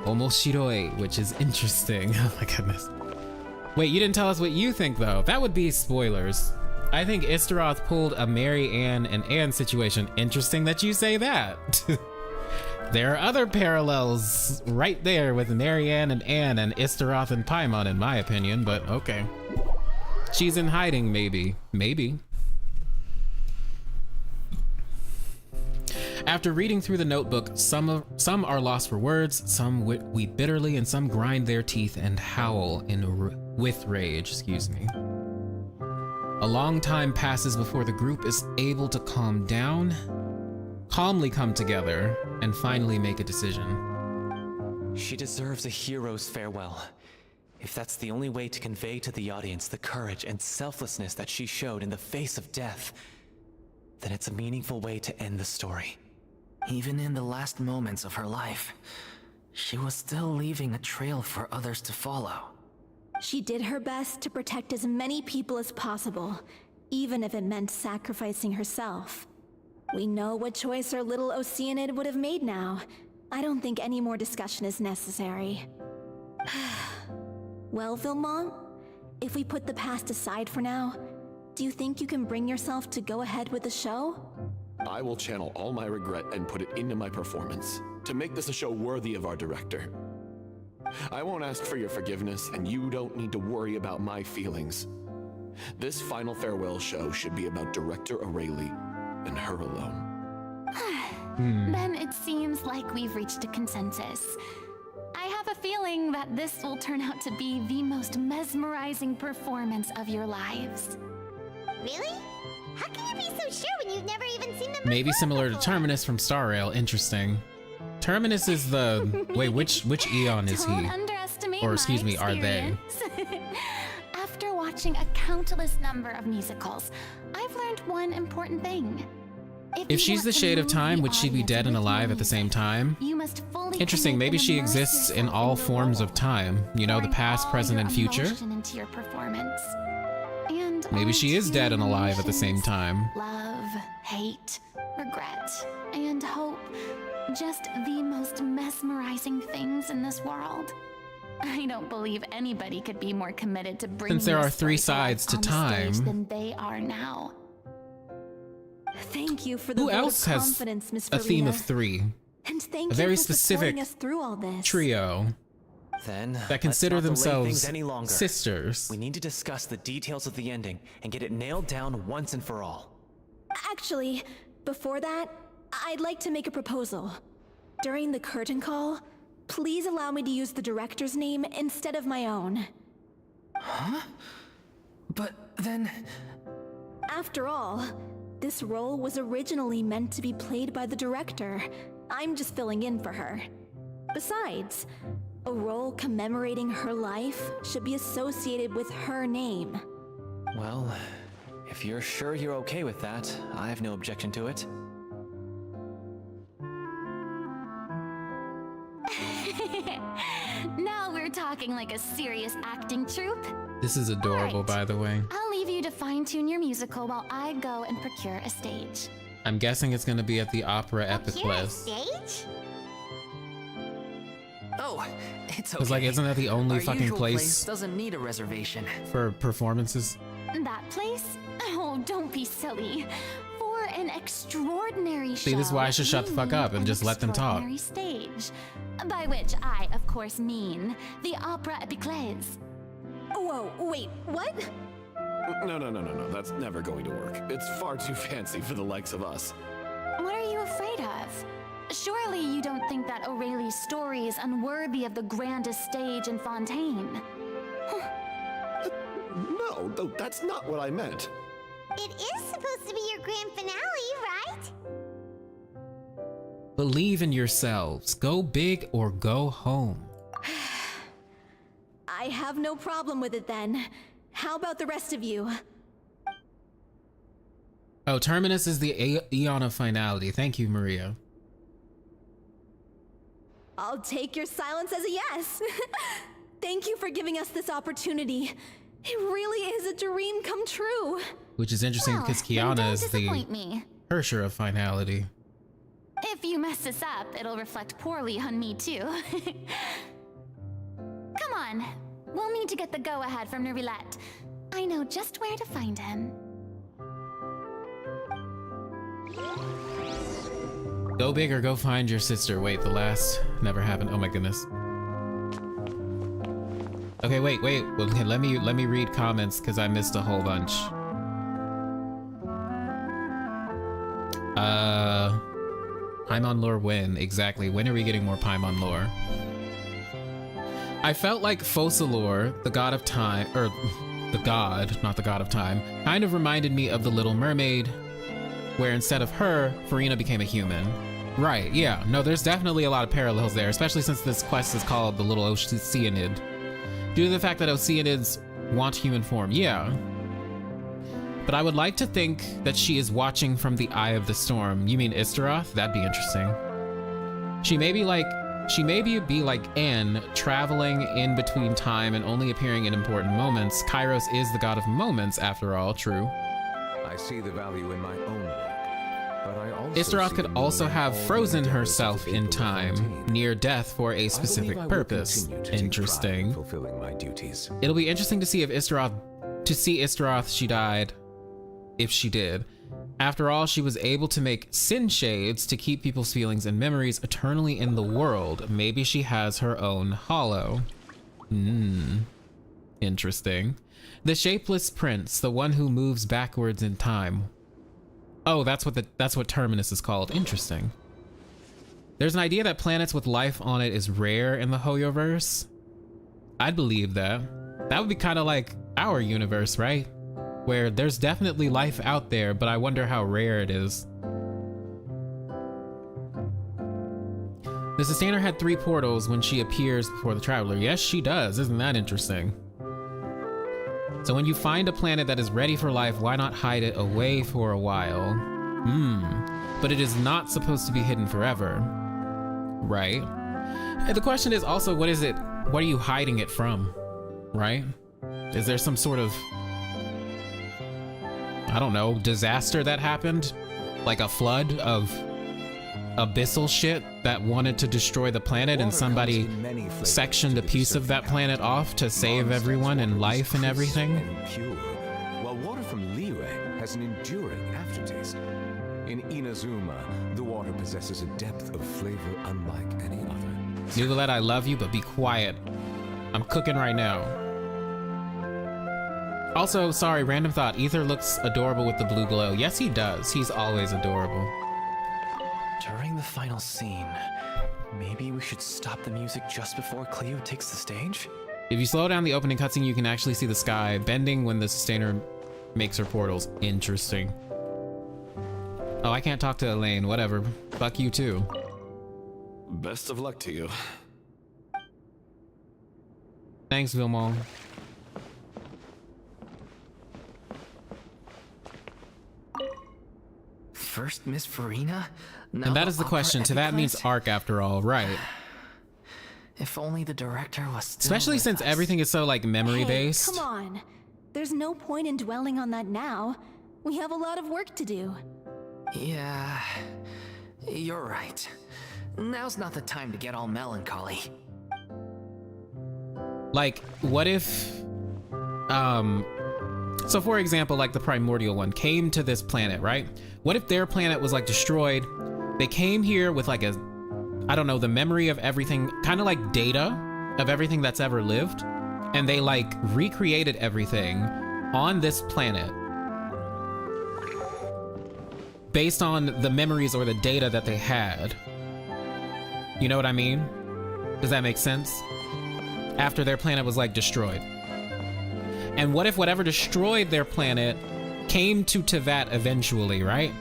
Omoshiroi, which is interesting. Oh my goodness. Wait, you didn't tell us what you think though. That would be spoilers. I think Istaroth pulled a Mary Ann and Anne situation. Interesting that you say that. There are other parallels right there with Marianne and Anne and Istaroth and Paimon, in my opinion, but okay. She's in hiding, maybe. Maybe. After reading through the notebook, some are lost for words, some weep bitterly, and some grind their teeth and howl with rage, excuse me. A long time passes before the group is able to calm down, calmly come together, and finally make a decision. She deserves a hero's farewell. If that's the only way to convey to the audience the courage and selflessness that she showed in the face of death, then it's a meaningful way to end the story. Even in the last moments of her life, she was still leaving a trail for others to follow. She did her best to protect as many people as possible, even if it meant sacrificing herself. We know what choice our little Oceanid would have made now. I don't think any more discussion is necessary. Well, Vilmont, if we put the past aside for now, do you think you can bring yourself to go ahead with the show? I will channel all my regret and put it into my performance, to make this a show worthy of our director. I won't ask for your forgiveness, and you don't need to worry about my feelings. This final farewell show should be about Director O'Reilly and her alone. Then it seems like we've reached a consensus. I have a feeling that this will turn out to be the most mesmerizing performance of your lives. Really? How can you be so sure when you've never even seen them Maybe perform similar before? to Terminus from Star Rail. Interesting. Terminus is the... Wait, which Eon is Don't he? underestimate Or excuse my me, are they? experience. After watching a countless number of musicals, I've learned one important thing. If you she's want the to shade of move time, the would she be audience dead and with your alive at the same music, time? You must fully Interesting, commit maybe and she immerse exists in yourself all the forms role, of time. You know, the pouring past, all present, your and future? emotion into your performance. And Maybe she is dead and alive at the same time. love, hate, regret, and hope. Just the most mesmerizing things in this world. I don't believe anybody could be more committed to bringing Since there this are three story life sides to on the stage time. than they are now. Thank you for the Who vote else of has confidence, Miss a theme of Farina. three? And thank A very you for specific supporting us through all this. Trio Then, that consider let's not delay themselves things any longer. sisters. We need to discuss the details of the ending and get it nailed down once and for all. Actually, before that, I'd like to make a proposal. During the curtain call, please allow me to use the director's name instead of my own. Huh? But then... After all, this role was originally meant to be played by the director. I'm just filling in for her. Besides, a role commemorating her life should be associated with her name. Well, if you're sure you're okay with that, I have no objection to it. Now we're talking like a serious acting troupe. This is adorable, by the way. I'll leave you to fine-tune your musical while I go and procure a stage. I'm guessing it's gonna be at the Opera Epiclese. Stage? Oh, it's okay. Because, like, isn't that the only Our fucking usual place doesn't need a reservation. for performances? That place? Oh, don't be silly. For an extraordinary show. See, this is why I should shut the fuck up and an just let them talk. extraordinary stage. By which I, of course, mean the Opera Epiclese. Whoa, wait, what? No, that's never going to work. It's far too fancy for the likes of us. What are you afraid of? Surely you don't think that O'Reilly's story is unworthy of the grandest stage in Fontaine. No, that's not what I meant. It is supposed to be your grand finale, right? Believe in yourselves. Go big or go home. I have no problem with it then. How about the rest of you? Oh, Terminus is the Eon of Finality. Thank you, Maria. I'll take your silence as a yes. Thank you for giving us this opportunity. It really is a dream come true. Which is interesting Well, because then Kiana don't is the disappoint me. Hersher of Finality. If you mess this up, it'll reflect poorly on me too. Come on, we'll need to get the go-ahead from Nervilette. I know just where to find him. Go big or go find your sister. Wait, the last never happened. Oh my goodness. Okay, wait. Okay, let me read comments because I missed a whole bunch. Paimon lore when? Exactly. When are we getting more Paimon lore? I felt like Focalor, the god of time, or the god, not the god of time, kind of reminded me of the Little Mermaid, where instead of her, Furina became a human. Right, yeah. No, there's definitely a lot of parallels there, especially since this quest is called the Little Oceanid. Due to the fact that Oceanids want human form, yeah. But I would like to think that she is watching from the eye of the storm. You mean Istaroth? That'd be interesting. She may be like N, traveling in between time and only appearing in important moments. Kairos is the god of moments, after all, true. I see the value in my own work, but I also Istaroth see could the also moon have all the frozen endeavors herself of the in people of time, Fontaine. near death for a specific I will purpose. continue to take pride in Interesting. fulfilling my duties. It'll be interesting to see if Istaroth she died, if she did. After all, she was able to make sin shades to keep people's feelings and memories eternally in the world. Maybe she has her own hollow. Interesting. The shapeless prince, the one who moves backwards in time. Oh, that's what Terminus is called. Interesting. There's an idea that planets with life on it is rare in the Hoyoverse. I'd believe that. That would be kind of like our universe, right? Where there's definitely life out there, but I wonder how rare it is. The Sustainer had 3 portals when she appears before the Traveler. Yes, she does. Isn't that interesting? So when you find a planet that is ready for life, why not hide it away for a while? But it is not supposed to be hidden forever, right? And the question is also, what is it? What are you hiding it from, right? Is there some sort of, I don't know, disaster that happened? Like a flood of abyssal shit that wanted to destroy the planet and somebody sectioned a piece of that planet off to save everyone and life and everything? And pure, while water from Liyue has an enduring aftertaste. In Inazuma, the water possesses a depth of flavor unlike any other. Nugalette, I love you, but be quiet. I'm cooking right now. Also, sorry, random thought. Ether looks adorable with the blue glow. Yes, he does. He's always adorable. During the final scene, maybe we should stop the music just before Cleo takes the stage? If you slow down the opening cutscene, you can actually see the sky bending when the Sustainer makes her portals. Interesting. Oh, I can't talk to Elaine. Whatever. Fuck you too. Best of luck to you. Thanks, Vilmon. First Miss Furina? And that is the question. To that means arc after all, right? If only the director was still Especially since everything is so like memory based. Come on. There's no point in dwelling on that now. We have a lot of work to do. Yeah, you're right. Now's not the time to get all melancholy. Like, what if, so for example, like the primordial one came to this planet, right? What if their planet was like destroyed? They came here with like a, I don't know, the memory of everything, kind of like data of everything that's ever lived. And they like recreated everything on this planet based on the memories or the data that they had. You know what I mean? Does that make sense? After their planet was like destroyed. And what if whatever destroyed their planet came to Tevat eventually, right?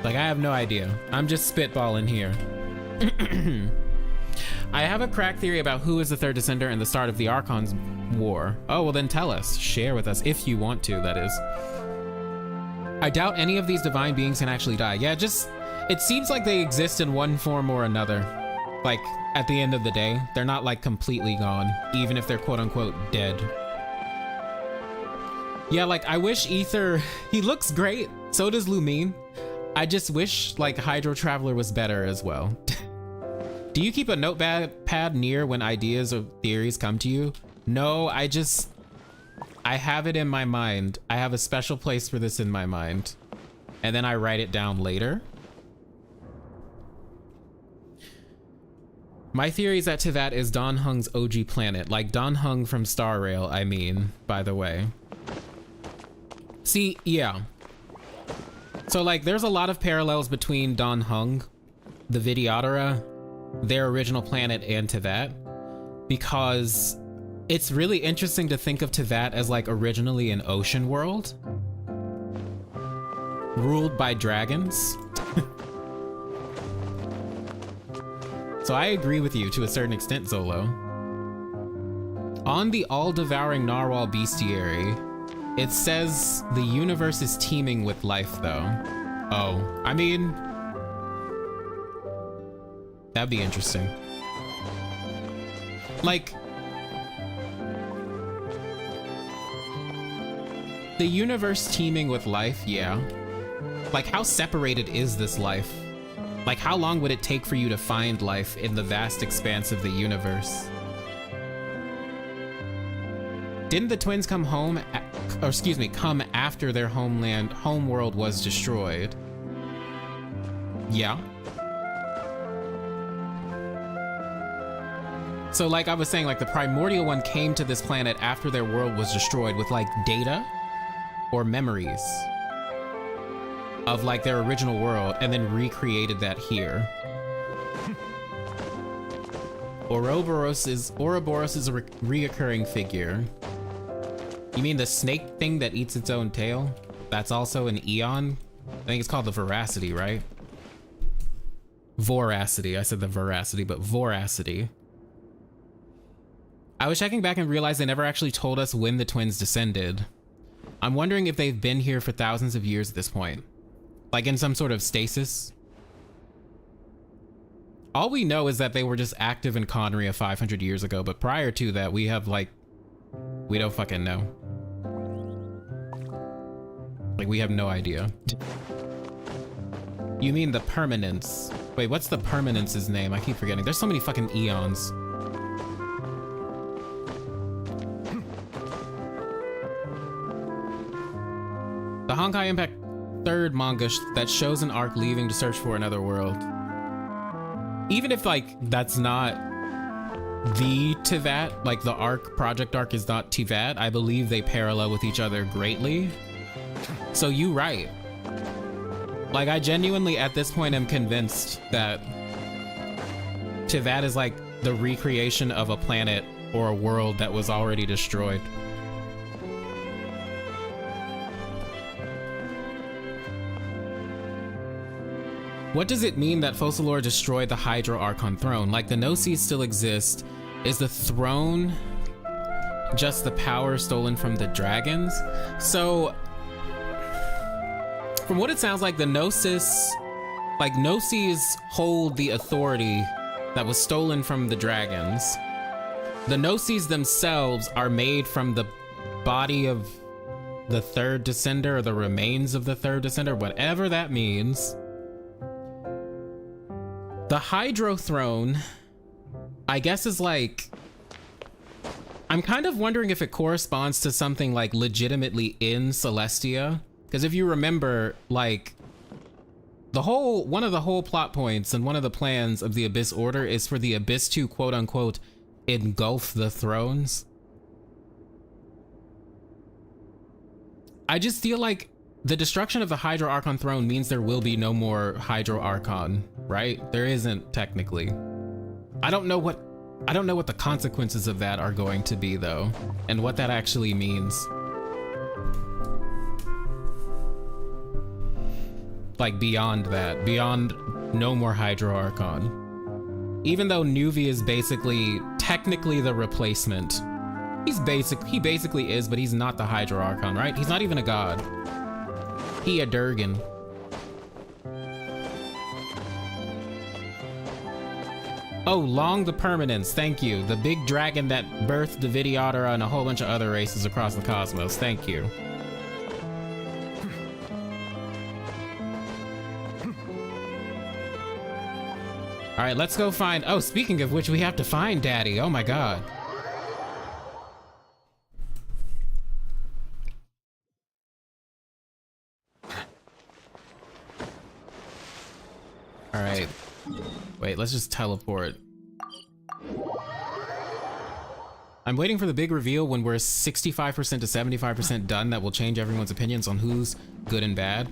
Like, I have no idea. I'm just spitballing here. I have a crack theory about who is the third descender and the start of the Archon's war. Oh, well then tell us. Share with us, if you want to, that is. I doubt any of these divine beings can actually die. Yeah, just, it seems like they exist in one form or another. Like, at the end of the day, they're not like completely gone, even if they're quote unquote dead. Yeah, like I wish Ether, he looks great. So does Lumine. I just wish like Hydro Traveler was better as well. Do you keep a notepad near when ideas or theories come to you? No, I have it in my mind. I have a special place for this in my mind. And then I write it down later. My theory is that Tevat is Dan Heng's OG planet, like Dan Heng from Star Rail, I mean, by the way. See, yeah. So like there's a lot of parallels between Dan Heng, the Vidyadhara, their original planet, and Tevat, because it's really interesting to think of Tevat as like originally an ocean world ruled by dragons. So I agree with you to a certain extent, Zolo. On the all-devouring narwhal bestiary, it says the universe is teeming with life, though. Oh, I mean, that'd be interesting. Like, the universe teeming with life, yeah. Like, how separated is this life? Like, how long would it take for you to find life in the vast expanse of the universe? Didn't the twins come home, or excuse me, come after their homeworld was destroyed? Yeah. So like I was saying, like the primordial one came to this planet after their world was destroyed with like data or memories of like their original world and then recreated that here. Ouroboros is a reoccurring figure. You mean the snake thing that eats its own tail? That's also an Eon? I think it's called the Veracity, right? Voracity. I said the Veracity, but Voracity. I was checking back and realized they never actually told us when the twins descended. I'm wondering if they've been here for thousands of years at this point. Like in some sort of stasis. All we know is that they were just active in Conria 500 years ago, but prior to that, we have like, we don't fucking know. Like, we have no idea. You mean the permanence? Wait, what's the permanence's name? I keep forgetting. There's so many fucking eons. The Honkai Impact 3rd manga that shows an arc leaving to search for another world. Even if, like, that's not the Tivat, like the arc, project arc is not Tivat, I believe they parallel with each other greatly. So you right. Like, I genuinely, at this point, am convinced that Tivat is like the recreation of a planet or a world that was already destroyed. What does it mean that Focalor destroyed the Hydro Archon throne? Like, the Gnosis still exist. Is the throne just the power stolen from the dragons? So, from what it sounds like, the Gnosis, like, Gnosis hold the authority that was stolen from the dragons. The Gnosis themselves are made from the body of the third descender, or the remains of the third descender, whatever that means. The Hydro Throne, I guess, is like, I'm kind of wondering if it corresponds to something like legitimately in Celestia. Because if you remember, like, one of the whole plot points and one of the plans of the Abyss Order is for the Abyss to, quote unquote, engulf the thrones. I just feel like the destruction of the Hydro Archon throne means there will be no more Hydro Archon, right? There isn't technically. I don't know what the consequences of that are going to be though, and what that actually means. Like beyond that, beyond no more Hydro Archon. Even though Nuvi is basically technically the replacement. He basically is, but he's not the Hydro Archon, right? He's not even a god. He a Durgan. Oh, Long the Permanence, thank you. The big dragon that birthed the Vidyadhara and a whole bunch of other races across the cosmos, thank you. All right, let's go find, oh, speaking of which, we have to find Daddy, oh my god. All right, wait, let's just teleport. I'm waiting for the big reveal when we're 65% to 75% done that will change everyone's opinions on who's good and bad.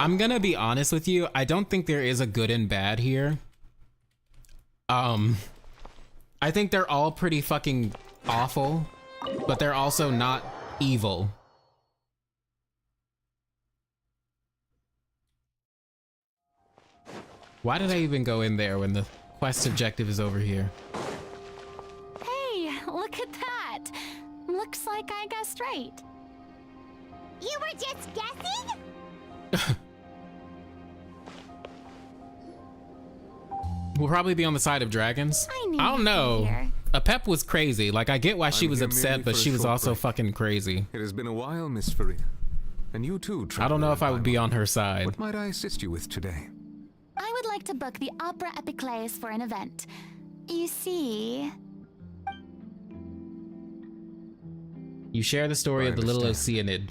I'm gonna be honest with you, I don't think there is a good and bad here. I think they're all pretty fucking awful, but they're also not evil. Why did I even go in there when the quest objective is over here? Hey, look at that. Looks like I guessed right. You were just guessing? We'll probably be on the side of dragons. I don't know. Apep was crazy. Like, I get why she was upset, but she was also fucking crazy. It has been a while, Miss Furina. And you too, I don't know if I would be on her side. What might I assist you with today? I would like to book the Opera Epiclese for an event. You see... You share the story of the little Oceanid.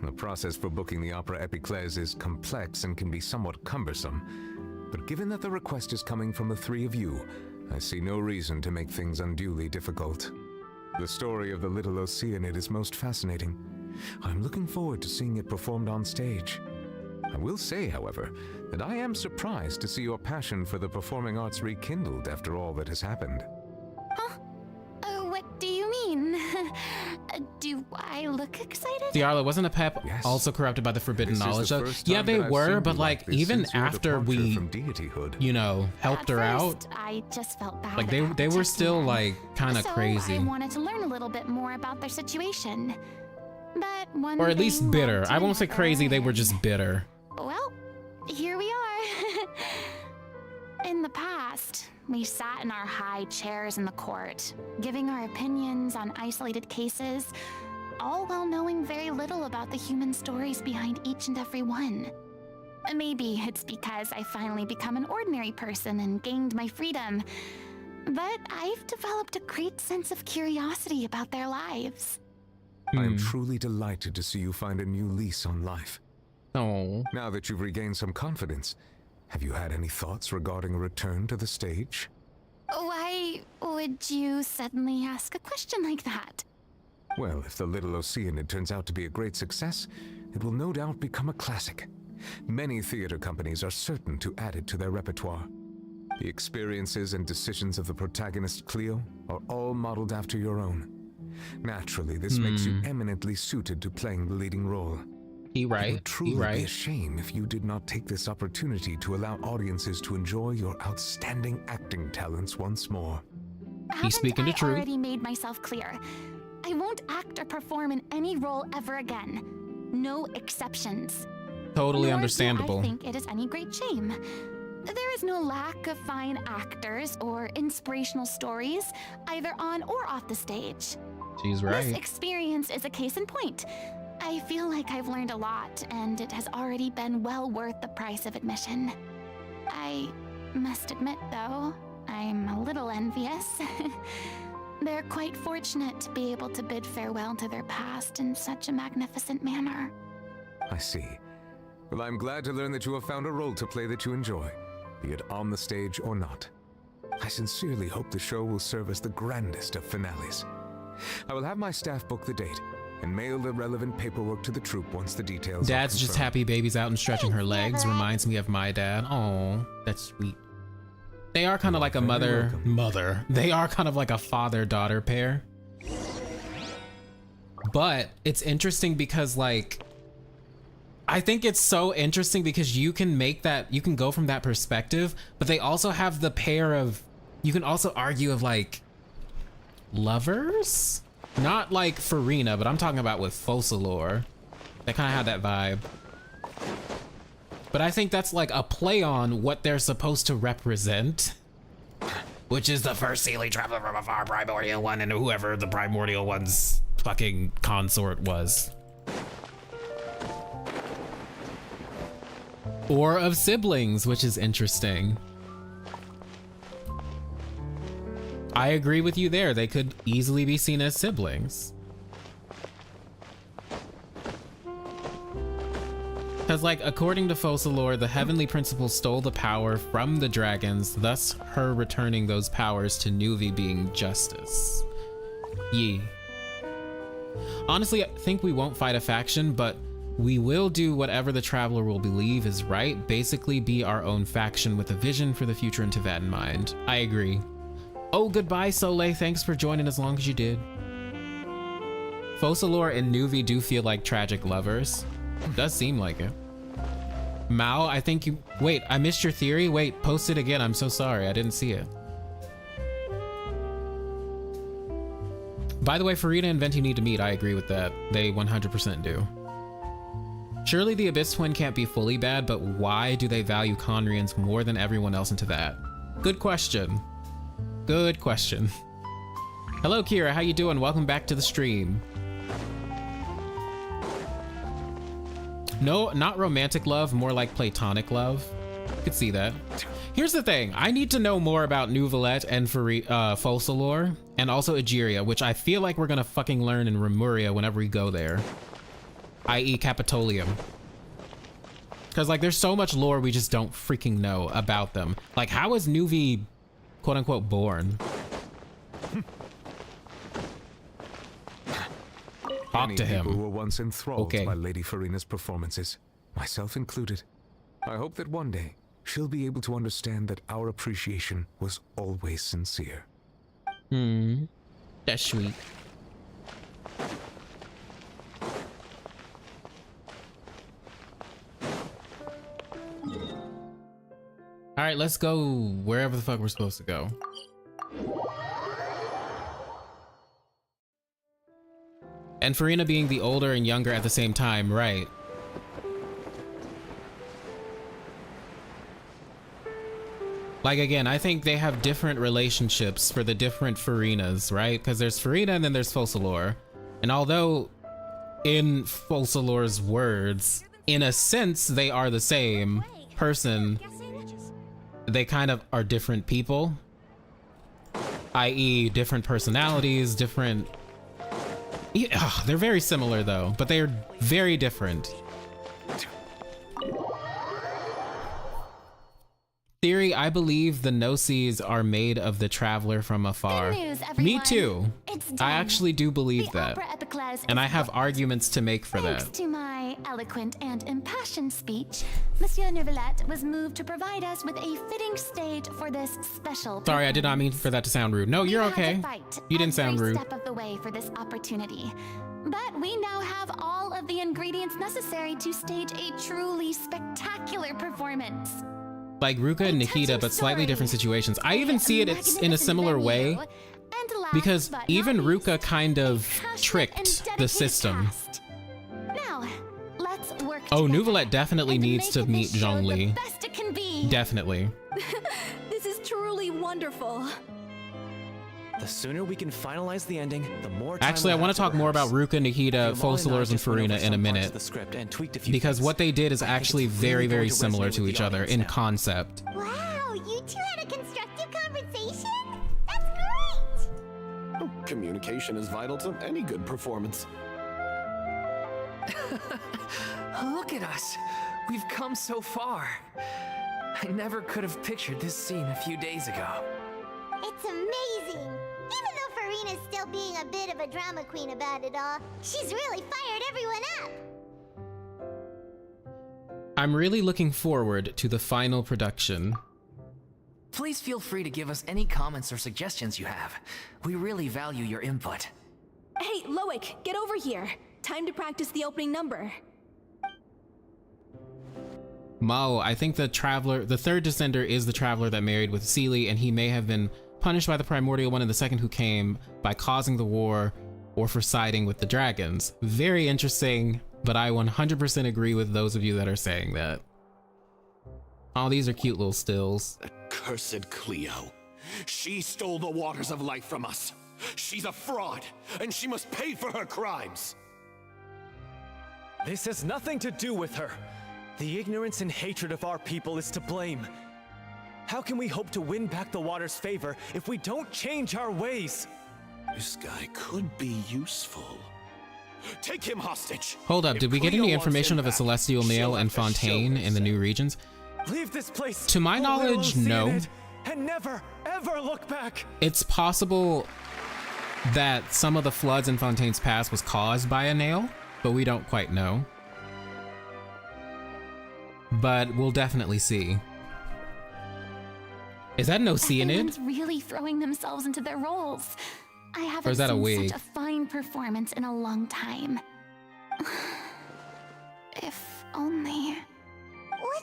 The process for booking the Opera Epiclese is complex and can be somewhat cumbersome. But given that the request is coming from the three of you, I see no reason to make things unduly difficult. The story of the little Oceanid is most fascinating. I'm looking forward to seeing it performed on stage. I will say, however, that I am surprised to see your passion for the performing arts rekindled after all that has happened. Huh? What do you mean? Do I look excited? Diarla, wasn't Apep also corrupted by the forbidden knowledge though? Yeah, they were, but like even after we, you know, helped her out, I just felt bad. like they were still like kind of crazy. I wanted to learn a little bit more about their situation. But one Or at least thing bitter. led to I won't say another. crazy, they were just bitter. Well, here we are. In the past, we sat in our high chairs in the court, giving our opinions on isolated cases, all while knowing very little about the human stories behind each and every one. Maybe it's because I finally become an ordinary person and gained my freedom, but I've developed a great sense of curiosity about their lives. I am truly delighted to see you find a new lease on life. Oh. Now that you've regained some confidence, have you had any thoughts regarding a return to the stage? Why would you suddenly ask a question like that? Well, if the little Oceanid turns out to be a great success, it will no doubt become a classic. Many theater companies are certain to add it to their repertoire. The experiences and decisions of the protagonist Cleo are all modeled after your own. Naturally, this makes you eminently suited to playing the leading role. It would truly be a shame if you did not take this opportunity to allow audiences to enjoy your outstanding acting talents once more. He's speaking the truth. I already made myself clear. I won't act or perform in any role ever again. No exceptions. Totally Nor understandable. do I think it is any great shame. There is no lack of fine actors or inspirational stories, either on or off the stage. She's right. This experience is a case in point. I feel like I've learned a lot, and it has already been well worth the price of admission. I must admit, though, I'm a little envious. They're quite fortunate to be able to bid farewell to their past in such a magnificent manner. I see. Well, I'm glad to learn that you have found a role to play that you enjoy, be it on the stage or not. I sincerely hope the show will serve as the grandest of finales. I will have my staff book the date and mail the relevant paperwork to the troupe once the details Dad's are just confirmed. happy baby's out and stretching her legs. Reminds me of my dad. Oh, that's sweet. They are kind of like a mother. They are kind of like a father-daughter pair. But it's interesting because like, I think it's so interesting because you can make that, you can go from that perspective, but they also have the pair of, you can also argue of like lovers? Not like Furina, but I'm talking about with Focalor. They kind of have that vibe. But I think that's like a play on what they're supposed to represent, which is the first Sealy traveler from a far primordial one and whoever the primordial one's fucking consort was. Or of siblings, which is interesting. I agree with you there. They could easily be seen as siblings. Because like, according to Focalor, the heavenly principle stole the power from the dragons, thus her returning those powers to Nuvi being justice. Yee. Honestly, I think we won't fight a faction, but we will do whatever the Traveler will believe is right, basically be our own faction with a vision for the future and Tevat in mind. I agree. Oh, goodbye, Soleil. Thanks for joining as long as you did. Focalor and Nuvi do feel like tragic lovers. Does seem like it. Mao, I think you... Wait, I missed your theory? Wait, post it again. I'm so sorry. I didn't see it. By the way, Furina and Venti need to meet. I agree with that. They 100% do. Surely the Abyss Twin can't be fully bad, but why do they value Conrians more than everyone else into that? Good question. Good question. Hello, Kira. How you doing? Welcome back to the stream. No, not romantic love, more like platonic love. Could see that. Here's the thing. I need to know more about Neuvillette and Focalors, and also Egeria, which I feel like we're gonna fucking learn in Remuria whenever we go there. I.e. Capitolium. Because, like, there's so much lore we just don't freaking know about them. Like, how is Nuvi, quote-unquote, born? Talk to him. People were once enthralled by Lady Furina's performances, myself included. I hope that one day she'll be able to understand that our appreciation was always sincere. That's sweet. All right, let's go wherever the fuck we're supposed to go. And Furina being the older and younger at the same time, right? Like, again, I think they have different relationships for the different Furinas, right? Because there's Furina and then there's Focalors. And although in Focalors' words, in a sense, they are the same person, they kind of are different people, i.e. different personalities, different... Yeah, they're very similar though, but they are very different. Theory, I believe the Gnosis are made of the traveler from afar. News, Me too. It's done. I actually do believe The that. opera epiclese And is I have booked. arguments to make for Thanks that. to my eloquent and impassioned speech, Monsieur Neuvillette was moved to provide us with a fitting stage for this special. Sorry, I did not mean for that to sound rude. No, you're We had okay. to fight You didn't sound every rude. step of the way for this opportunity. But we now have all of the ingredients necessary to stage a truly spectacular performance. Like Ruka and Nikita, but slightly different situations. I even see it's in a similar way because even Ruka kind of tricked the system. Now, let's work Oh, together Neuvillette definitely and needs to make meet this show the Zhongli. best it can be. Definitely. This is truly wonderful. The sooner we can finalize the ending, the more time Actually, I we'll want have to talk more about rehearse. Ruka, Nikita, Fiamma and I Focalors, and just went over Furina in a some parts of minute. the script and tweaked a few Because things. what they did is I think actually it's very, really very going to similar resonate to with each the other audience in now. concept. Wow, you two had a constructive conversation? That's great! Communication is vital to any good performance. Look at us. We've come so far. I never could have pictured this scene a few days ago. It's amazing! Even though Furina's still being a bit of a drama queen about it all, she's really fired everyone up! I'm really looking forward to the final production. Please feel free to give us any comments or suggestions you have. We really value your input. Hey, Loic, get over here. Time to practice the opening number. Mao, I think the third descender is the traveler that married with Seelie, and he may have been punished by the primordial one in the second who came by causing the war or for siding with the dragons. Very interesting, but I 100% agree with those of you that are saying that. Oh, these are cute little stills. Cursed Cleo. She stole the waters of life from us. She's a fraud, and she must pay for her crimes. This has nothing to do with her. The ignorance and hatred of our people is to blame. How can we hope to win back the water's favor if we don't change our ways? This guy could be useful. Take him hostage. Hold up, did we get any information of a celestial male in Fontaine in the new regions? Leave this place. To my knowledge, no. And never, ever look back. It's possible that some of the floods in Fontaine's past was caused by a nail, but we don't quite know. But we'll definitely see. Is that an Oceanid? Everyone's really throwing themselves into their roles. I Or haven't is that a seen wig? such a fine performance in a long time. If only.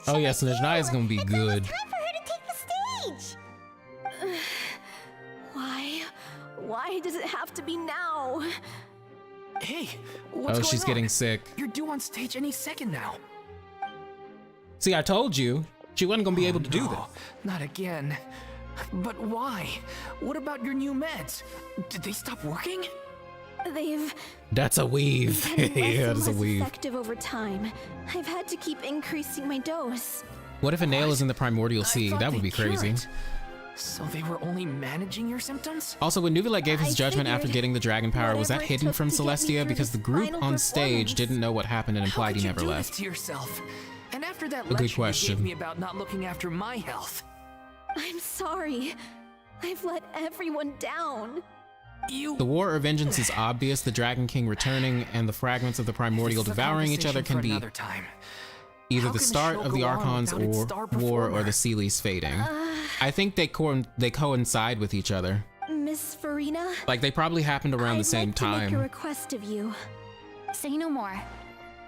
Oh yes, Najnai is gonna be good. Time for her to take the stage. Why does it have to be now? Hey, what's going she's on? getting sick. You're due on stage any second now. See, I told you. She wasn't gonna be able to do this. Not again. But why? What about your new meds? Did they stop working? That's a weave. Yeah, that's a weave. Effective over time. I've had to keep increasing my dose. What if a nail is in the primordial sea? That would be crazy. So they were only managing your symptoms? Also, when Nuvilek gave his judgment after getting the dragon power, was that hidden from Celestia? Because the group on stage didn't know what happened and implied he never How could you do left. this to yourself? And after that A good lecture you question. gave me about not looking after my health. I'm sorry. I've let everyone down. The war or vengeance is obvious, the Dragon King returning and the fragments of the primordial devouring each other can be either the start of the Archons or war or the Sealies fading. I think they coincide with each other. Miss Furina? Like they probably happened around the same I'd like to make a time. request of you. Say no more.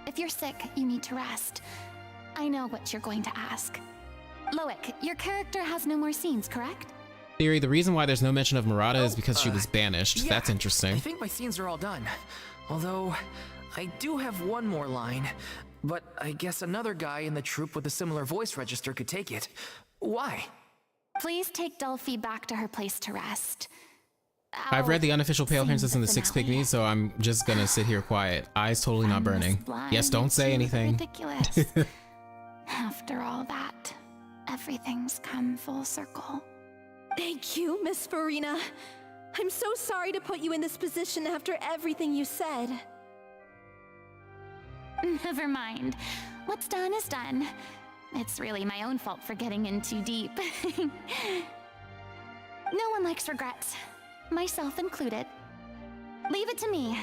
If you're sick, you need to rest. I know what you're going to ask. Loic, your character has no more scenes, correct? Theory, the reason why there's no mention of Murata is because she was banished. Yeah, That's interesting. I think my scenes are all done. Although, I do have one more line. But I guess another guy in the troupe with a similar voice register could take it. Why? Please take Delphi back to her place to rest. I've read the unofficial Pale Princess and the Six Pygmies, so I'm just gonna sit here quiet. Eyes totally not burning. Yes, don't say anything. Ridiculous. After all that, everything's come full circle. Thank you, Miss Furina. I'm so sorry to put you in this position after everything you said. Never mind. What's done is done. It's really my own fault for getting in too deep. No one likes regrets, myself included. Leave it to me.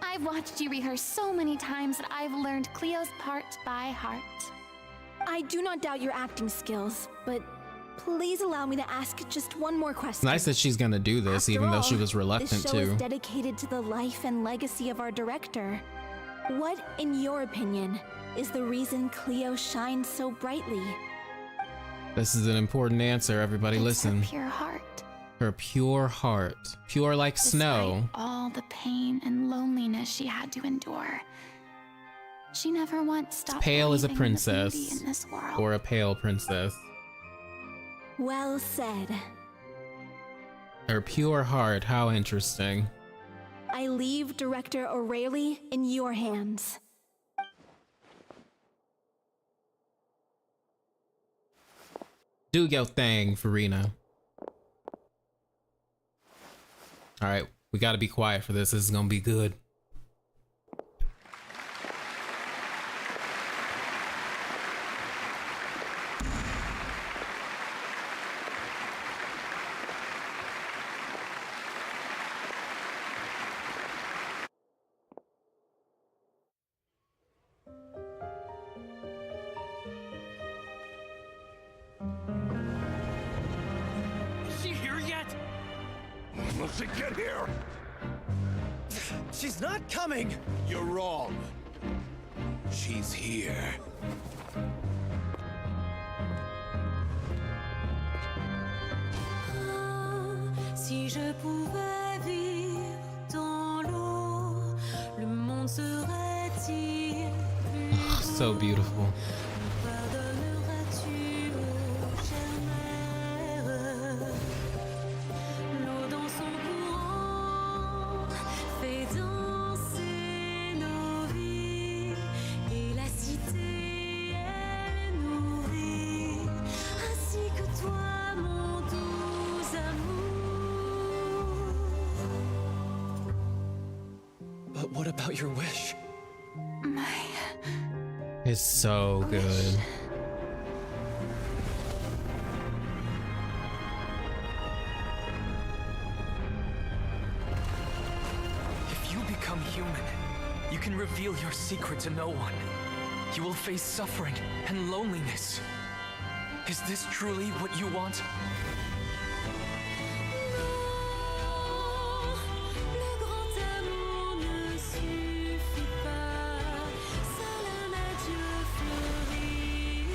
I've watched you rehearse so many times that I've learned Cleo's part by heart. I do not doubt your acting skills, but please allow me to ask just one more question. It's nice that she's gonna do this, After even though all, she was reluctant this show to. is dedicated to the life and legacy of our director. What, in your opinion, is the reason Cleo shines so brightly? This is an important answer, everybody listen. Her pure heart. Her pure heart. Pure like snow. Despite all the pain and loneliness she had to endure, she never once stopped Pale as a believing in the beauty princess. in this world. Or a pale princess. Well said. Her pure heart, how interesting. I leave Director O'Reilly in your hands. Do your thing, Furina. Alright, we gotta be quiet for this. This is gonna be good. Is she here yet? Will she get here? She's not coming! You're wrong. She's here. Si je pouvais vivre dans l'eau, le monde serait-il plus So beautiful. pardonneras-tu aux chères mères? L'eau dans son courant fait danser nos vies et la cité est nourrie ainsi que toi mon doux amour. But what about your wish? It's so good. If you become human, you can reveal your secret to no one. You will face suffering and loneliness. Is this truly what you want? Le grand amour ne suffit pas, seul un adieu fleuri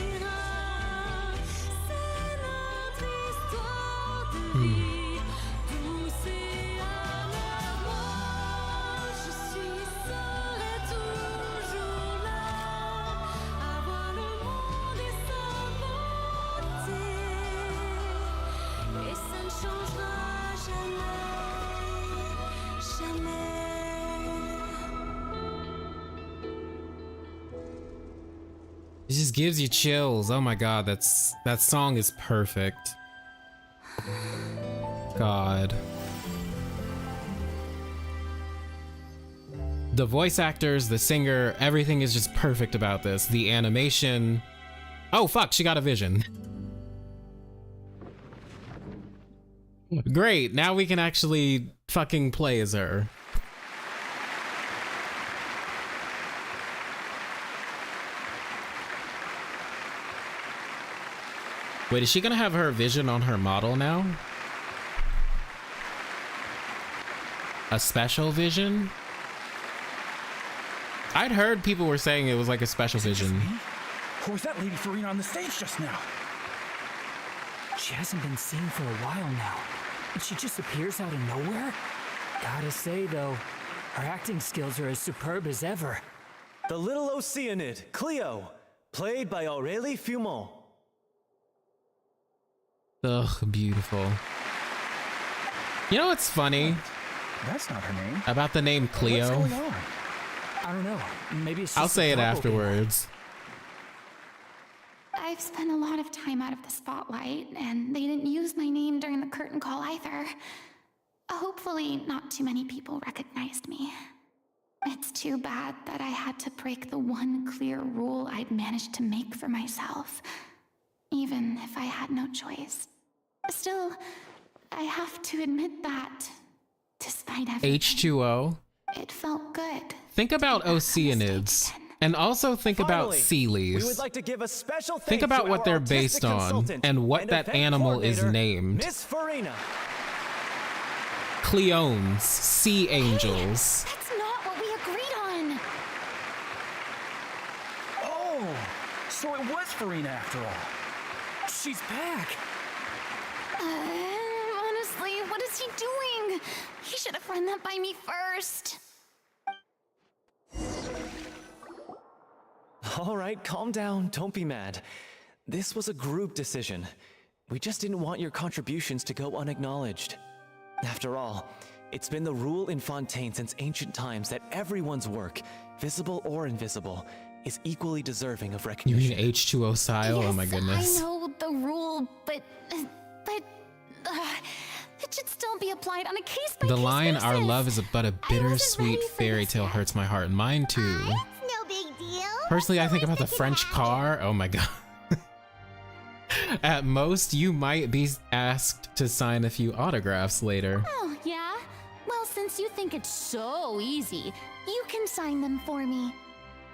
It just gives you chills. Oh my god, that song is perfect. God. The voice actors, the singer, everything is just perfect about this. The animation. Oh fuck, she got a vision. Great, now we can actually fucking play as her. Wait, is she gonna have her vision on her model now? A special vision? I'd heard people were saying it was like a special vision. Or was that Lady Furina on the stage just now? She hasn't been seen for a while now, and she just appears out of nowhere? Gotta say though, her acting skills are as superb as ever. The little Oceanid, Cleo, played by Aurélie Fumont. Ugh, beautiful. You know what's funny? That's not her name. About the name Cleo? What's going on? I don't know. Maybe it's just I'll say it a double afterwards. I've spent a lot of time out of the spotlight, and they didn't use my name during the curtain call either. Hopefully, not too many people recognized me. It's too bad that I had to break the one clear rule I'd managed to make for myself, even if I had no choice. Still, I have to admit that, despite everything, H2O. it felt good. Think about Oceanids. And also think about Sealies. We would like to give a special Think thanks about to what our they're artistic based on consultant and what that event animal is coordinator, named. Miss Furina. Cleones, sea angels. That's not what we agreed on. Oh, so it was Furina after all. She's back. Honestly, what is he doing? He should have run that by me first. All right, calm down. Don't be mad. This was a group decision. We just didn't want your contributions to go unacknowledged. After all, it's been the rule in Fontaine since ancient times that everyone's work, visible or invisible, is equally deserving of You recognition. mean H2O style? Yes, Oh my goodness. I know the rule, but it should still be applied on a case-by-case The line, basis. "Our love is but a bittersweet fairy tale," hurts my heart. Mine too. No big deal. Personally, I think about the French car. Oh my god. At most, you might be asked to sign a few autographs later. Oh, yeah? Well, since you think it's so easy, you can sign them for me.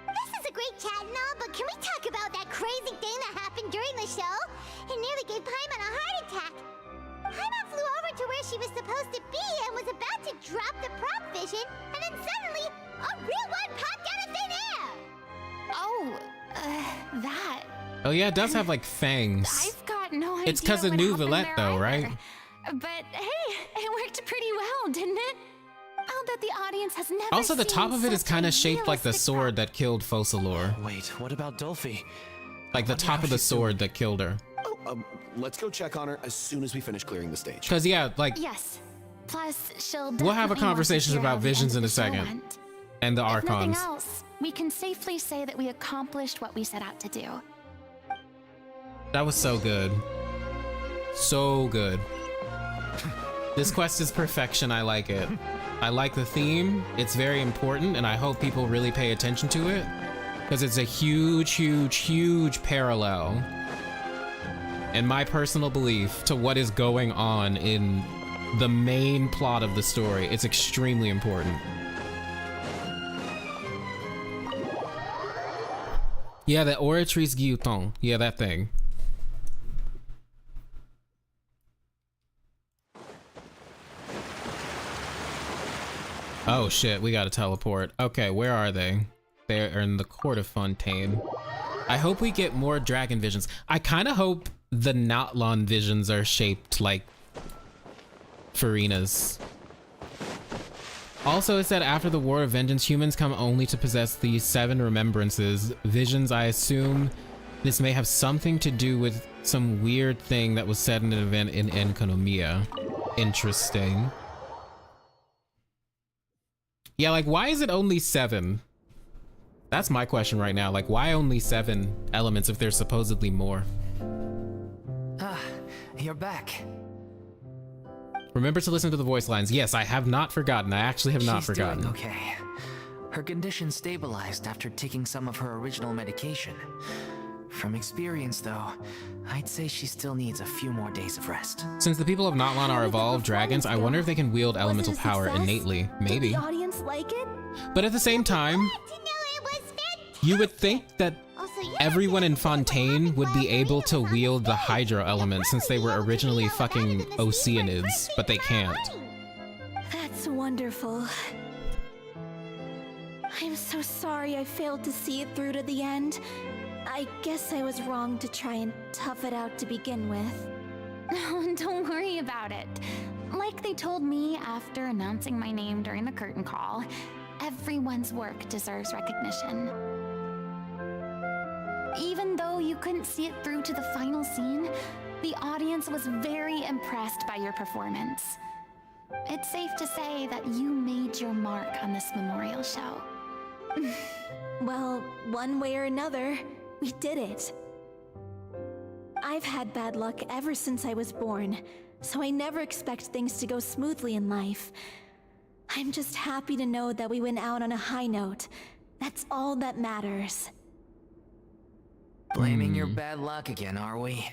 This is a great chat and all, but can we talk about that crazy thing that happened during the show? It nearly gave Paimon a heart attack. Paimon flew over to where she was supposed to be and was about to drop the prop vision, and then suddenly, a real one popped out of thin air! Oh, that. Oh yeah, it does have like fangs. I've got no idea. It's because of what New happened Villette there though, either. right? But hey, it worked pretty well, didn't it? I'll bet the audience has never Also, the top seen of it is such kind a of shaped like the realistic sword that killed Focalor. Wait, what about Dolphy? Like the top of the sword that killed her. Let's go check on her as soon as we finish clearing the stage. Because yeah, like Yes. Plus, she'll we'll have a definitely want to conversation hear about how the visions end in of a the show second. went. And the If nothing archons. else, we can safely say that we accomplished what we set out to do. That was so good. So good. This quest is perfection. I like it. I like the theme. It's very important, and I hope people really pay attention to it, because it's a huge, huge, huge parallel, in my personal belief, to what is going on in the main plot of the story. It's extremely important. Yeah, the Oratrice Guillotin. Yeah, that thing. Oh shit, we gotta teleport. Okay, where are they? They're in the court of Fontaine. I hope we get more dragon visions. I kind of hope the Natlon visions are shaped like Furina's. Also, it said after the War of Vengeance, humans come only to possess these 7 remembrances. Visions, I assume this may have something to do with some weird thing that was said in an event in Enconomia. Interesting. Yeah, like, why is it only 7? That's my question right now. Like, why only 7 elements if there's supposedly more? Ah, you're back. Remember to listen to the voice lines. Yes, I have not forgotten. I actually have not forgotten. She's doing okay. Her condition stabilized after taking some of her original medication. From experience, though, I'd say she still needs a few more days of rest. Since the people of Notlan are evolved dragons, I wonder if they can wield elemental power innately. Maybe. Did the audience like it? But at the same time, you would think that everyone in Fontaine would be able to wield the Hydro element since they were originally fucking Oceanids, but they can't. That's wonderful. I'm so sorry I failed to see it through to the end. I guess I was wrong to try and tough it out to begin with. Oh, don't worry about it. Like they told me after announcing my name during the curtain call, everyone's work deserves recognition. Even though you couldn't see it through to the final scene, the audience was very impressed by your performance. It's safe to say that you made your mark on this memorial show. Well, one way or another, we did it. I've had bad luck ever since I was born, so I never expect things to go smoothly in life. I'm just happy to know that we went out on a high note. That's all that matters. Blaming your bad luck again, are we?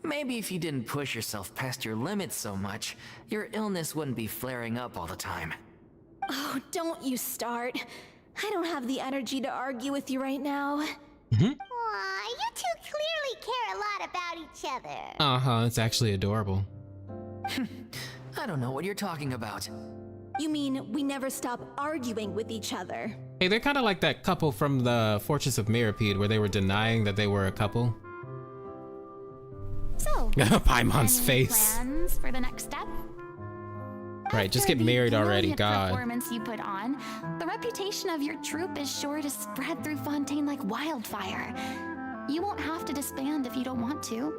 Maybe if you didn't push yourself past your limits so much, your illness wouldn't be flaring up all the time. Oh, don't you start. I don't have the energy to argue with you right now. Aw, you two clearly care a lot about each other. Uh-huh, it's actually adorable. I don't know what you're talking about. You mean we never stop arguing with each other? Hey, they're kind of like that couple from the Fortress of Mirapede where they were denying that they were a couple. So, Paimon's any face. plans for the next step? Right, just get married already, God. Performance you put on, the reputation of your troupe is sure to spread through Fontaine like wildfire. You won't have to disband if you don't want to.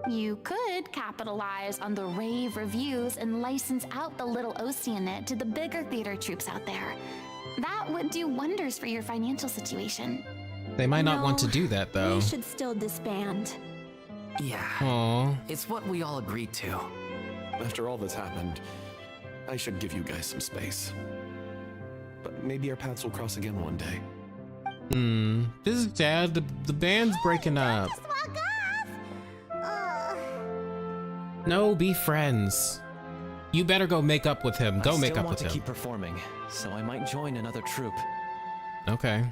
You could capitalize on the rave reviews and license out the little Oceanid to the bigger theater troupes out there. That would do wonders for your financial situation. They might not want to do that, though. We should still disband. Yeah. Aww. It's what we all agreed to. After all that's happened, I should give you guys some space. But maybe our paths will cross again one day. This is sad. The band's breaking up. Just walk off. No, be friends. You better go make up with him. Go make up with him. I still want to keep performing, so I might join another troupe. Okay.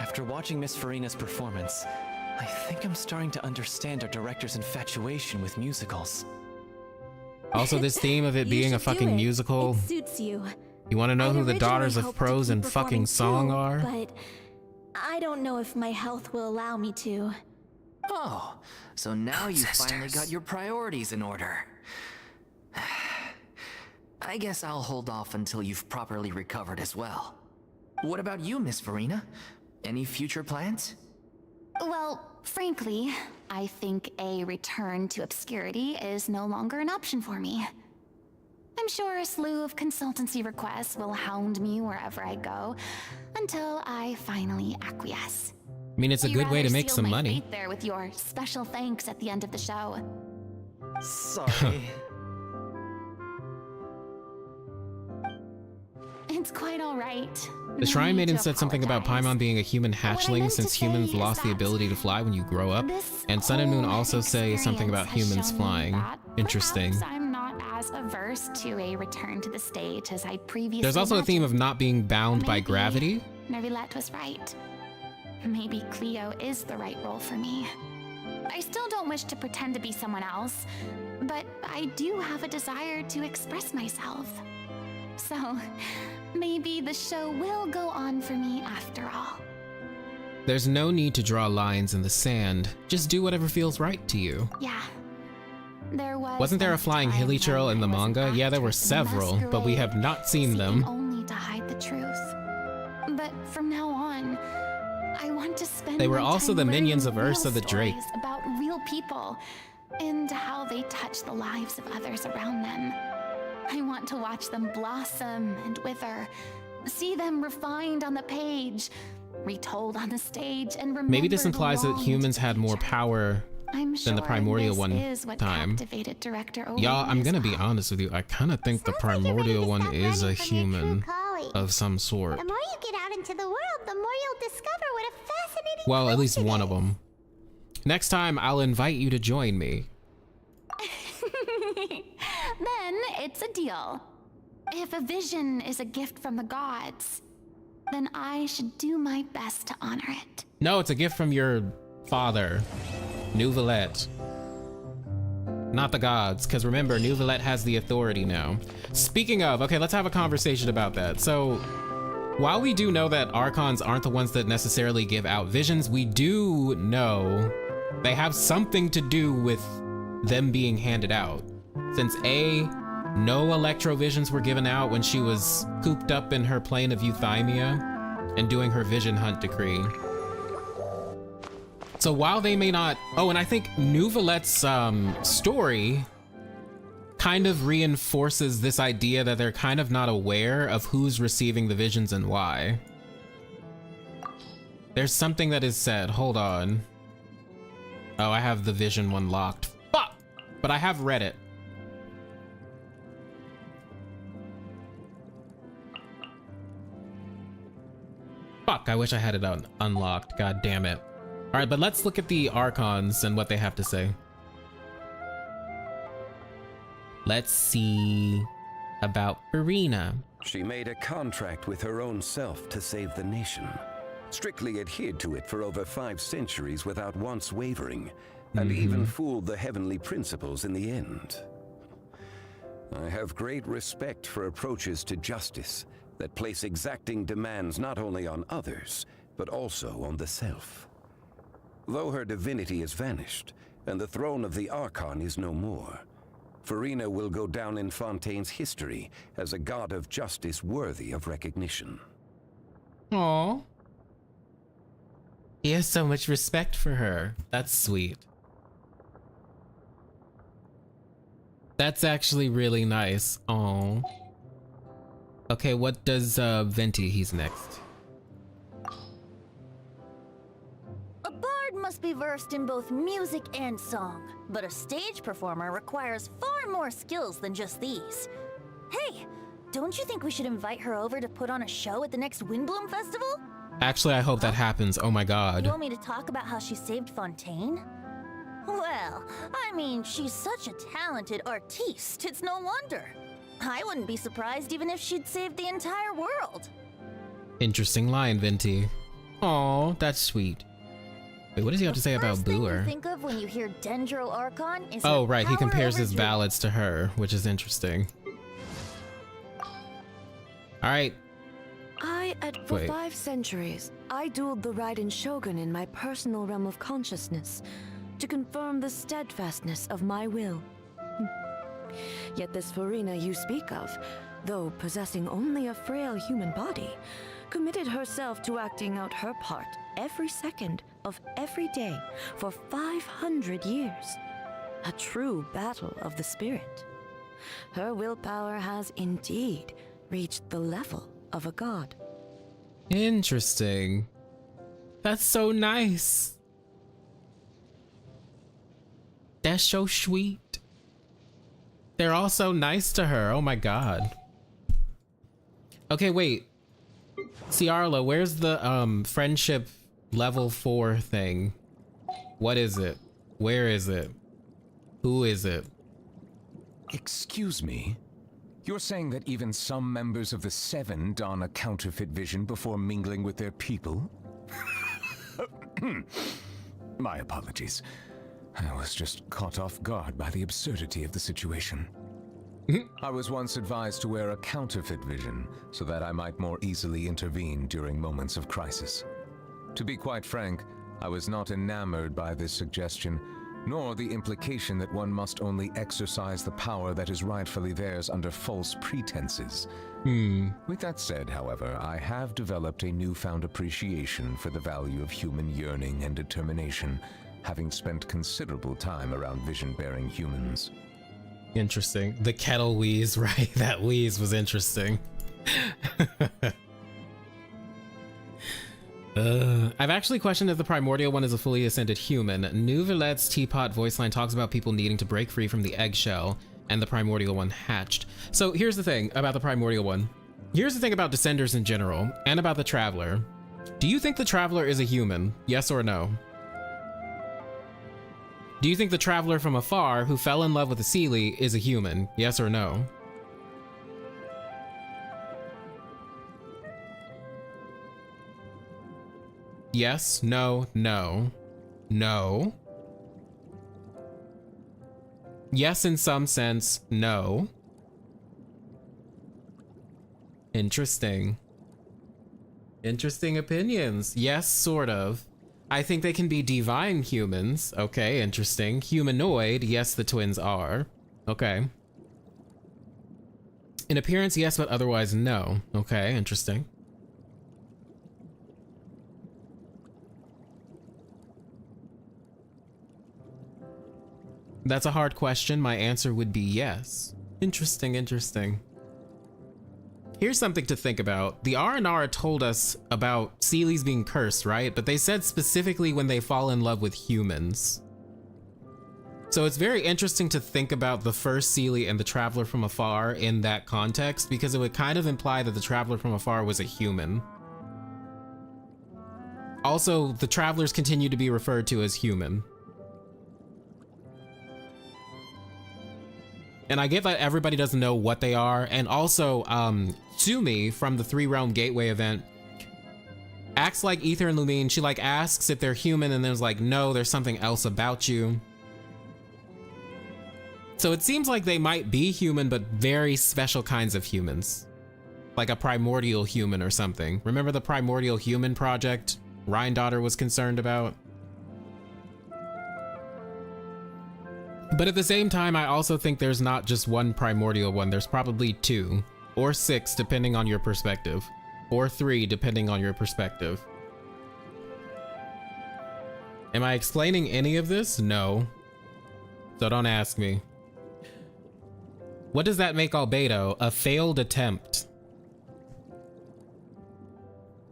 After watching Miss Furina's performance, I think I'm starting to understand our director's infatuation with musicals. Also, this theme of it being a fucking musical. It suits you. You want to know who the Daughters of hoped to Prose keep and fucking performing Song too, are? But I don't know if my health will allow me to. Oh, so now you finally got your priorities in order. I guess I'll hold off until you've properly recovered as well. What about you, Miss Furina? Any future plans? Well, frankly, I think a return to obscurity is no longer an option for me. I'm sure a slew of consultancy requests will hound me wherever I go until I finally acquiesce. I mean, it's a good way to make some money. There with your special thanks at the end of the show. Sorry. It's quite all right. The Shrine Maiden said something about Paimon being a human hatchling since humans lost the ability to fly when you grow up. And Sun and Moon also say something about humans flying. Interesting. I'm not as averse to a return to the stage as I previously There's also a theme of imagined. not being bound by gravity. Neuvillette was right. Maybe Cleo is the right role for me. I still don't wish to pretend to be someone else, but I do have a desire to express myself. So, maybe the show will go on for me after all. There's no need to draw lines in the sand. Just do whatever feels right to you. Yeah. Wasn't there a flying hilly churl in the manga? Yeah, there were several, but we have not seen them. Only to hide the truth. But from now on, I want to spend They were my also time the learning minions of real Ursa the Drake. stories about real people and how they touch the lives of others around them. I want to watch them blossom and wither, See them refined on the page, retold on the stage, and remembered. Maybe this implies that humans had more power I'm than the primordial one time. Y'all, I'm gonna be honest with you. I kind of think the primordial one is a human of some sort. The more you get out into the world, the more you'll discover what a fascinating Well, at place least it one is. of them. Next time, I'll invite you to join me. Then it's a deal. If a vision is a gift from the gods, then I should do my best to honor it. No, it's a gift from your father, Nouvelette. Not the gods, because remember, Nouvelette has the authority now. Speaking of, okay, let's have a conversation about that. So, while we do know that Archons aren't the ones that necessarily give out visions, we do know they have something to do with them being handed out. Since A, no electrovisions were given out when she was cooped up in her plane of euthymia and doing her vision hunt decree. So while they may not, oh, and I think Nouvelette's story kind of reinforces this idea that they're kind of not aware of who's receiving the visions and why. There's something that is said, hold on. Oh, I have the vision one locked. Fuck! But I have read it. Fuck, I wish I had it unlocked, god damn it. All right, but let's look at the Archons and what they have to say. Let's see about Furina. She made a contract with her own self to save the nation. Strictly adhered to it for over 5 centuries without once wavering, and even fooled the heavenly principles in the end. I have great respect for approaches to justice that place exacting demands not only on others, but also on the self. Though her divinity has vanished, and the throne of the Archon is no more, Furina will go down in Fontaine's history as a god of justice worthy of recognition. Aww. He has so much respect for her. That's sweet. That's actually really nice. Aww. Okay, what does Venti? He's next. A bard must be versed in both music and song, but a stage performer requires far more skills than just these. Hey, don't you think we should invite her over to put on a show at the next Windbloom Festival? Actually, I hope that happens. Oh my god. You want me to talk about how she saved Fontaine? Well, I mean, she's such a talented artiste, it's no wonder. I wouldn't be surprised even if she'd saved the entire world. Interesting line, Venti. Aw, that's sweet. Wait, what does he have to say about First thing you Booer? think of when you hear Dendro Archon is Oh, her right, he power compares over his ballads to her, which is interesting. Alright. For Wait. 5 centuries, I dueled the Raiden Shogun in my personal realm of consciousness to confirm the steadfastness of my will. Yet this Furina you speak of, though possessing only a frail human body, committed herself to acting out her part every second of every day for 500 years. A true battle of the spirit. Her willpower has indeed reached the level of a god. Interesting. That's so nice. That's so sweet. They're all so nice to her. Oh my god. Okay, wait. Ciarla, where's the friendship level 4 thing? What is it? Where is it? Who is it? Excuse me? You're saying that even some members of the Seven don a counterfeit vision before mingling with their people? My apologies. I was just caught off guard by the absurdity of the situation. I was once advised to wear a counterfeit vision so that I might more easily intervene during moments of crisis. To be quite frank, I was not enamored by this suggestion, nor the implication that one must only exercise the power that is rightfully theirs under false pretenses. With that said, however, I have developed a newfound appreciation for the value of human yearning and determination, having spent considerable time around vision-bearing humans. Interesting. The kettle wheeze, right? That wheeze was interesting. I've actually questioned if the primordial one is a fully ascended human. Nouvelette's teapot voice line talks about people needing to break free from the eggshell, and the primordial one hatched. So here's the thing about the primordial one. Here's the thing about descenders in general, and about the traveler. Do you think the traveler is a human? Yes or no? Do you think the traveler from afar who fell in love with the Seelie is a human? Yes or no? Yes, no, no, no. Yes, in some sense, no. Interesting. Interesting opinions. Yes, sort of. I think they can be divine humans. Okay, interesting. Humanoid, yes, the twins are. Okay. In appearance, yes, but otherwise, no. Okay, interesting. That's a hard question. My answer would be yes. Interesting, interesting. Here's something to think about. The R&R told us about Seelies being cursed, right? But they said specifically when they fall in love with humans. So it's very interesting to think about the first Seelie and the Traveler from Afar in that context, because it would kind of imply that the Traveler from Afar was a human. Also, the Travelers continue to be referred to as human. And I get that everybody doesn't know what they are. And also, Sumi from the Three Realm Gateway event acts like Ether and Lumine. She like asks if they're human and there's like, no, there's something else about you. So it seems like they might be human, but very special kinds of humans. Like a primordial human or something. Remember the primordial human project Rhine-Daughter was concerned about? But at the same time, I also think there's not just one primordial one. There's probably 2 or 6, depending on your perspective, or 3, depending on your perspective. Am I explaining any of this? No. So don't ask me. What does that make Albedo? A failed attempt.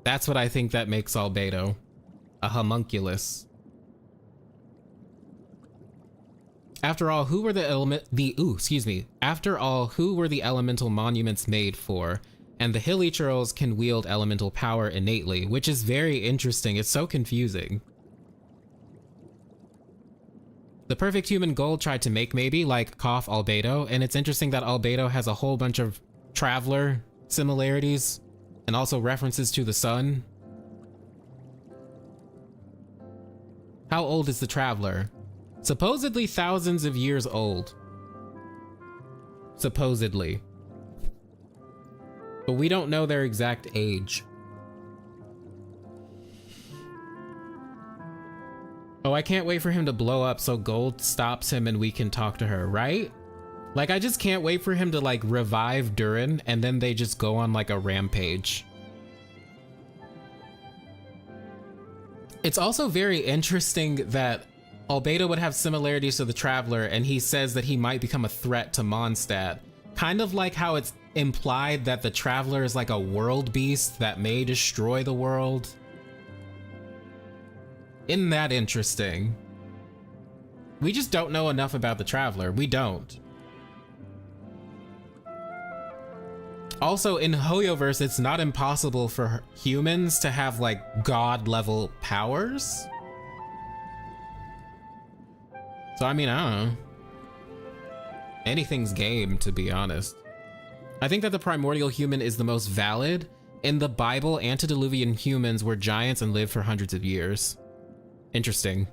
That's what I think that makes Albedo. A homunculus. After all, who were After all, who were the elemental monuments made for? And the Hilly Churls can wield elemental power innately, which is very interesting. It's so confusing. The perfect human gold tried to make maybe like Koth Albedo, and it's interesting that Albedo has a whole bunch of Traveler similarities and also references to the sun. How old is the Traveler? Supposedly thousands of years old. Supposedly. But we don't know their exact age. Oh, I can't wait for him to blow up so Gold stops him and we can talk to her, right? Like, I just can't wait for him to like revive Durin and then they just go on like a rampage. It's also very interesting that Albedo would have similarities to the Traveler, and he says that he might become a threat to Mondstadt. Kind of like how it's implied that the Traveler is like a world beast that may destroy the world. Isn't that interesting? We just don't know enough about the Traveler. We don't. Also, in Hoyoverse, it's not impossible for humans to have like god-level powers. So, I mean, I don't know. Anything's game, to be honest. I think that the primordial human is the most valid. In the Bible, antediluvian humans were giants and lived for hundreds of years. Interesting.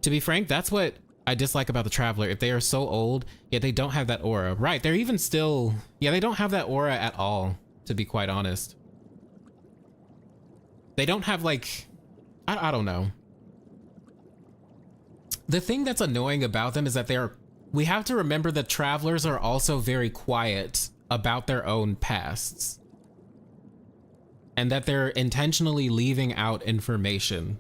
To be frank, that's what I dislike about the Traveler. If they are so old, yet they don't have that aura. Right, they're even still... Yeah, they don't have that aura at all, to be quite honest. They don't have, like... I don't know. The thing that's annoying about them is that we have to remember that Travelers are also very quiet about their own pasts. And that they're intentionally leaving out information.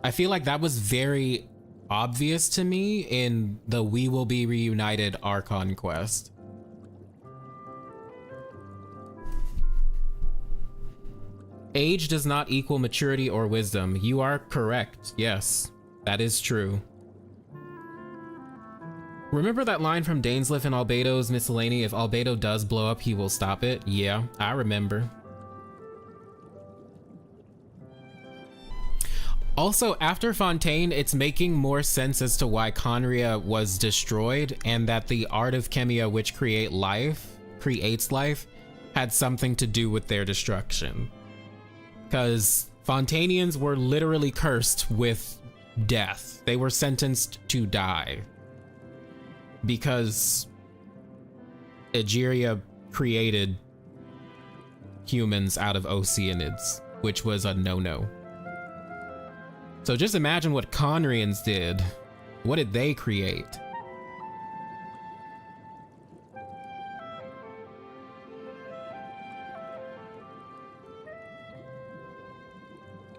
I feel like that was very obvious to me in the We Will Be Reunited Archon quest. Age does not equal maturity or wisdom. You are correct. Yes, that is true. Remember that line from Dainsleif and Albedo's Miscellany? If Albedo does blow up, he will stop it. Yeah, I remember. Also, after Fontaine, it's making more sense as to why Conria was destroyed and that the art of Chemia, which creates life, had something to do with their destruction. Because Fontainians were literally cursed with death. They were sentenced to die. Because Egeria created humans out of Oceanids, which was a no-no. So just imagine what Conrians did. What did they create?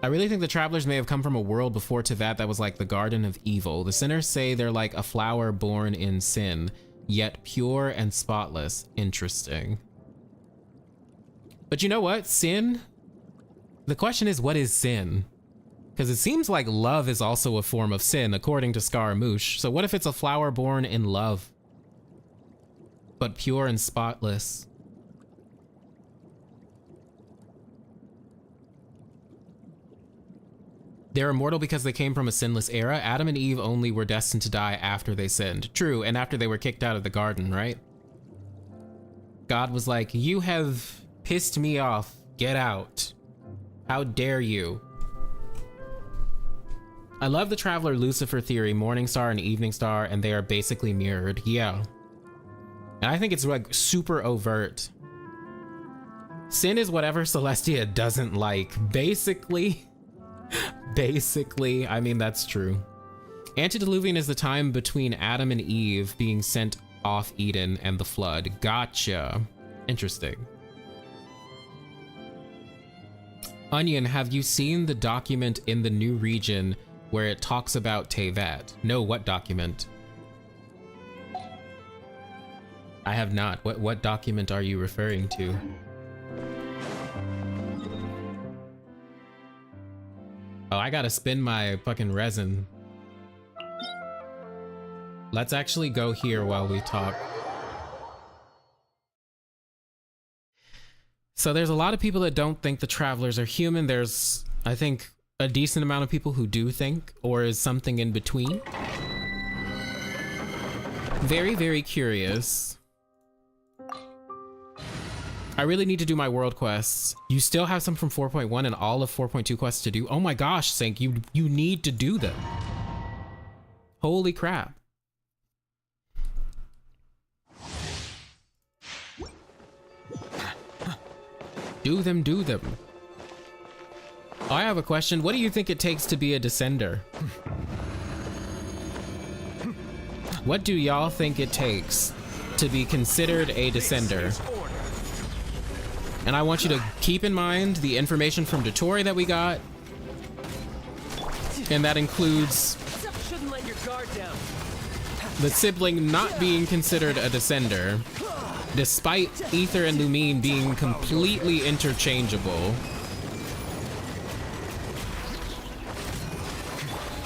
I really think the travelers may have come from a world before Tevat that was like the Garden of Evil. The sinners say they're like a flower born in sin, yet pure and spotless. Interesting. But you know what? Sin? The question is, what is sin? Because it seems like love is also a form of sin, according to Scaramouche. So what if it's a flower born in love, but pure and spotless? They're immortal because they came from a sinless era. Adam and Eve only were destined to die after they sinned. True, and after they were kicked out of the garden, right? God was like, you have pissed me off. Get out. How dare you? I love the Traveler Lucifer theory, Morning Star and Evening Star, and they are basically mirrored. Yeah. And I think it's like super overt. Sin is whatever Celestia doesn't like. Basically. Basically, I mean, that's true. Antediluvian is the time between Adam and Eve being sent off Eden and the flood. Gotcha. Interesting. Onion, have you seen the document in the new region where it talks about Tevat? No, what document? I have not. What document are you referring to? Oh, I gotta spin my fucking resin. Let's actually go here while we talk. So there's a lot of people that don't think the travelers are human. There's, I think, a decent amount of people who do think, or is something in between. Very, very curious. I really need to do my world quests. You still have some from 4.1 and all of 4.2 quests to do. Oh my gosh, Sync, you need to do them. Holy crap. Do them, do them. I have a question. What do you think it takes to be a descender? What do y'all think it takes to be considered a descender? And I want you to keep in mind the information from Dotori that we got. And that includes the sibling not being considered a descender, despite Ether and Lumine being completely interchangeable.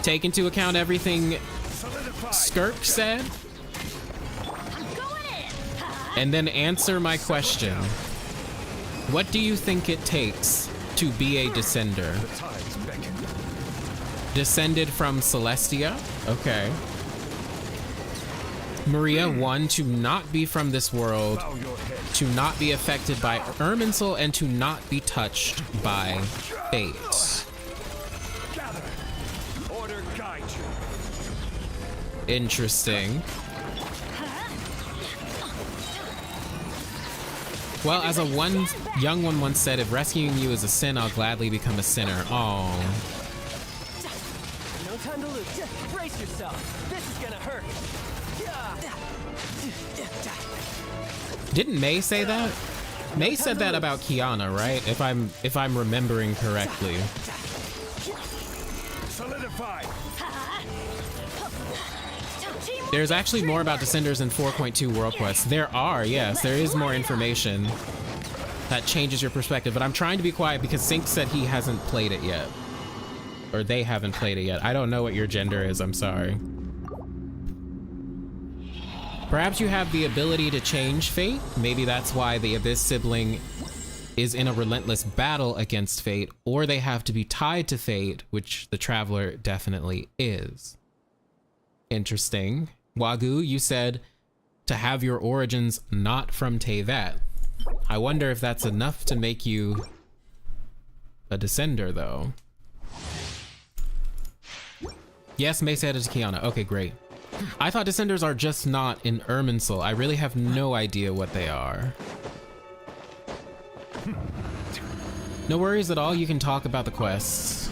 Take into account everything Skirk said, and then answer my question. What do you think it takes to be a descender? Descended from Celestia? Okay. Maria, 1, to not be from this world, to not be affected by Irminsul, and to not be touched by fate. Order guide you. Interesting. Well, as a young one once said, if rescuing you is a sin, I'll gladly become a sinner. Oh. No time to lose. Brace yourself. This is gonna hurt. Didn't May say that? May said that about Kiana, right? If I'm remembering correctly. Solidify. There's actually more about Descenders in 4.2 World Quests. There are, yes, there is more information. that changes your perspective. But I'm trying to be quiet because Sync said he hasn't played it yet. Or they haven't played it yet. I don't know what your gender is, I'm sorry. Perhaps you have the ability to change fate. Maybe that's why the Abyss sibling is in a relentless battle against fate, or they have to be tied to fate, which the Traveler definitely is. Interesting. Wagyu, you said to have your origins not from Teyvat. I wonder if that's enough to make you a descender, though. Yes, Mesa headed to Kiana. Okay, great. I thought descenders are just not in Irminsul. I really have no idea what they are. No worries at all. You can talk about the quests.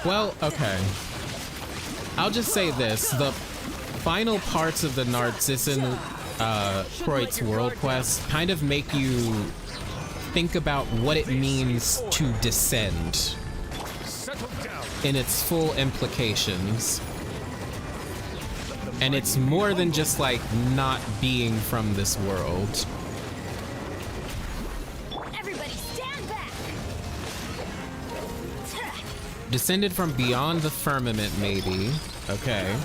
Well, okay. I'll just say this. The final parts of the Narcissan Kreutz World Quest kind of make you think about what it means to descend in its full implications. And it's more than just like not being from this world. Everybody stand back. Descended from beyond the firmament, maybe. Okay.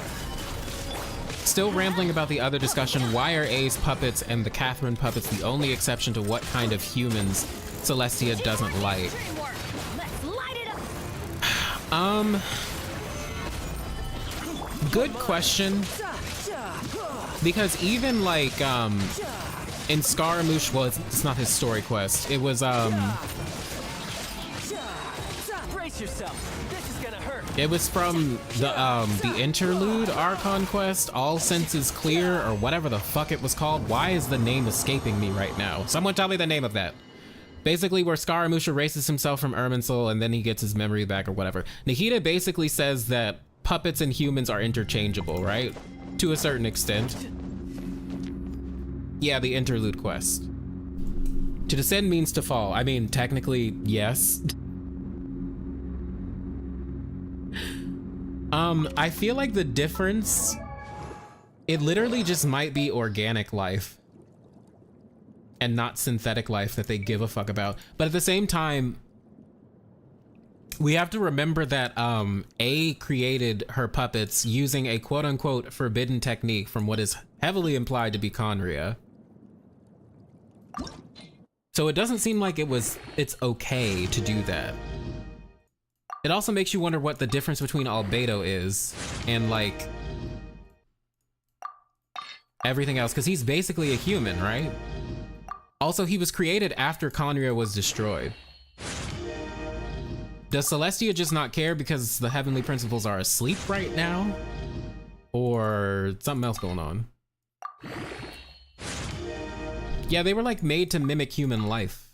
Still rambling about the other discussion. Why are A's puppets and the Catherine puppets the only exception to what kind of humans Celestia doesn't like? Good question. Because even like in Scaramouche, well, it's not his story quest. It was Brace yourself. This is gonna hurt. it was from the interlude Archon quest, All Senses Clear, or whatever the fuck it was called. Why is the name escaping me right now? Someone tell me the name of that. Basically, where Scaramouche erases himself from Irminsul and then he gets his memory back or whatever. Nahida basically says that puppets and humans are interchangeable, right? To a certain extent. Yeah, the interlude quest. To descend means to fall. I mean, technically, yes. I feel like the difference, it literally just might be organic life and not synthetic life that they give a fuck about. But at the same time, we have to remember that A created her puppets using a quote-unquote forbidden technique from what is heavily implied to be Conria. So it doesn't seem like it's okay to do that. It also makes you wonder what the difference between Albedo is and like everything else, because he's basically a human, right? Also, he was created after Conria was destroyed. Does Celestia just not care because the heavenly principles are asleep right now? Or something else going on? Yeah, they were like made to mimic human life.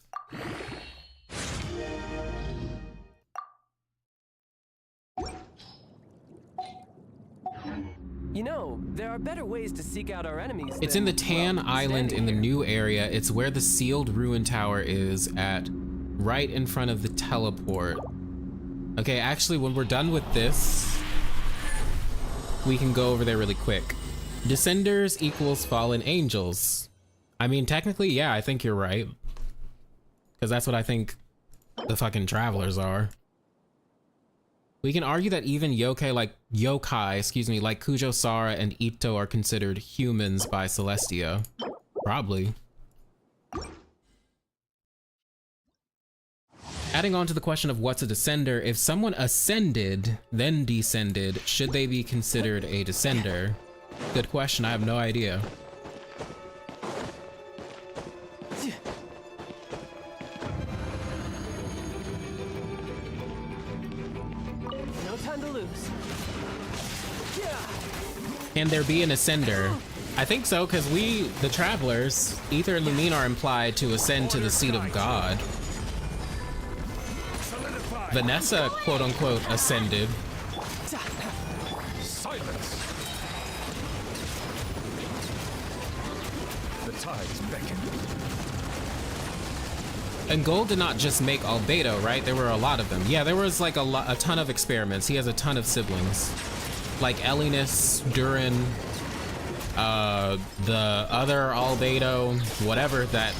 You know, there are better ways to seek out our enemies. It's in the Tan Island in the new area. It's where the sealed ruin tower is at, right in front of the teleport. Okay, actually, when we're done with this, we can go over there really quick. Descenders equals fallen angels. I mean, technically, yeah, I think you're right. Because that's what I think the fucking travelers are. We can argue that even yokai like Kujo Sara and Ito are considered humans by Celestia. Probably. Adding on to the question of what's a descender, if someone ascended, then descended, should they be considered a descender? Good question, I have no idea. No time to lose. Can there be an ascender? I think so, because we, the travelers, Ether and Lumine are implied to ascend to the seat of God. Vanessa, quote unquote, ascended. Silence. The tides beckon. And Gold did not just make Albedo, right? There were a lot of them. Yeah, there was like a ton of experiments. He has a ton of siblings. Like Elinus, Durin, the other albedo, whatever that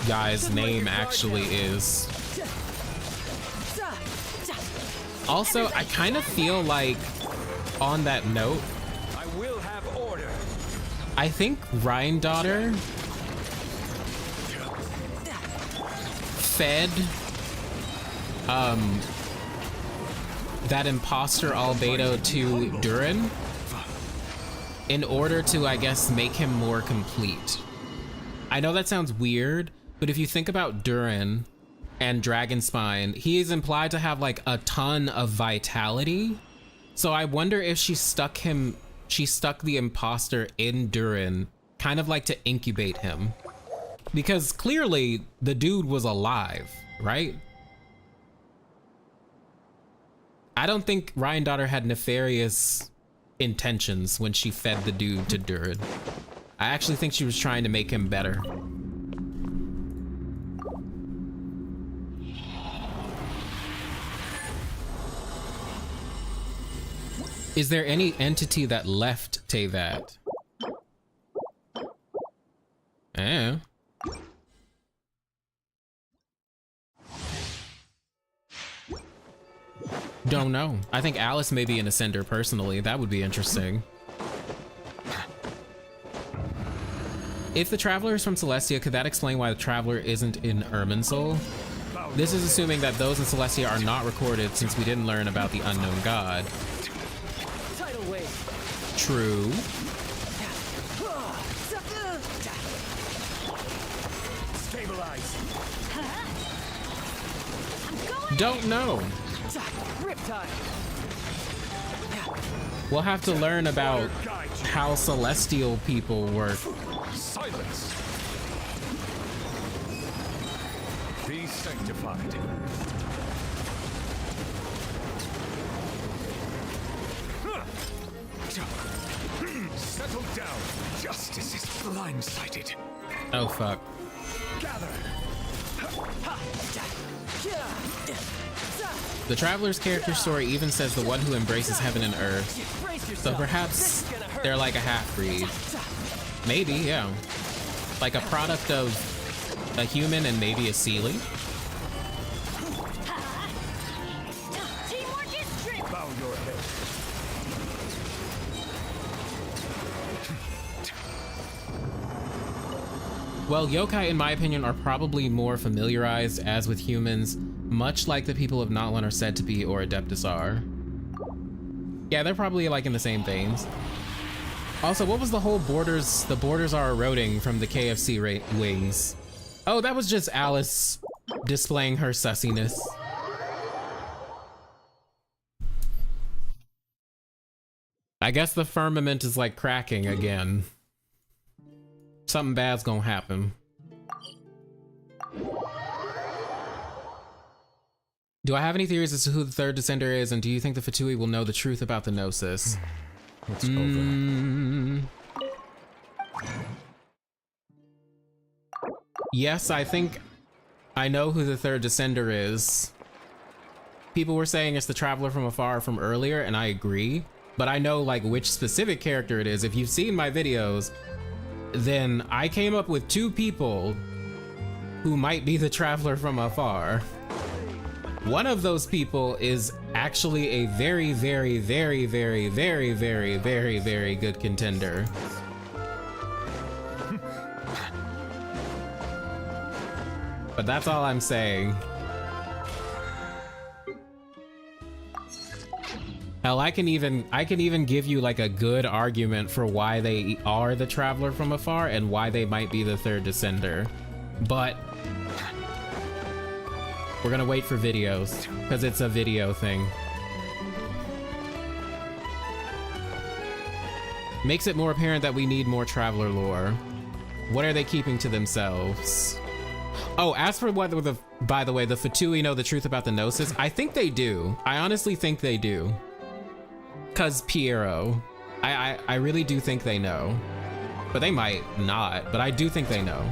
guy's name actually is. Also, I kind of feel like, on that note, I will have order. I think Ryandaughtr fed that imposter albedo to Durin in order to, I guess, make him more complete. I know that sounds weird, but if you think about Durin and Dragonspine, he is implied to have like a ton of vitality. So I wonder if she stuck the imposter in Durin, kind of like to incubate him. Because clearly the dude was alive, right? I don't think Ryandaughtr had nefarious intentions when she fed the dude to Durin. I actually think she was trying to make him better. Is there any entity that left Teyvat? Eh. Don't know. I think Alice may be an Ascender personally. That would be interesting. If the Traveler is from Celestia, could that explain why the Traveler isn't in Irminsul? This is assuming that those in Celestia are not recorded since we didn't learn about the unknown god. True. Stabilize. Don't know. We'll have to learn about how celestial people work. Silence. Be sanctified. Settle down. Justice is blindsided. Oh fuck. Gather. The Traveler's character story even says the one who embraces heaven and earth. So perhaps they're like a half-breed. Maybe, yeah. Like a product of a human and maybe a Seelie. Bow your head. Well, yokai, in my opinion, are probably more familiarized as with humans, much like the people of Notland are said to be or Adeptus are. Yeah, they're probably like in the same veins. Also, what was the whole borders? The borders are eroding from the KFC wings. Oh, that was just Alice displaying her sussiness. I guess the firmament is like cracking again. Something bad's gonna happen. Do I have any theories as to who the third descender is, and do you think the Fatui will know the truth about the Gnosis? Let's go for it. Yes, I think I know who the third descender is. People were saying it's the Traveler from Afar from earlier, and I agree. But I know like which specific character it is. If you've seen my videos, then I came up with 2 people who might be the Traveler from Afar. One of those people is actually a very, very, very, very, very, very, very, very good contender. But that's all I'm saying. Hell, I can even give you like a good argument for why they are the Traveler from Afar and why they might be the third descender. But we're gonna wait for videos because it's a video thing. Makes it more apparent that we need more Traveler lore. What are they keeping to themselves? Oh, as for whether by the way, the Fatui know the truth about the Gnosis, I think they do. I honestly think they do. Cause Piero, I really do think they know, but they might not, but I do think they know.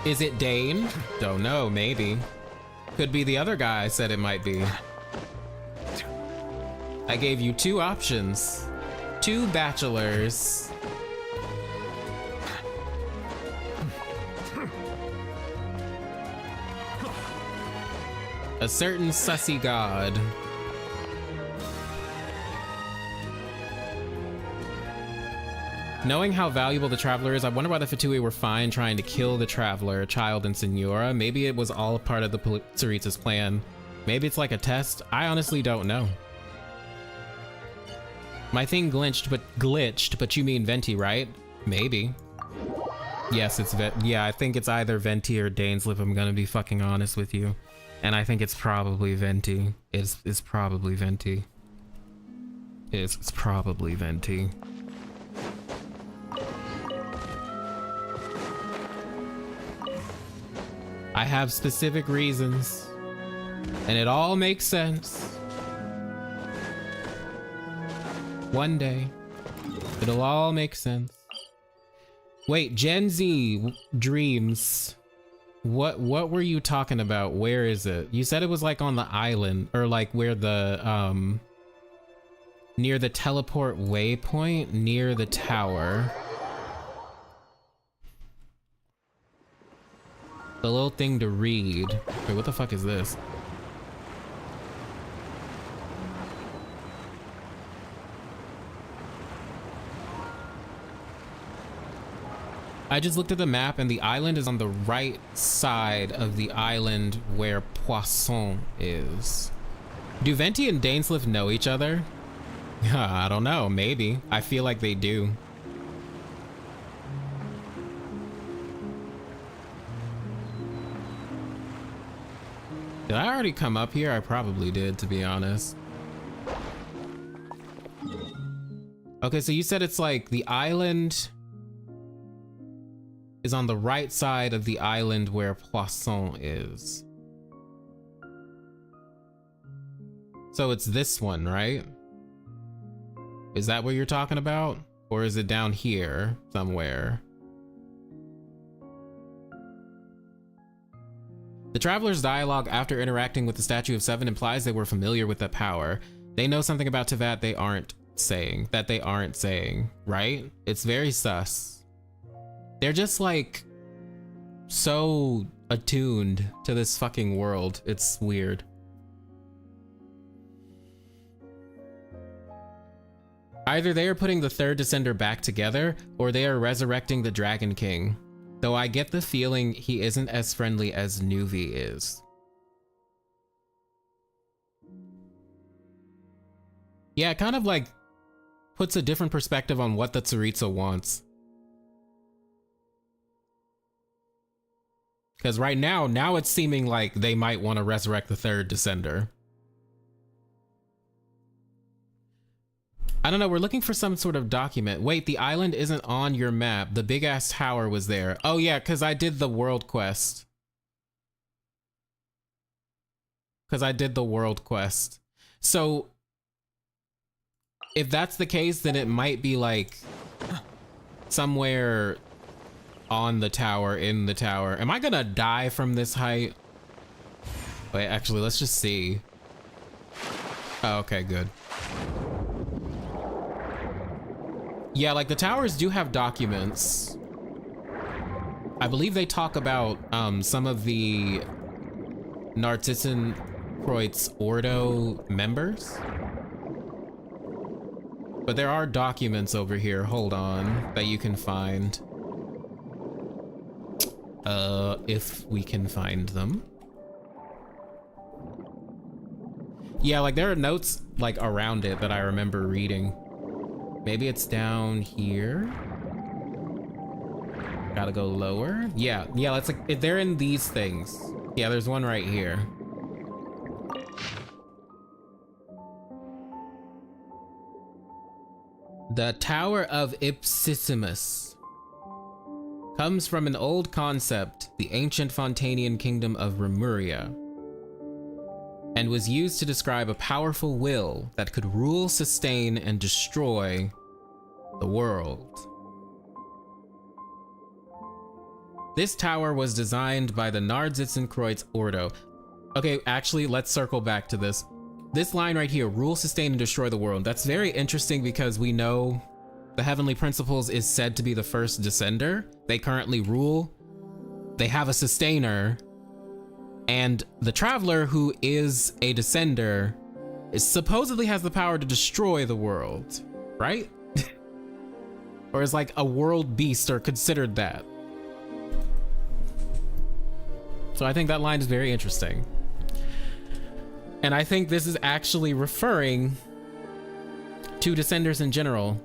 Is it Dane? Don't know, maybe. Could be the other guy I said it might be. I gave you 2 options. 2 bachelors. A certain sussy god. Knowing how valuable the Traveler is, I wonder why the Fatui were fine trying to kill the Traveler, Child, and Senora. Maybe it was all part of the Tsaritsa's plan. Maybe it's like a test. I honestly don't know. My thing glitched, but you mean Venti, right? Maybe. Yes, it's yeah, I think it's either Venti or Dainsleif, I'm gonna be fucking honest with you. And I think it's probably Venti. It's probably Venti. It's probably Venti. I have specific reasons, and it all makes sense. One day, it'll all make sense. Wait, Gen Z dreams. What were you talking about? Where is it? You said it was like on the island, or like where the near the teleport waypoint, near the tower. The little thing to read. Wait, what the fuck is this? I just looked at the map and the island is on the right side of the island where Poisson is. Do Venti and Dainsleif know each other? I don't know, maybe. I feel like they do. Did I already come up here? I probably did, to be honest. Okay, so you said it's like the island is on the right side of the island where Poisson is. So it's this one, right? Is that what you're talking about? Or is it down here somewhere? The Traveler's dialogue after interacting with the Statue of Seven implies they were familiar with that power. They know something about Teyvat they aren't saying, right? It's very sus. They're just like so attuned to this fucking world. It's weird. Either they are putting the third Descender back together, or they are resurrecting the Dragon King. Though I get the feeling he isn't as friendly as Nuvi is. Yeah, it kind of like puts a different perspective on what the Tsaritsa wants. Because right now it's seeming like they might want to resurrect the third Descender. I don't know, we're looking for some sort of document. Wait, the island isn't on your map. The big ass tower was there. Oh yeah, because I did the world quest. So if that's the case, then it might be like somewhere on the tower, in the tower. Am I gonna die from this height? Wait, actually, let's just see. Oh, okay, good. Yeah, like the towers do have documents. I believe they talk about some of the Narzissen-Kreutz Ordo members. But there are documents over here, hold on, that you can find. If we can find them. Yeah, like there are notes like around it that I remember reading. Maybe it's down here. Gotta go lower. Yeah, let's like, they're in these things. Yeah, there's one right here. The Tower of Ipsissimus comes from an old concept, the ancient Fontanian kingdom of Remuria, and was used to describe a powerful will that could rule, sustain, and destroy the world. This tower was designed by the Narzissen-Kreutz Ordo. Okay, actually, let's circle back to this. this line right here, rule, sustain, and destroy the world. That's very interesting because we know the Heavenly Principles is said to be the first descender. They currently rule. They have a sustainer. And the Traveler, who is a descender, is supposedly has the power to destroy the world, right? Or is like a world beast or considered that. So I think that line is very interesting. And I think this is actually referring to Descenders in general.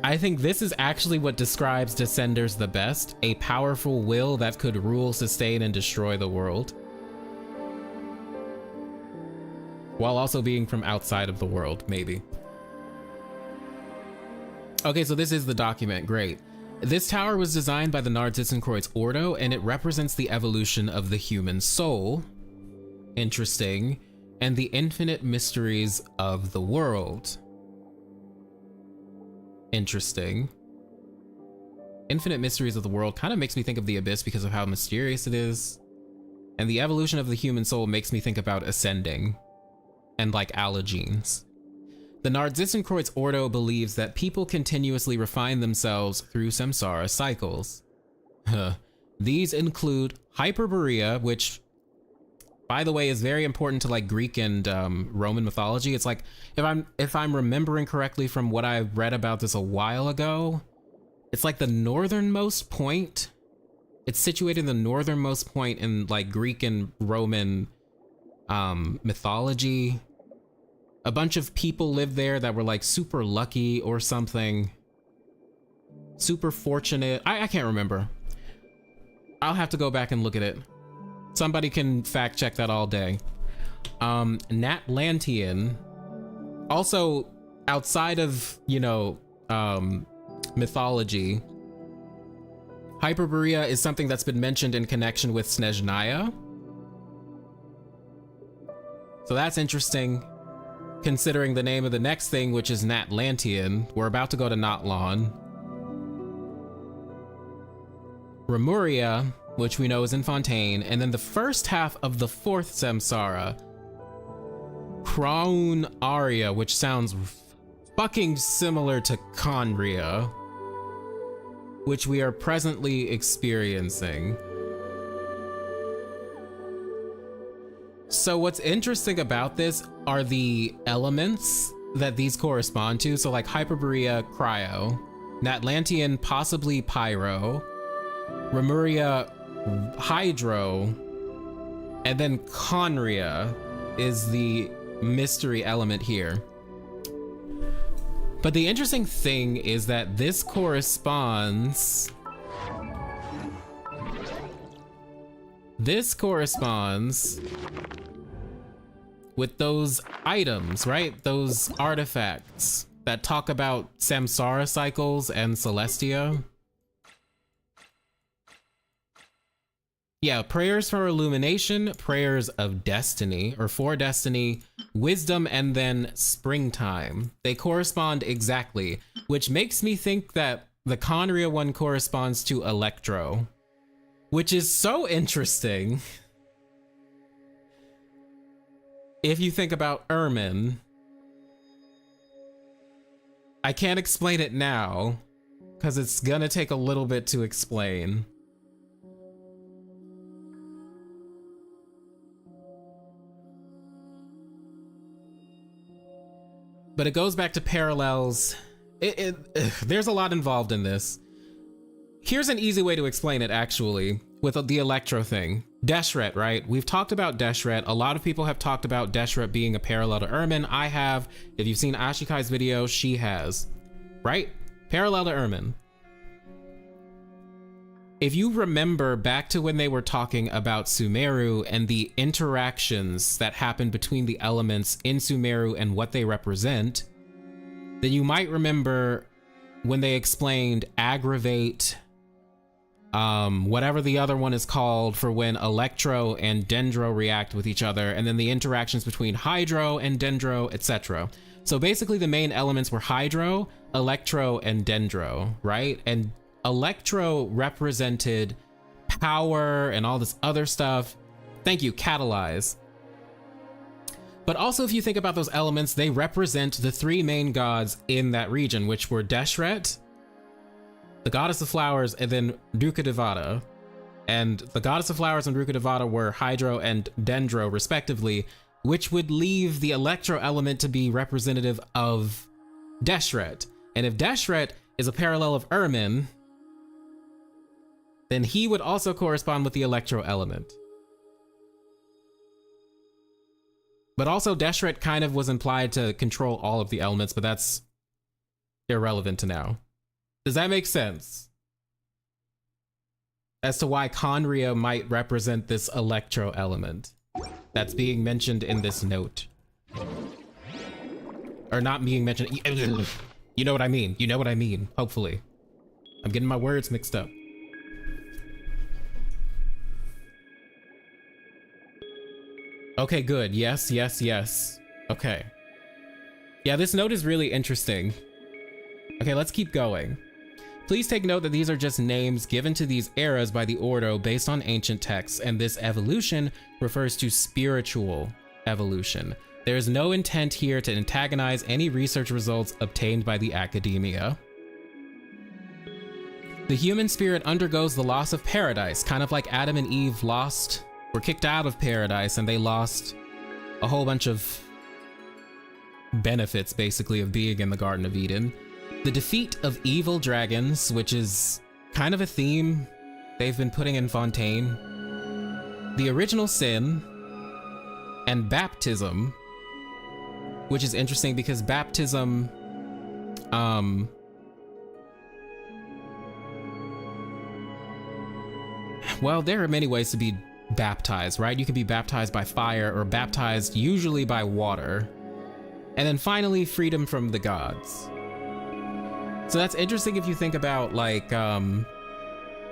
I think this is actually what describes Descenders the best, a powerful will that could rule, sustain, and destroy the world, while also being from outside of the world, maybe. Okay, so this is the document, great. This tower was designed by the Nardzitzenkreuz Ordo, and it represents the evolution of the human soul. Interesting. And the infinite mysteries of the world. Interesting. Infinite mysteries of the world kind of makes me think of the abyss because of how mysterious it is. And the evolution of the human soul makes me think about ascending and like allogenes. The Nardzitzenkreuz Ordo believes that people continuously refine themselves through samsara cycles. These include Hyperborea, which, by the way, is very important to like Greek and Roman mythology. It's like, if I'm remembering correctly from what I read about this a while ago, it's like the northernmost point. It's situated in the northernmost point in like Greek and Roman mythology. A bunch of people lived there that were like super lucky or something. Super fortunate. I can't remember. I'll have to go back and look at it. Somebody can fact check that all day. Natlantian, also outside of, you know, mythology, Hyperborea is something that's been mentioned in connection with Snezhnaya. So that's interesting, considering the name of the next thing, which is Natlantian. We're about to go to Natlan. Remuria, which we know is in Fontaine, and then the first half of the fourth samsara, Kraun Aria, which sounds fucking similar to Conria, which we are presently experiencing. So what's interesting about this are the elements that these correspond to. So like Hyperborea, cryo, Natlantian, possibly pyro, Remuria, hydro, and then Conria is the mystery element here. But the interesting thing is that this corresponds with those items, right? Those artifacts that talk about samsara cycles and Celestia. Yeah, prayers for illumination, prayers of destiny, or for destiny, wisdom, and then springtime. They correspond exactly, which makes me think that the Conria one corresponds to Electro, which is so interesting. If you think about Ermin, I can't explain it now, because it's gonna take a little bit to explain. But it goes back to parallels. There's a lot involved in this. Here's an easy way to explain it, actually, with the Electro thing. Deshret, right? We've talked about Deshret. A lot of people have talked about Deshret being a parallel to Ermin. I have. If you've seen Ashikai's video, she has. Right? Parallel to Ermin. If you remember back to when they were talking about Sumeru and the interactions that happen between the elements in Sumeru and what they represent, then you might remember when they explained aggravate, whatever the other one is called, for when Electro and Dendro react with each other, and then the interactions between Hydro and Dendro, etc. So basically the main elements were Hydro, Electro, and Dendro, right? And Electro represented power and all this other stuff. Thank you, catalyze. But also, if you think about those elements, they represent the three main gods in that region, which were Deshret, the goddess of flowers, and then Rukkhadevata. And the goddess of flowers and Rukkhadevata were Hydro and Dendro, respectively, which would leave the electro element to be representative of Deshret. And if Deshret is a parallel of Ermin, then he would also correspond with the electro element. But also Deshret kind of was implied to control all of the elements, but that's irrelevant to now. Does that make sense? As to why Conria might represent this electro element that's being mentioned in this note. Or not being mentioned. You know what I mean. You know what I mean, hopefully. I'm getting my words mixed up. Okay, good. Yes, yes, yes. Okay. Yeah, this note is really interesting. Okay, let's keep going. Please take note that these are just names given to these eras by the Ordo based on ancient texts, and this evolution refers to spiritual evolution. There is no intent here to antagonize any research results obtained by the academia. The human spirit undergoes the loss of paradise, kind of like Adam and Eve were kicked out of paradise, and they lost a whole bunch of benefits, basically, of being in the Garden of Eden. The defeat of evil dragons, which is kind of a theme they've been putting in Fontaine. The original sin, and baptism, which is interesting because baptism, well, there are many ways to be baptized, right? You can be baptized by fire or baptized usually by water. And then finally, freedom from the gods. So that's interesting if you think about like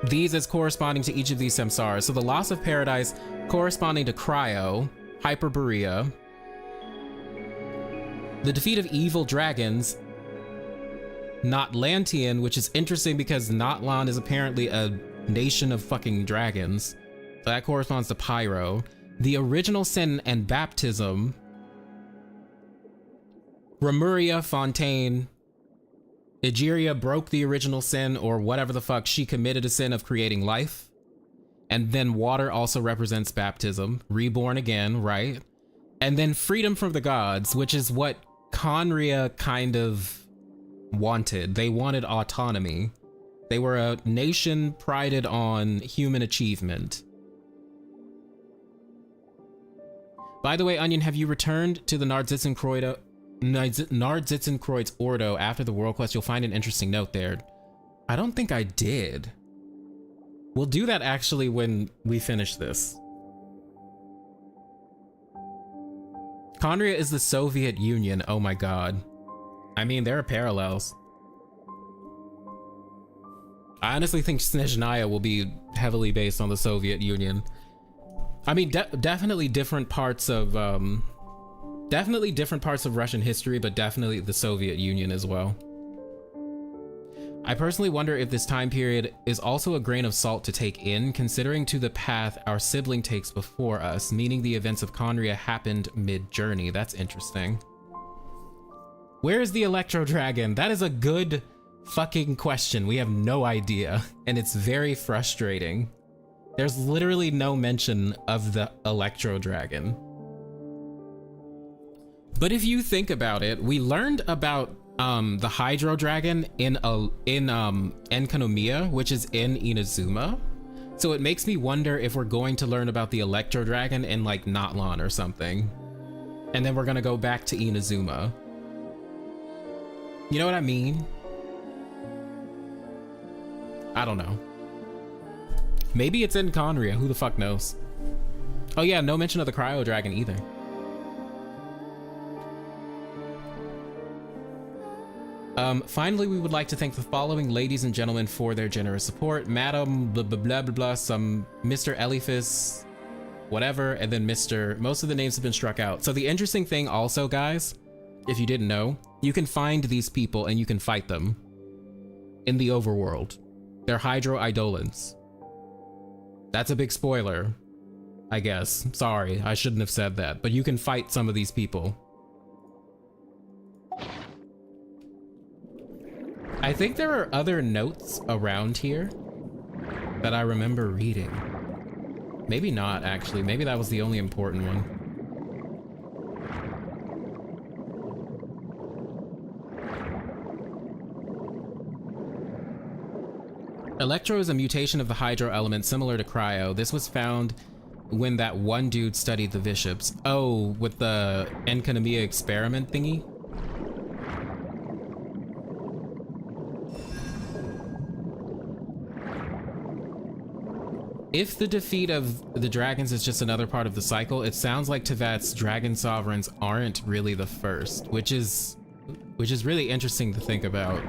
these as corresponding to each of these samsaras. So the loss of paradise corresponding to Cryo, Hyperborea. The defeat of evil dragons, Notlantian, which is interesting because Notlan is apparently a nation of fucking dragons. So that corresponds to Pyro. The original sin and baptism, Remuria, Fontaine. Egeria broke the original sin, or whatever the fuck, she committed a sin of creating life. And then water also represents baptism, reborn again, right? And then freedom from the gods, which is what Conria kind of wanted. They wanted autonomy. They were a nation prided on human achievement. By the way, Onion, have you returned to the Nardzitzenkreuz Ordo after the world quest? You'll find an interesting note there. I don't think I did. We'll do that actually when we finish this. Conria is the Soviet Union. Oh my god. I mean, there are parallels. I honestly think Snezhnaya will be heavily based on the Soviet Union. I mean, definitely different parts of Russian history, but definitely the Soviet Union as well. I personally wonder if this time period is also a grain of salt to take in, considering to the path our sibling takes before us, meaning the events of Conria happened mid-journey. That's interesting. Where is the Electro Dragon? That is a good fucking question. We have no idea, and it's very frustrating. There's literally no mention of the Electro Dragon. But if you think about it, we learned about the Hydro Dragon in Enkanomiya, which is in Inazuma. So it makes me wonder if we're going to learn about the Electro Dragon in like Notlan or something. And then we're gonna go back to Inazuma. You know what I mean? I don't know. Maybe it's in Conria, who the fuck knows? Oh yeah, no mention of the Cryo Dragon either. Finally, we would like to thank the following ladies and gentlemen for their generous support. Madam blah blah blah blah blah, some Mr. Eliphas, whatever, and then Mr. Most of the names have been struck out. So the interesting thing also, guys, if you didn't know, you can find these people and you can fight them in the overworld. They're Hydro Eidolons. That's a big spoiler. I guess. Sorry, I shouldn't have said that, but you can fight some of these people. I think there are other notes around here that I remember reading. Maybe not, actually. Maybe that was the only important one. Electro is a mutation of the hydro element similar to cryo. This was found when that one dude studied the bishops. Oh, with the Enkanomiya experiment thingy? If the defeat of the dragons is just another part of the cycle, it sounds like Tevat's dragon sovereigns aren't really the first, which is really interesting to think about,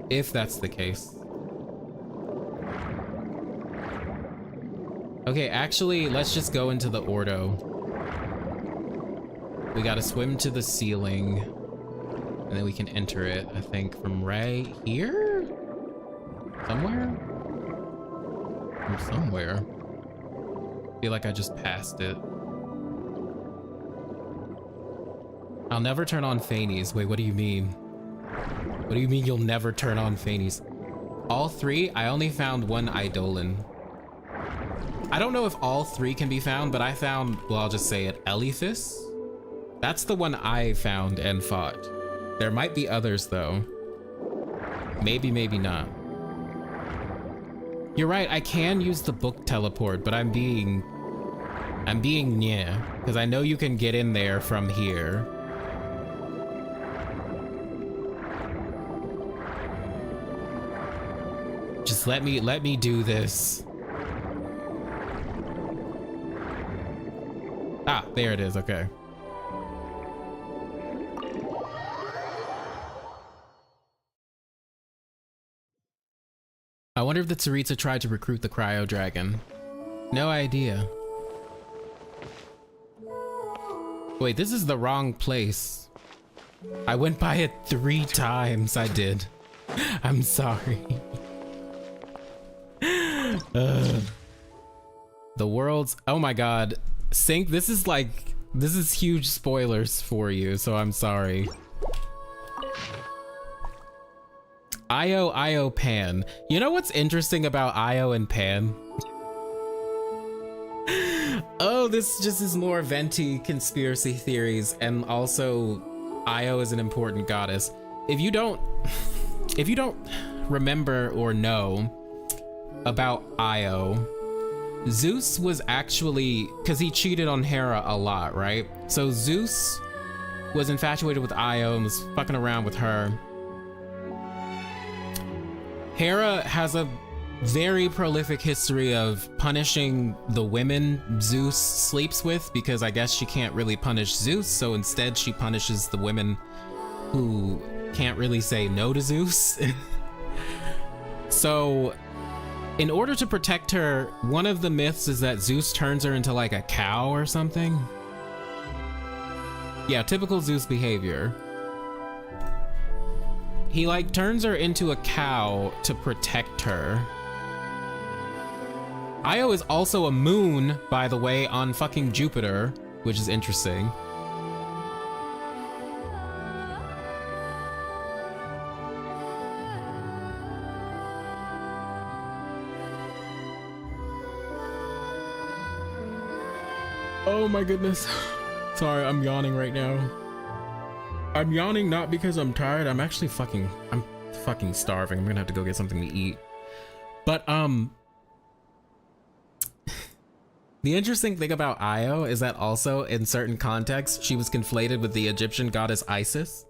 if that's the case. Okay, actually, let's just go into the Ordo. We gotta swim to the ceiling, and then we can enter it, I think, from right here? Somewhere? From somewhere. I feel like I just passed it. I'll never turn on Fannies. Wait, what do you mean? What do you mean you'll never turn on Fannies? All three? I only found one Eidolon. I don't know if all three can be found, but I found, well, I'll just say it, Elephas? That's the one I found and fought. There might be others though. Maybe, maybe not. You're right, I can use the book teleport, but I'm being yeah, because I know you can get in there from here. Just let me do this. Ah, there it is, okay. I wonder if the Tsaritsa tried to recruit the Cryo Dragon. No idea. Wait, this is the wrong place. I went by it 3 times, I did. I'm sorry. The world's, oh my god. Sync, this is huge spoilers for you, so I'm sorry. Io Pan. You know what's interesting about Io and Pan? Oh, this just is more venti conspiracy theories, and also Io is an important goddess. If you don't remember or know about Io, Zeus was actually, because he cheated on Hera a lot, right? So Zeus was infatuated with Io and was fucking around with her. Hera has a very prolific history of punishing the women Zeus sleeps with, because I guess she can't really punish Zeus, so instead she punishes the women who can't really say no to Zeus. So in order to protect her, one of the myths is that Zeus turns her into like a cow or something. Yeah, typical Zeus behavior. He like turns her into a cow to protect her. Io is also a moon, by the way, on fucking Jupiter, which is interesting. Oh my goodness. Sorry, I'm yawning right now. I'm yawning not because I'm tired. I'm actually fucking starving. I'm gonna have to go get something to eat. But the interesting thing about Io is that also in certain contexts, she was conflated with the Egyptian goddess Isis.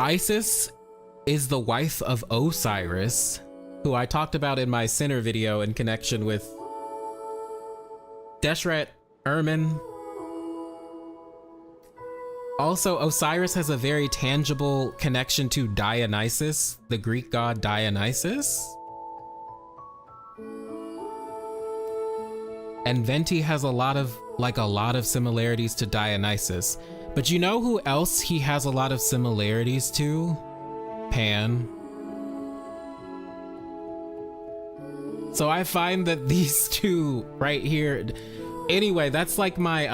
Isis is the wife of Osiris, who I talked about in my Sinner video in connection with Deshret, Ermin. Also, Osiris has a very tangible connection to Dionysus, the Greek god Dionysus. And Venti has a lot of similarities to Dionysus. But you know who else he has a lot of similarities to? Pan. So I find that these two right here, anyway, that's like my,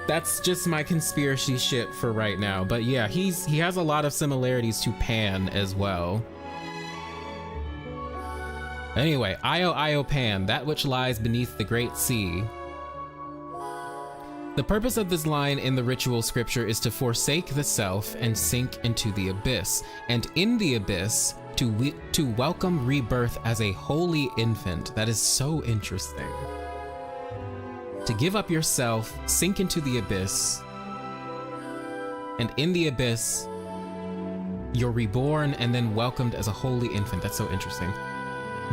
that's just my conspiracy shit for right now. But yeah, he has a lot of similarities to Pan as well. Anyway, Io Io Pan, that which lies beneath the great sea. The purpose of this line in the ritual scripture is to forsake the self and sink into the abyss, and in the abyss, to welcome rebirth as a holy infant. That is so interesting. To give up yourself, sink into the abyss, and in the abyss, you're reborn and then welcomed as a holy infant. That's so interesting.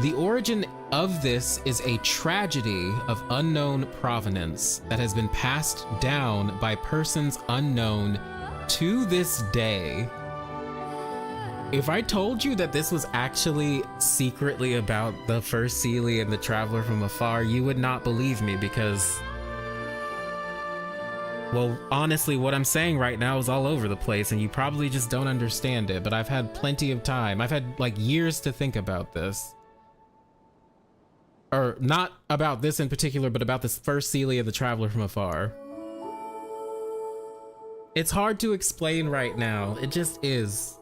The origin of this is a tragedy of unknown provenance that has been passed down by persons unknown to this day. If I told you that this was actually secretly about the first Seelie and the Traveler from Afar, you would not believe me because, well, honestly, what I'm saying right now is all over the place and you probably just don't understand it, but I've had plenty of time. I've had like years to think about this. Or not about this in particular, but about this first Seelie of the Traveler from Afar. It's hard to explain right now. It just is.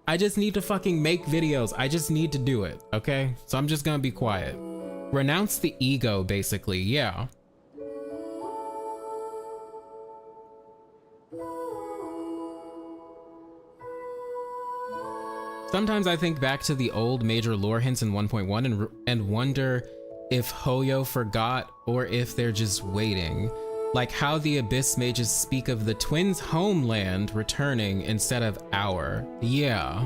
I just need to fucking make videos. I just need to do it, okay? So I'm just gonna be quiet. Renounce the ego, basically, yeah. Sometimes I think back to the old major lore hints in 1.1 and wonder if Hoyo forgot or if they're just waiting. Like how the Abyss mages speak of the twins' homeland returning instead of our. Yeah.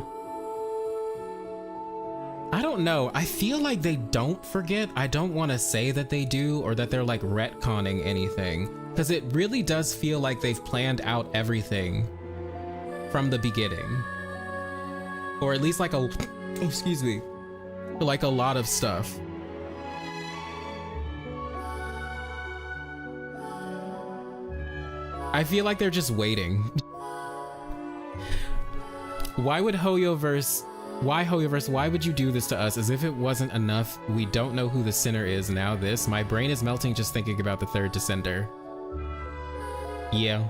I don't know. I feel like they don't forget. I don't want to say that they do or that they're like retconning anything, because it really does feel like they've planned out everything from the beginning. Or at least like a, excuse me, like a lot of stuff. I feel like they're just waiting. Why would Hoyoverse, why would you do this to us? As if it wasn't enough, we don't know who the sinner is, now this. My brain is melting just thinking about the third descender. Yeah.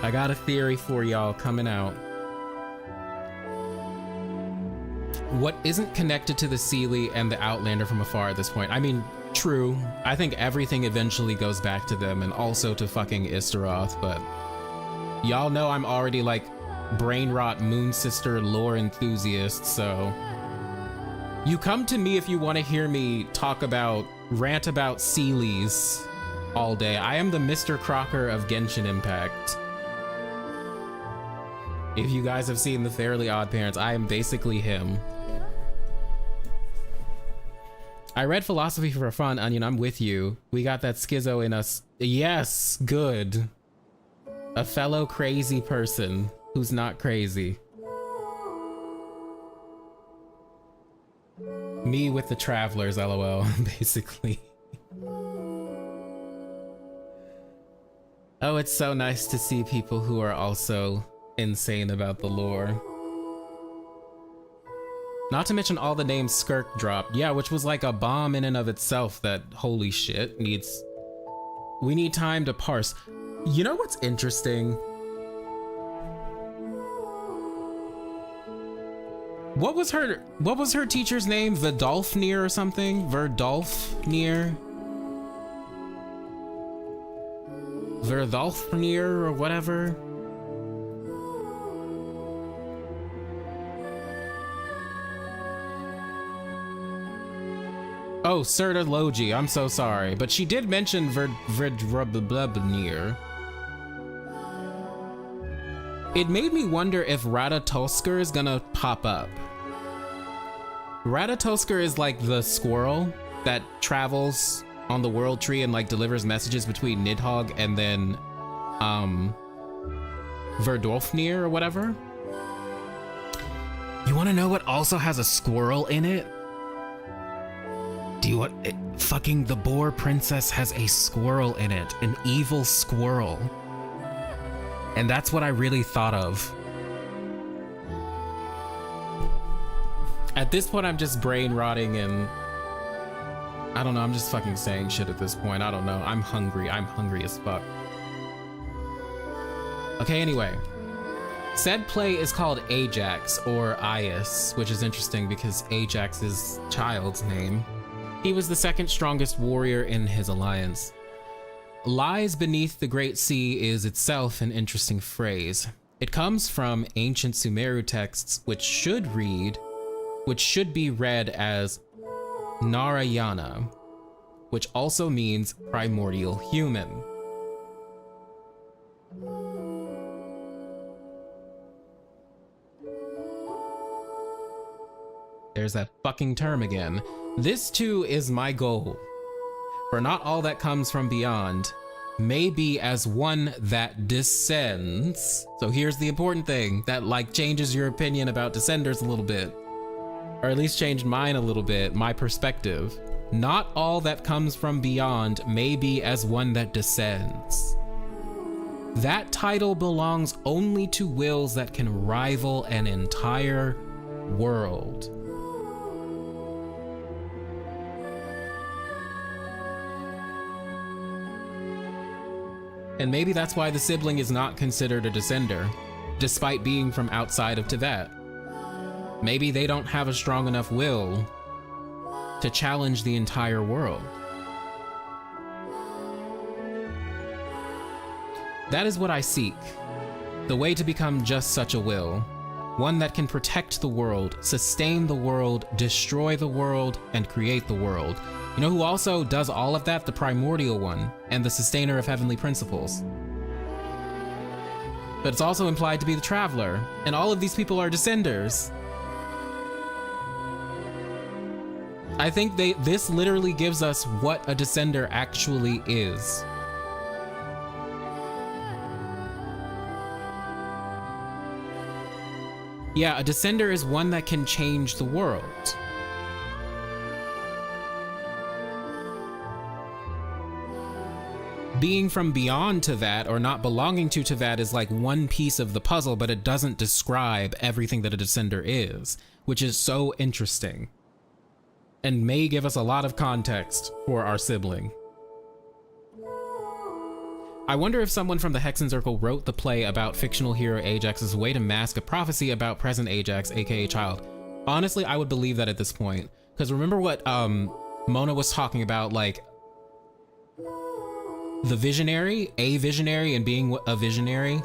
I got a theory for y'all coming out. What isn't connected to the Seelie and the Outlander from Afar at this point? I mean, true. I think everything eventually goes back to them and also to fucking Istaroth, but y'all know I'm already like brain rot Moon Sister lore enthusiast, so you come to me if you want to hear me rant about Seelies all day. I am the Mr. Crocker of Genshin Impact. If you guys have seen the Fairly Odd Parents, I am basically him. I read philosophy for fun, Onion. I'm with you. We got that schizo in us. Yes, good. A fellow crazy person who's not crazy. Me with the travelers, lol, basically. Oh, it's so nice to see people who are also insane about the lore. Not to mention all the names Skirk dropped. Yeah, which was like a bomb in and of itself that, holy shit, we need time to parse. You know what's interesting? What was her teacher's name? Vidolfnir or something? Verdolfnir? Verdolfnir or whatever? Oh, Serta Logi, I'm so sorry, but she did mention Verdrubblubnir. It made me wonder if Radatolsker is gonna pop up. Radatolsker is like the squirrel that travels on the world tree and like delivers messages between Nidhogg and then Verdolfnir or whatever. You wanna know what also has a squirrel in it? Do you want it? Fucking the Boar Princess has a squirrel in it, an evil squirrel. And that's what I really thought of. At this point, I'm just brain rotting and I don't know. I'm just fucking saying shit at this point. I don't know. I'm hungry. I'm hungry as fuck. Okay, anyway. Said play is called Ajax or Aias, which is interesting because Ajax is Child's name. He was the second strongest warrior in his alliance. Lies beneath the great sea is itself an interesting phrase. It comes from ancient Sumeru texts, which should be read as Narayana, which also means primordial human. There's that fucking term again. This too is my goal. For not all that comes from beyond may be as one that descends. So here's the important thing that like changes your opinion about descenders a little bit, or at least changed mine a little bit, my perspective. Not all that comes from beyond may be as one that descends. That title belongs only to wills that can rival an entire world. And maybe that's why the sibling is not considered a descender, despite being from outside of Teyvat. Maybe they don't have a strong enough will to challenge the entire world. That is what I seek. The way to become just such a will. One that can protect the world, sustain the world, destroy the world, and create the world. You know who also does all of that? The primordial one, and the sustainer of heavenly principles. But it's also implied to be the traveler, and all of these people are descenders. I think this literally gives us what a descender actually is. Yeah, a descender is one that can change the world. Being from beyond Teyvat or not belonging to Teyvat is like one piece of the puzzle, but it doesn't describe everything that a descender is, which is so interesting and may give us a lot of context for our sibling. I wonder if someone from the Hexen Circle wrote the play about fictional hero Ajax as a way to mask a prophecy about present Ajax, aka Child. Honestly, I would believe that at this point, because remember what Mona was talking about, like the visionary, a visionary, and being a visionary,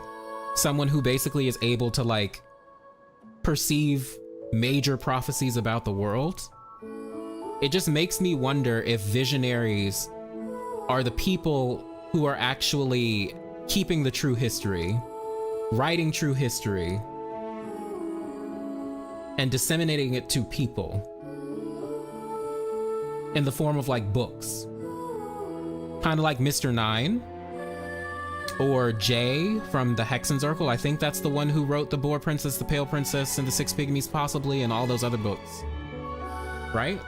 someone who basically is able to like perceive major prophecies about the world. It just makes me wonder if visionaries are the people who are actually keeping the true history, writing true history, and disseminating it to people in the form of like books. Kind of like Mr. Nine or Jay from the Hexen Circle. I think that's the one who wrote The Boar Princess, The Pale Princess, and The Six Pygmies possibly, and all those other books, right?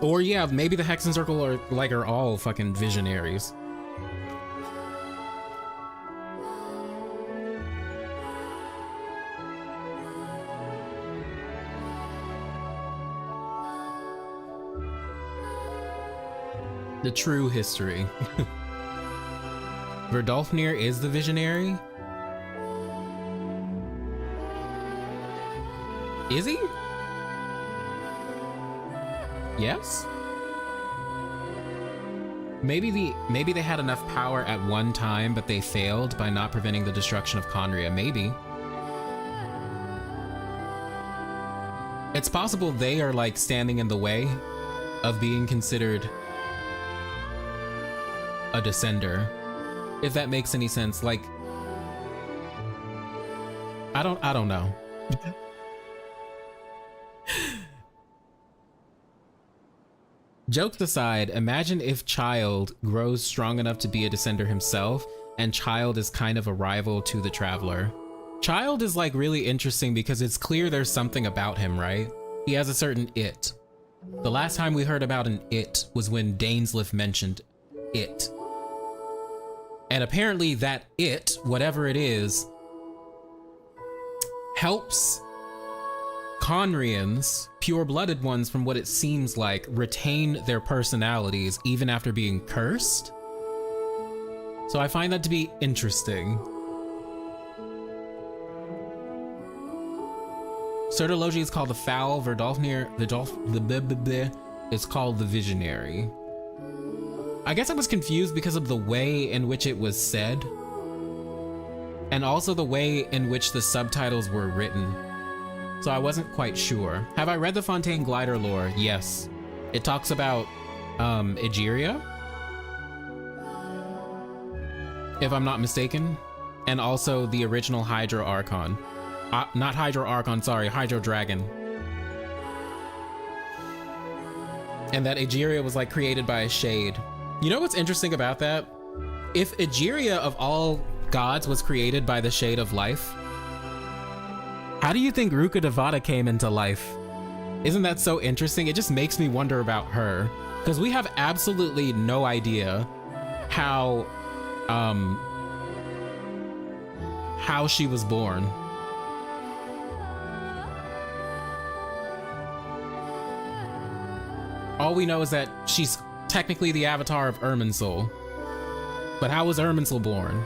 Or yeah, maybe the Hexen Circle are all fucking visionaries. The true history. Verdolfnir is the visionary? Is he? Yes? Maybe they had enough power at one time, but they failed by not preventing the destruction of Conria. Maybe. It's possible they are like standing in the way of being considered a descender, if that makes any sense. Like, I don't know. Jokes aside, imagine if Child grows strong enough to be a descender himself, and Child is kind of a rival to the Traveler. Child is like really interesting because it's clear there's something about him, right? He has a certain it. The last time we heard about an it was when Dainsleif mentioned it. And apparently that it, whatever it is, helps Conrians, pure-blooded ones from what it seems like, retain their personalities even after being cursed. So I find that to be interesting. Sertology is called the Foul, Verdolfnir is called the Visionary. I guess I was confused because of the way in which it was said, and also the way in which the subtitles were written. So I wasn't quite sure. Have I read the Fontaine Glider lore? Yes. It talks about Egeria, if I'm not mistaken, and also the original Hydro Archon. Not Hydro Archon, sorry, Hydro Dragon. And that Egeria was like created by a shade. You know what's interesting about that? If Egeria of all gods was created by the Shade of Life, how do you think Ruka Devata came into life? Isn't that so interesting? It just makes me wonder about her, because we have absolutely no idea how she was born. All we know is that she's technically the avatar of Irminsul. But how was Irminsul born?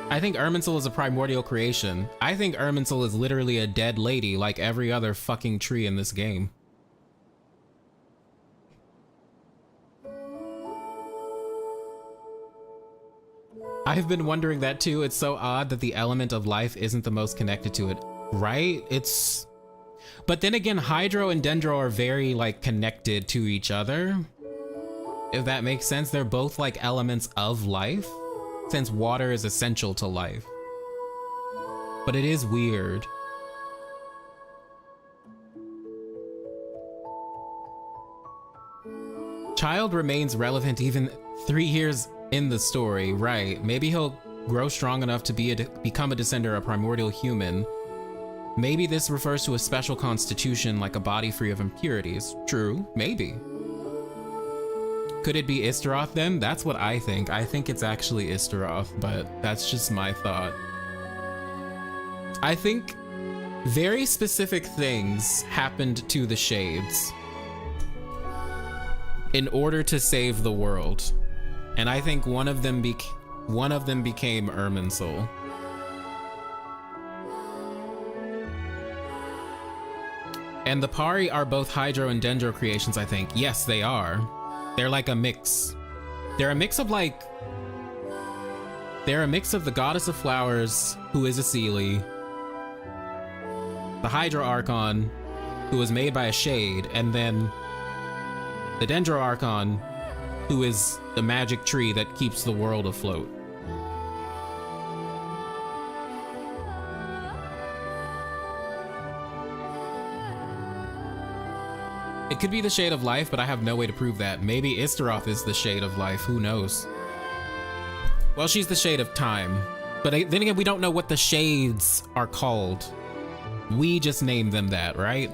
I think Irminsul is a primordial creation. I think Irminsul is literally a dead lady like every other fucking tree in this game. I've been wondering that too. It's so odd that the element of life isn't the most connected to it, right? But then again, Hydro and Dendro are very like connected to each other. If that makes sense, they're both like elements of life, since water is essential to life. But it is weird. Child remains relevant even 3 years in the story, right? Maybe he'll grow strong enough to become a descender, a primordial human. Maybe this refers to a special constitution, like a body free of impurities. True, maybe. Could it be Istaroth then? That's what I think. I think it's actually Istaroth, but that's just my thought. I think very specific things happened to the Shades in order to save the world. And I think one of them became Irminsul. And the Pari are both Hydro and Dendro creations, I think. Yes, they are. They're like a mix. They're a mix of the Goddess of Flowers, who is a Seelie, the Hydro Archon, who was made by a Shade, and then the Dendro Archon, who is the magic tree that keeps the world afloat. It could be the Shade of Life, but I have no way to prove that. Maybe Istaroth is the Shade of Life, who knows? Well, she's the Shade of Time. But then again, we don't know what the Shades are called. We just name them that, right?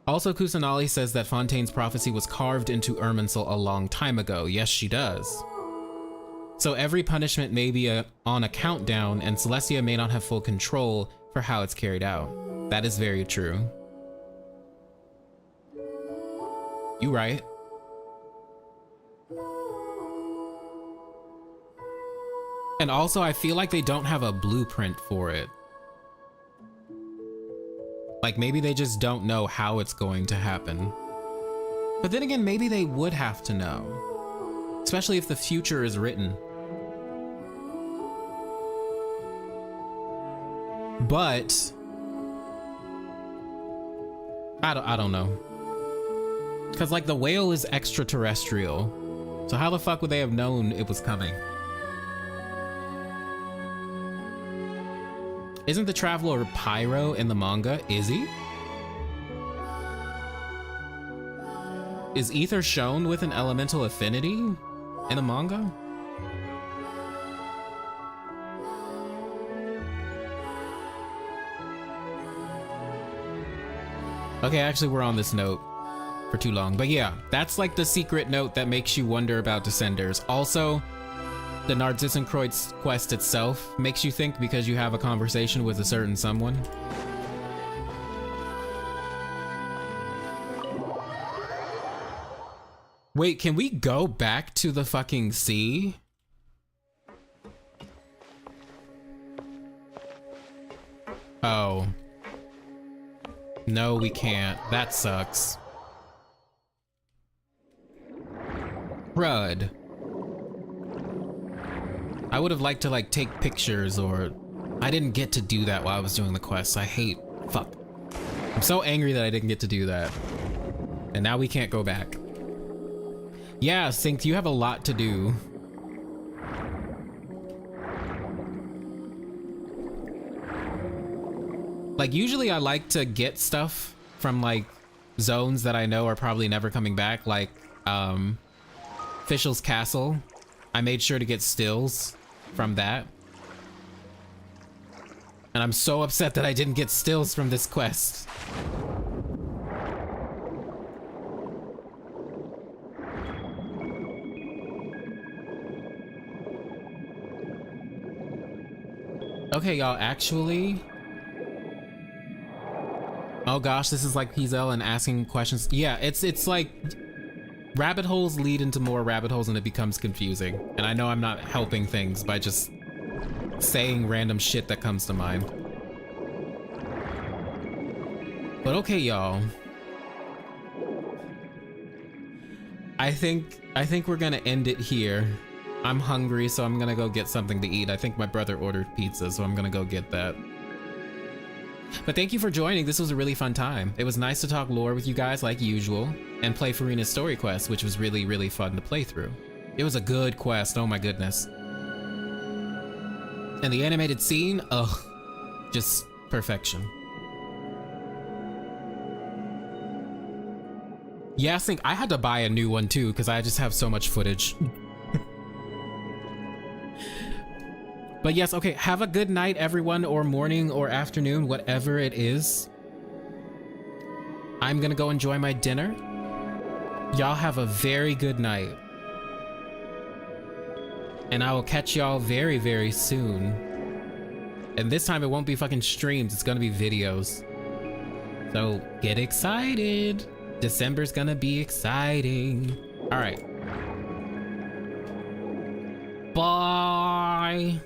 Also, Kusanali says that Fontaine's prophecy was carved into Irminsul a long time ago. Yes, she does. So every punishment may be on a countdown, and Celestia may not have full control for how it's carried out. That is very true. You right. And also, I feel like they don't have a blueprint for it. Like, maybe they just don't know how it's going to happen. But then again, maybe they would have to know. Especially if the future is written. But I don't know. Because like the whale is extraterrestrial. So how the fuck would they have known it was coming? Isn't the Traveler Pyro in the manga? Is he? Is Ether shown with an elemental affinity in the manga? Okay, actually we're on this note. for too long. But yeah, that's like the secret note that makes you wonder about Descenders. Also, the Narcissus Kreuz quest itself makes you think because you have a conversation with a certain someone. Wait, can we go back to the fucking sea? Oh. No, we can't. That sucks. Crud. I would have liked to like take pictures, or I didn't get to do that while I was doing the quest. I hate, fuck. I'm so angry that I didn't get to do that. And now we can't go back. Yeah, Sync, you have a lot to do. Like, usually I like to get stuff from like zones that I know are probably never coming back, like Fischl's Castle. I made sure to get stills from that. And I'm so upset that I didn't get stills from this quest. Okay, y'all, actually... Oh gosh, this is like Pizel and asking questions. Yeah, it's like rabbit holes lead into more rabbit holes and it becomes confusing. And I know I'm not helping things by just saying random shit that comes to mind. But okay, y'all. I think we're gonna end it here. I'm hungry, so I'm gonna go get something to eat. I think my brother ordered pizza, so I'm gonna go get that. But thank you for joining. This was a really fun time. It was nice to talk lore with you guys like usual and play FURINA'S story quest, which was really, really fun to play through. It was a good quest, oh my goodness. And the animated scene, ugh, just perfection. Yeah, I think I had to buy a new one too because I just have so much footage. But yes, okay, have a good night, everyone, or morning or afternoon, whatever it is. I'm gonna go enjoy my dinner. Y'all have a very good night. And I will catch y'all very, very soon. And this time it won't be fucking streams, it's gonna be videos. So get excited. December's gonna be exciting. All right. Bye.